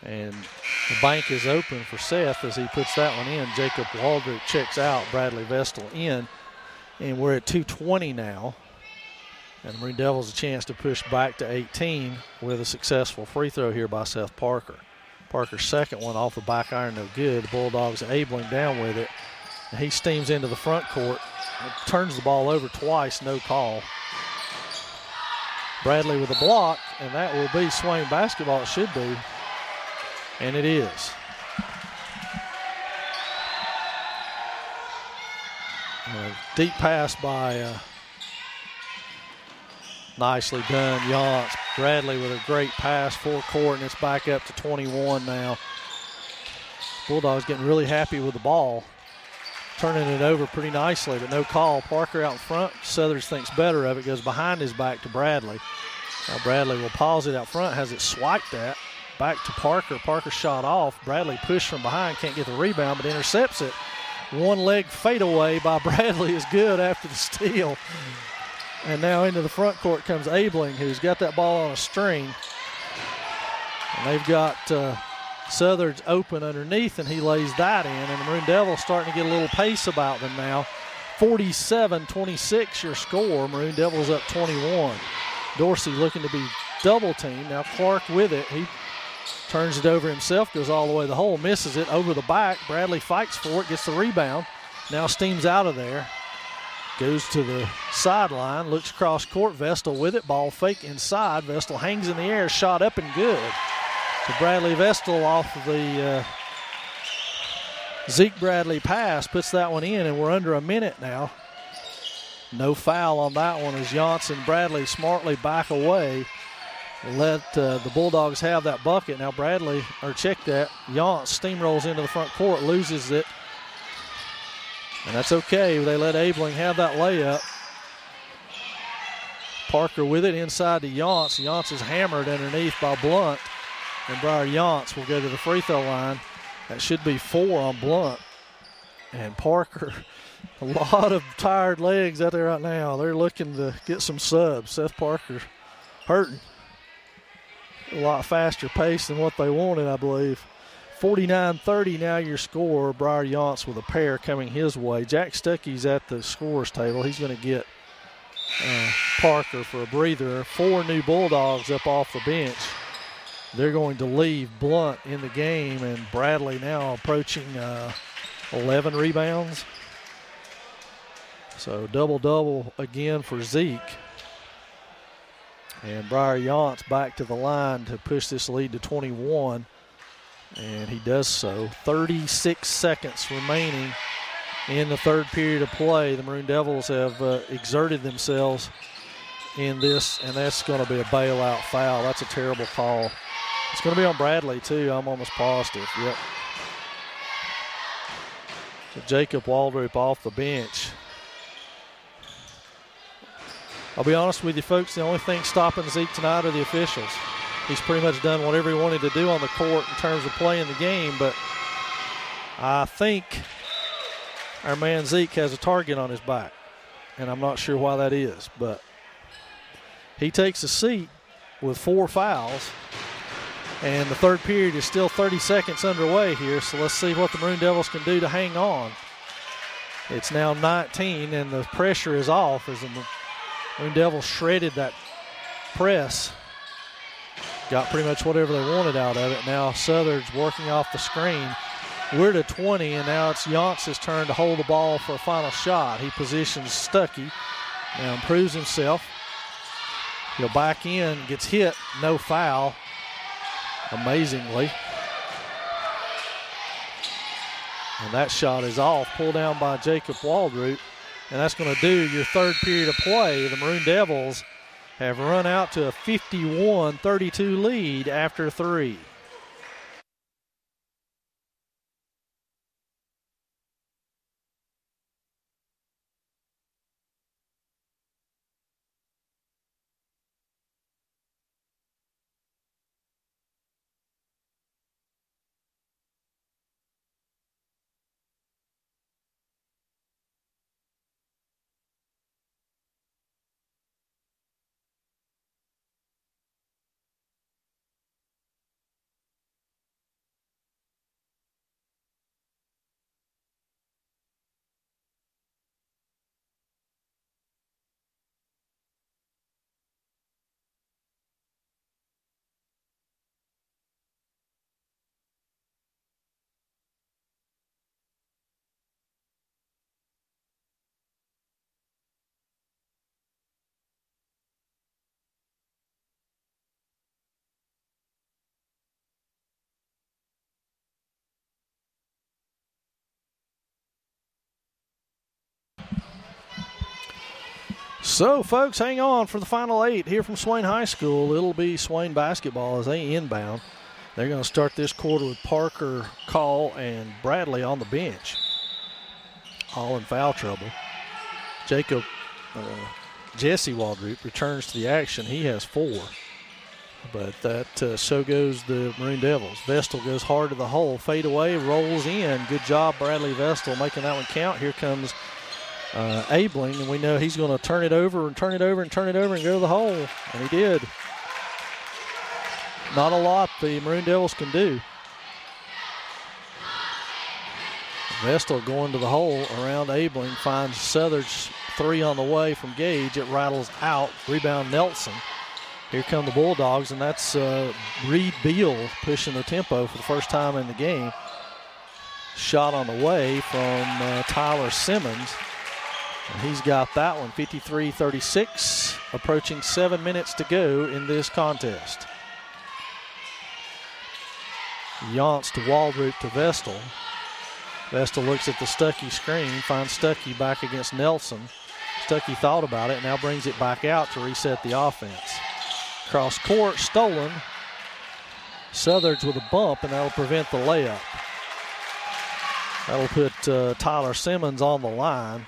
And the bank is open for Seth as he puts that one in. Jacob Waldrop checks out. Bradley Vestal in. And we're at 2:20 now. And the Maroon Devils a chance to push back to 18 with a successful free throw here by Seth Parker. Parker's second one off the back iron, no good. The Bulldogs Abling down with it. And he steams into the front court. Turns the ball over twice, no call. Bradley with a block, and that will be Swain basketball. It should be. And it is. Deep pass by nicely done, Yance. Bradley with a great pass, full court, and it's back up to 21 now. Bulldogs getting really happy with the ball. Turning it over pretty nicely, but no call. Parker out in front. Southers thinks better of it, goes behind his back to Bradley. Now Bradley will pause it out front, has it swiped at. Back to Parker. Parker shot off. Bradley pushed from behind, can't get the rebound, but intercepts it. One leg fadeaway by Bradley is good after the steal. And now into the front court comes Abling, who's got that ball on a string. And they've got Southern's open underneath, and he lays that in. And the Maroon Devils starting to get a little pace about them now. 47-26 your score. Maroon Devils up 21. Dorsey looking to be double teamed. Now Clark with it. He turns it over himself, goes all the way to the hole, misses it over the back. Bradley fights for it, gets the rebound. Now steams out of there. Goes to the sideline, looks across court. Vestal with it, ball fake inside. Vestal hangs in the air, shot up and good. So Bradley Vestal off of the Zeke Bradley pass, puts that one in, and we're under a minute now. No foul on that one as Yance and Bradley smartly back away. Let the Bulldogs have that bucket. Now Bradley, or check that, Yance steamrolls into the front court, loses it. And that's okay. They let Abling have that layup. Parker with it inside to Yance. Yance is hammered underneath by Blunt. And Briar Yance will go to the free throw line. That should be 4 on Blunt. And Parker, a lot of tired legs out there right now. They're looking to get some subs. Seth Parker hurting. A lot faster pace than what they wanted, I believe. 49-30 now your score. Briar Yance with a pair coming his way. Jack Stuckey's at the scorer's table. He's going to get Parker for a breather. 4 new Bulldogs up off the bench. They're going to leave Blunt in the game, and Bradley now approaching 11 rebounds. So double-double again for Zeke. And Briar Yance back to the line to push this lead to 21. And he does so. 36 seconds remaining in the third period of play. The Maroon Devils have exerted themselves in this, and that's going to be a bailout foul. That's a terrible call. It's going to be on Bradley, too. I'm almost positive. Yep. So Jacob Waldrop off the bench. I'll be honest with you, folks, the only thing stopping Zeke tonight are the officials. He's pretty much done whatever he wanted to do on the court in terms of playing the game, but I think our man Zeke has a target on his back, and I'm not sure why that is, but he takes a seat with 4 fouls, and the third period is still 30 seconds underway here, so let's see what the Maroon Devils can do to hang on. It's now 19, and the pressure is off as the Maroon Devils shredded that press. Got pretty much whatever they wanted out of it. Now Southard's working off the screen. We're to 20, and now it's Yanc's turn to hold the ball for a final shot. He positions Stuckey. Now improves himself. He'll back in, gets hit, no foul, amazingly. And that shot is off, pulled down by Jacob Waldrop. And that's going to do your third period of play. The Maroon Devils have run out to a 51-32 lead after 3. So, folks, hang on for the final 8 here from Swain High School. It'll be Swain basketball as they inbound. They're going to start this quarter with Parker, Call, and Bradley on the bench, all in foul trouble. Jesse Waldrop returns to the action. He has 4. But so goes the Maroon Devils. Vestal goes hard to the hole. Fade away, rolls in. Good job, Bradley Vestal, making that one count. Here comes Abling, and we know he's going to turn it over and turn it over and turn it over and go to the hole. And he did. Not a lot the Maroon Devils can do. Vestal going to the hole around Abling, finds Southard's 3 on the way from Gage. It rattles out. Rebound Nelson. Here come the Bulldogs, and that's Reed Beal pushing the tempo for the first time in the game. Shot on the way from Tyler Simmons. And he's got that one, 53-36, approaching 7 minutes to go in this contest. Yance to Waldrop to Vestal. Vestal looks at the Stuckey screen, finds Stuckey back against Nelson. Stuckey thought about it, now brings it back out to reset the offense. Cross court, stolen. Southard's with a bump, and that'll prevent the layup. That'll put Tyler Simmons on the line.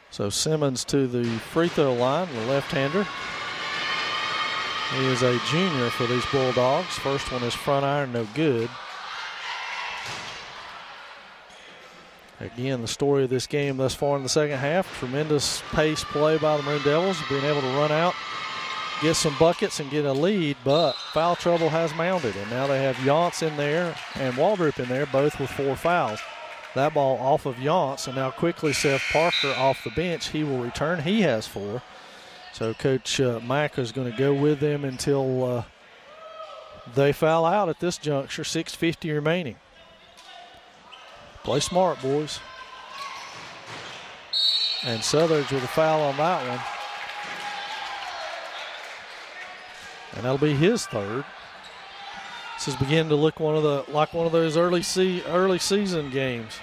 So Simmons to the free throw line, the left-hander. He is a junior for these Bulldogs. First one is front iron, no good. Again, the story of this game thus far in the second half, tremendous pace play by the Maroon Devils, being able to run out, get some buckets, and get a lead, but foul trouble has mounted, and now they have Yance in there and Waldrop in there, both with 4 fouls. That ball off of Yance, and now quickly Seth Parker off the bench. He will return. He has 4. So Coach Mack is going to go with them until they foul out at this juncture. 6:50 remaining. Play smart, boys. And Southard's with a foul on that one. And that'll be his third. This is beginning to look like one of those early season games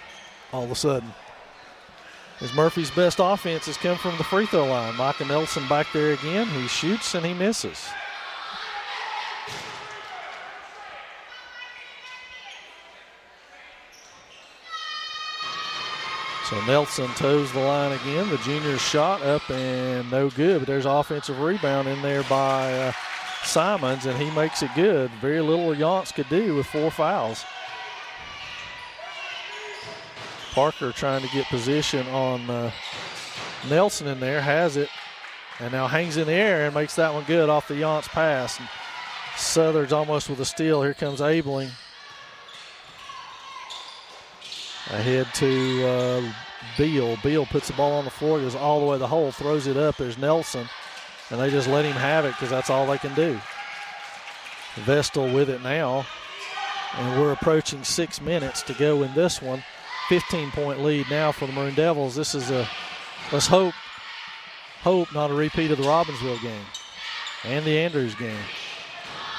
all of a sudden. As Murphy's best offense has come from the free throw line. Micah Nelson back there again. He shoots and he misses. So Nelson toes the line again. The junior's shot up and no good, but there's offensive rebound in there by Simons, and he makes it good. Very little Yance could do with 4 fouls. Parker trying to get position on Nelson in there, has it, and now hangs in the air and makes that one good off the Yance pass. And Southard's almost with a steal. Here comes Abeling. Ahead to Beal. Beal puts the ball on the floor, goes all the way to the hole, throws it up. There's Nelson, and they just let him have it because that's all they can do. Vestal with it now, and we're approaching 6 minutes to go in this one. 15-point lead now for the Maroon Devils. This is let's hope not a repeat of the Robbinsville game and the Andrews game,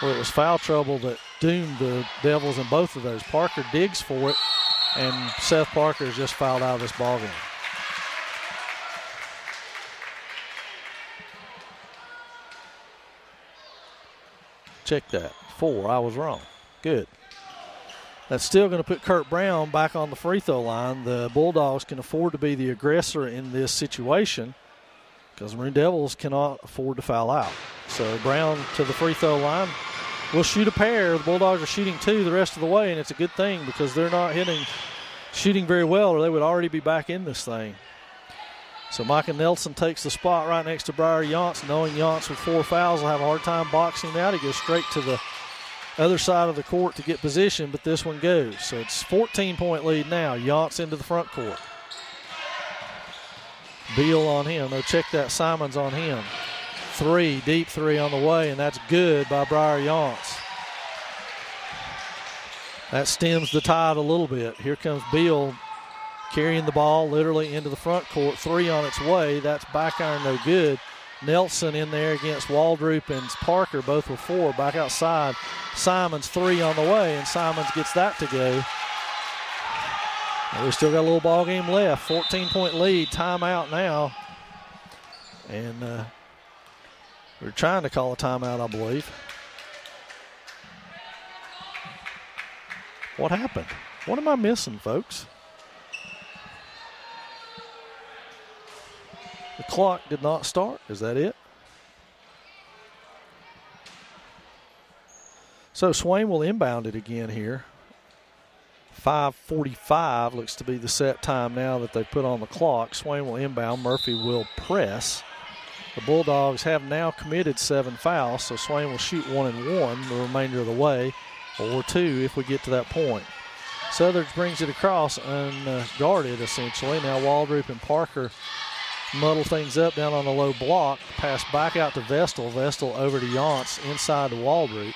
where it was foul trouble that doomed the Devils in both of those. Parker digs for it, and Seth Parker is just fouled out of this ball game. Check that. 4. I was wrong. Good. That's still going to put Kurt Brown back on the free throw line. The Bulldogs can afford to be the aggressor in this situation because Maroon Devils cannot afford to foul out. So Brown to the free throw line. We'll shoot a pair. The Bulldogs are shooting 2 the rest of the way, and it's a good thing because they're not shooting very well, or they would already be back in this thing. So Micah Nelson takes the spot right next to Briar Yance, knowing Yance with 4 fouls will have a hard time boxing him out. He goes straight to the other side of the court to get position, but this one goes. So it's 14-point lead now. Yance into the front court. Beal on him. No, check that. Simons on him. 3, deep 3 on the way, and that's good by Briar Yance. That stems the tide a little bit. Here comes Beal carrying the ball literally into the front court. 3 on its way. That's back iron, no good. Nelson in there against Waldrop and Parker, both with 4. Back outside. Simons 3 on the way, and Simons gets that to go. And we still got a little ball game left. 14-point lead. Timeout now. And we're trying to call a timeout, I believe. What happened? What am I missing, folks? The clock did not start. Is that it? So Swain will inbound it again here. 5:45 looks to be the set time now that they put on the clock. Swain will inbound. Murphy will press. The Bulldogs have now committed 7 fouls, so Swain will shoot 1 and 1 the remainder of the way, or 2 if we get to that point. Southers brings it across unguarded, essentially. Now Waldrop and Parker muddle things up down on the low block. Pass back out to Vestal. Vestal over to Yance inside to Waldrop.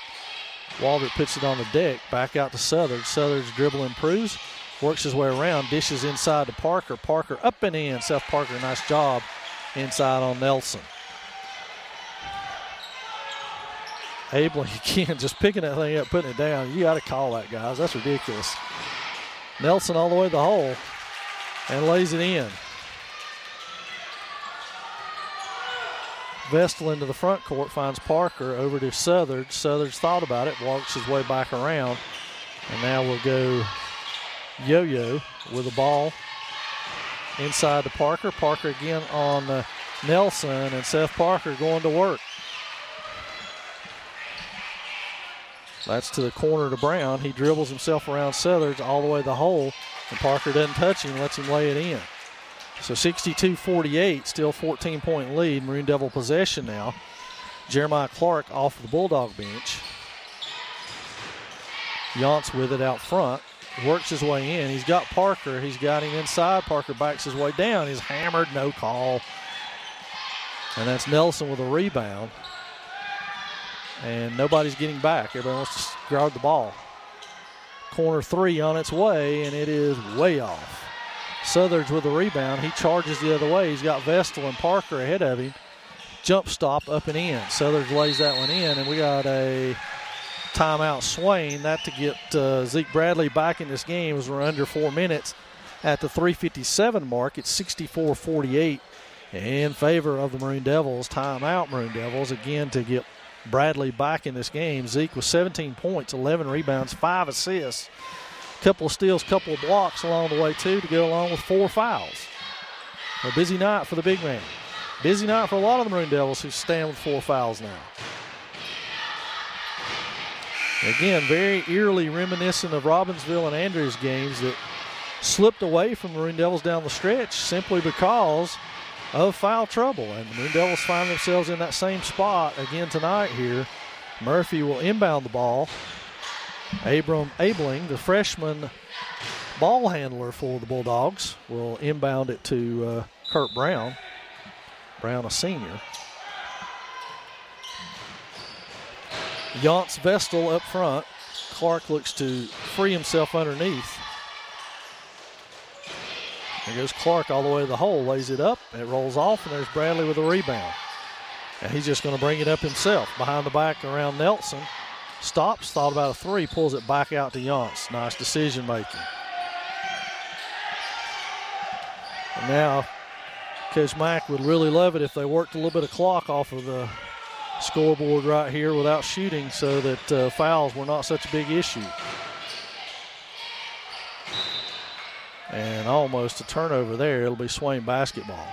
Waldrop puts it on the deck. Back out to Southers. Southers dribble improves. Works his way around. Dishes inside to Parker. Parker up and in. Seth Parker, nice job inside on Nelson. Abeling again, just picking that thing up, putting it down. You got to call that, guys. That's ridiculous. Nelson all the way to the hole and lays it in. Vestal into the front court, finds Parker over to Southard. Southard's thought about it, walks his way back around. And now we'll go Yo-Yo with the ball inside to Parker. Parker again on Nelson, and Seth Parker going to work. That's to the corner to Brown. He dribbles himself around Southard's all the way to the hole, and Parker doesn't touch him, lets him lay it in. So 62-48, still 14-point lead. Maroon Devil possession now. Jeremiah Clark off the Bulldog bench. Yance with it out front. Works his way in. He's got Parker. He's got him inside. Parker backs his way down. He's hammered, no call. And that's Nelson with a rebound. And nobody's getting back. Everybody wants to guard the ball. Corner 3 on its way, and it is way off. Southard's with the rebound. He charges the other way. He's got Vestal and Parker ahead of him. Jump stop up and in. Southard lays that one in, and we got a timeout Swain. That to get Zeke Bradley back in this game as we're under 4 minutes at the 3:57 mark. It's 64-48 in favor of the Maroon Devils. Timeout Maroon Devils again to get Bradley back in this game. Zeke with 17 points, 11 rebounds, 5 assists. Couple of steals, couple of blocks along the way too to go along with 4 fouls. A busy night for the big man. Busy night for a lot of the Maroon Devils who stand with 4 fouls now. Again, very eerily reminiscent of Robbinsville and Andrews games that slipped away from the Maroon Devils down the stretch simply because of foul trouble. And the Maroon Devils find themselves in that same spot again tonight here. Murphy will inbound the ball. Abram Abling, the freshman ball handler for the Bulldogs, will inbound it to Kurt Brown. Brown, a senior. Yance Vestal up front. Clark looks to free himself underneath. There goes Clark all the way to the hole, lays it up, it rolls off, and there's Bradley with a rebound. And he's just going to bring it up himself. Behind the back around Nelson. Stops, thought about a 3, pulls it back out to Yance. Nice decision making. And now Coach Mack would really love it if they worked a little bit of clock off of the scoreboard right here without shooting so that fouls were not such a big issue. And almost a turnover there. It'll be Swain basketball.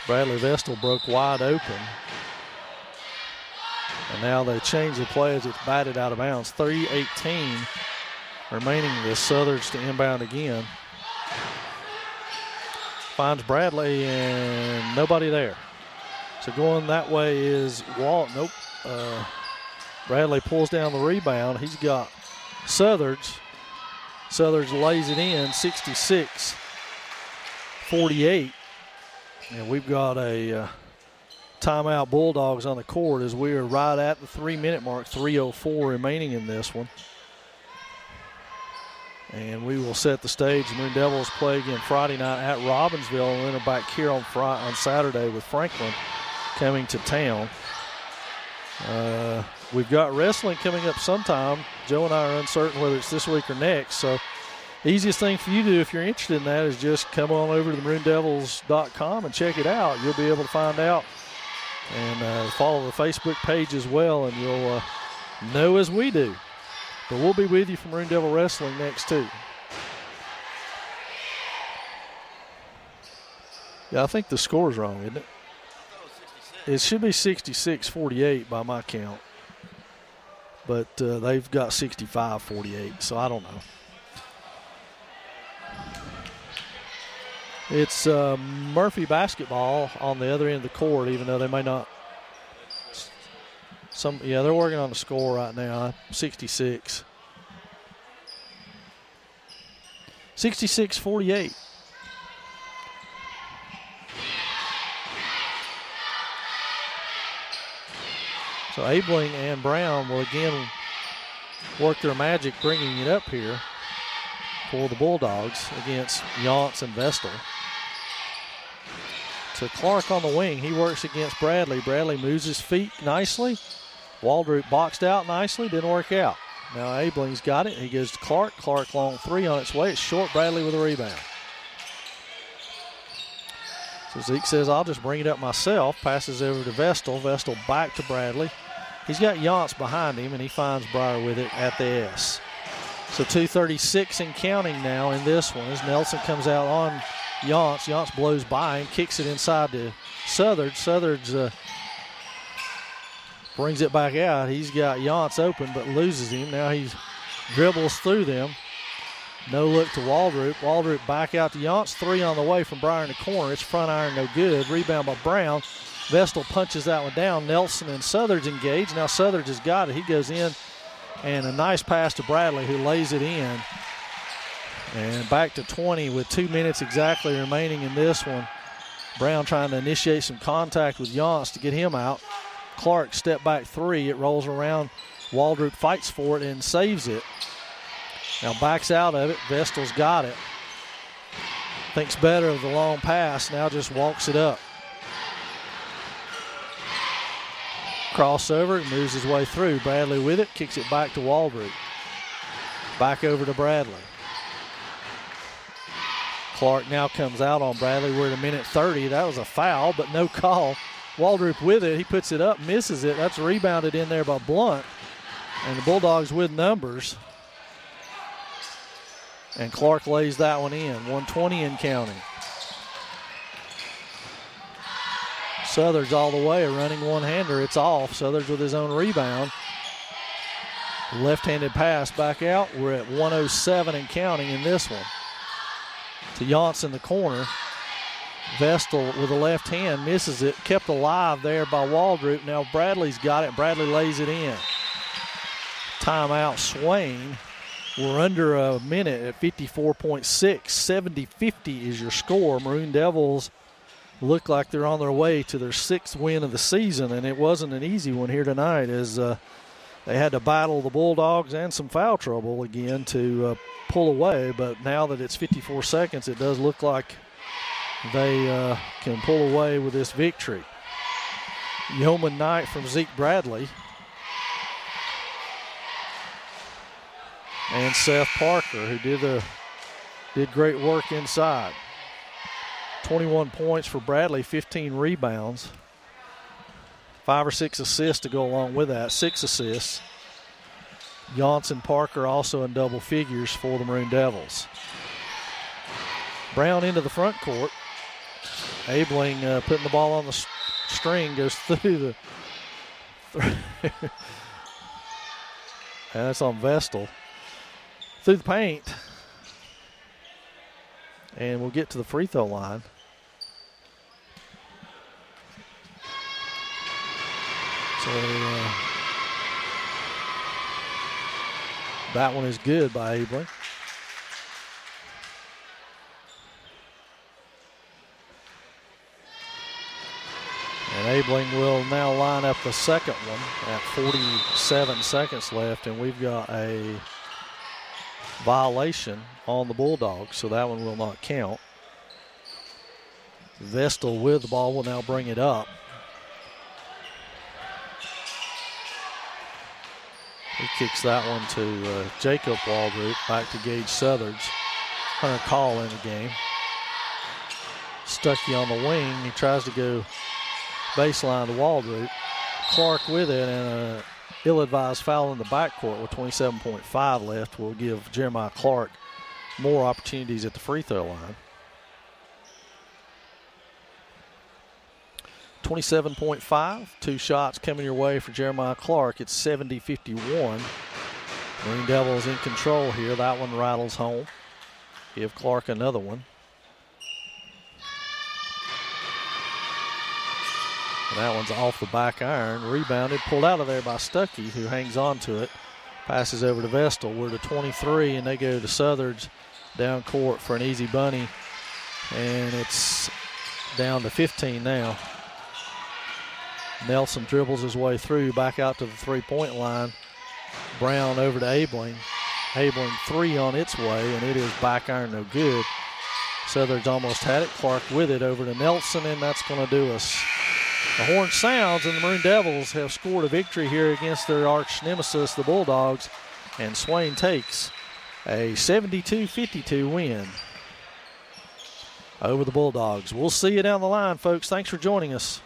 Bradley Vestal broke wide open. And now they change the play as it's batted out of bounds. 3:18 remaining the Southards to inbound again. Finds Bradley and nobody there. So going that way is Walt. Nope. Bradley pulls down the rebound. He's got Southards. Southards lays it in, 66-48. And we've got a timeout Bulldogs on the court as we are right at the 3-minute mark, 3:04 remaining in this one. And we will set the stage. The Maroon Devils play again Friday night at Robbinsville, and then are back here on Saturday with Franklin coming to town. We've got wrestling coming up sometime. Joe and I are uncertain whether it's this week or next. So easiest thing for you to do if you're interested in that is just come on over to the maroondevils.com and check it out. You'll be able to find out. And follow the Facebook page as well, and you'll know as we do. But we'll be with you from Maroon Devil Wrestling next, too. Yeah, I think the score's wrong, isn't it? It should be 66-48 by my count. But they've got 65-48, so I don't know. It's Murphy basketball on the other end of the court, even though they may not. They're working on the score right now. 66. 66-48. So Abling and Brown will again work their magic, bringing it up here for the Bulldogs against Yance and Vestal. To Clark on the wing. He works against Bradley. Bradley moves his feet nicely. Waldrop boxed out nicely. Didn't work out. Now Abling's got it. He goes to Clark. Clark long 3 on its way. It's short. Bradley with a rebound. So Zeke says, I'll just bring it up myself. Passes over to Vestal. Vestal back to Bradley. He's got Yance behind him, and he finds Breyer with it at the S. So 2:36 and counting now in this one as Nelson comes out on Yance. Yance blows by and kicks it inside to Southards. Southards brings it back out. He's got Yance open but loses him. Now he dribbles through them. No look to Waldrop. Waldrop back out to Yance. 3 on the way from Breyer in the corner. It's front iron, no good. Rebound by Brown. Vestal punches that one down. Nelson and Southards engage. Now Southards has got it. He goes in, and a nice pass to Bradley, who lays it in. And back to 20 with 2 minutes exactly remaining in this one. Brown trying to initiate some contact with Yance to get him out. Clark step back three. It rolls around. Waldrop fights for it and saves it. Now backs out of it. Vestal's got it. Thinks better of the long pass. Now just walks it up. Crossover, moves his way through. Bradley with it, kicks it back to Waldrop. Back over to Bradley. Clark now comes out on Bradley. We're at a minute 30. That was a foul, but no call. Waldrop with it. He puts it up, misses it. That's rebounded in there by Blunt. And the Bulldogs with numbers. And Clark lays that one in. 120 and counting. Southard's all the way, a running one-hander. It's off. Southard's with his own rebound. Left-handed pass back out. We're at 107 and counting in this one. To Yance in the corner. Vestal with a left hand misses it. Kept alive there by Waldrop. Now Bradley's got it. Bradley lays it in. Timeout Swain. We're under a minute at 54.6. 70-50 is your score. Maroon Devils look like they're on their way to their 6th win of the season, and it wasn't an easy one here tonight as they had to battle the Bulldogs and some foul trouble again to pull away. But now that it's 54 seconds, it does look like they can pull away with this victory. Yeoman night from Zeke Bradley and Seth Parker, who did great work inside. 21 points for Bradley, 15 rebounds. 5 or 6 assists to go along with that, 6 assists. Yance and Parker also in double figures for the Maroon Devils. Brown into the front court. Abeling putting the ball on the string, goes through and that's on Vestal. Through the paint. And we'll get to the free throw line. So that one is good by Abeling. And Abeling will now line up the second one at 47 seconds left, and we've got a violation on the Bulldogs, so that one will not count. Vestal with the ball will now bring it up. He kicks that one to Jacob Waldrop, back to Gage Southard's. Hunter Call in the game. Stuckey on the wing. He tries to go baseline to Waldrop. Clark with it, and a ill-advised foul in the backcourt with 27.5 left will give Jeremiah Clark more opportunities at the free throw line. 27.5, 2 shots coming your way for Jeremiah Clark. It's 70-51. Maroon Devils in control here. That one rattles home. Give Clark another one. And that one's off the back iron. Rebounded, pulled out of there by Stuckey, who hangs on to it. Passes over to Vestal. We're to 23, and they go to Southard's down court for an easy bunny. And it's down to 15 now. Nelson dribbles his way through, back out to the three-point line. Brown over to Abeling. Abeling 3 on its way, and it is back iron no good. Southard's almost had it. Clark with it over to Nelson, and that's going to do us. The horn sounds, and the Maroon Devils have scored a victory here against their arch nemesis, the Bulldogs, and Swain takes a 72-52 win over the Bulldogs. We'll see you down the line, folks. Thanks for joining us.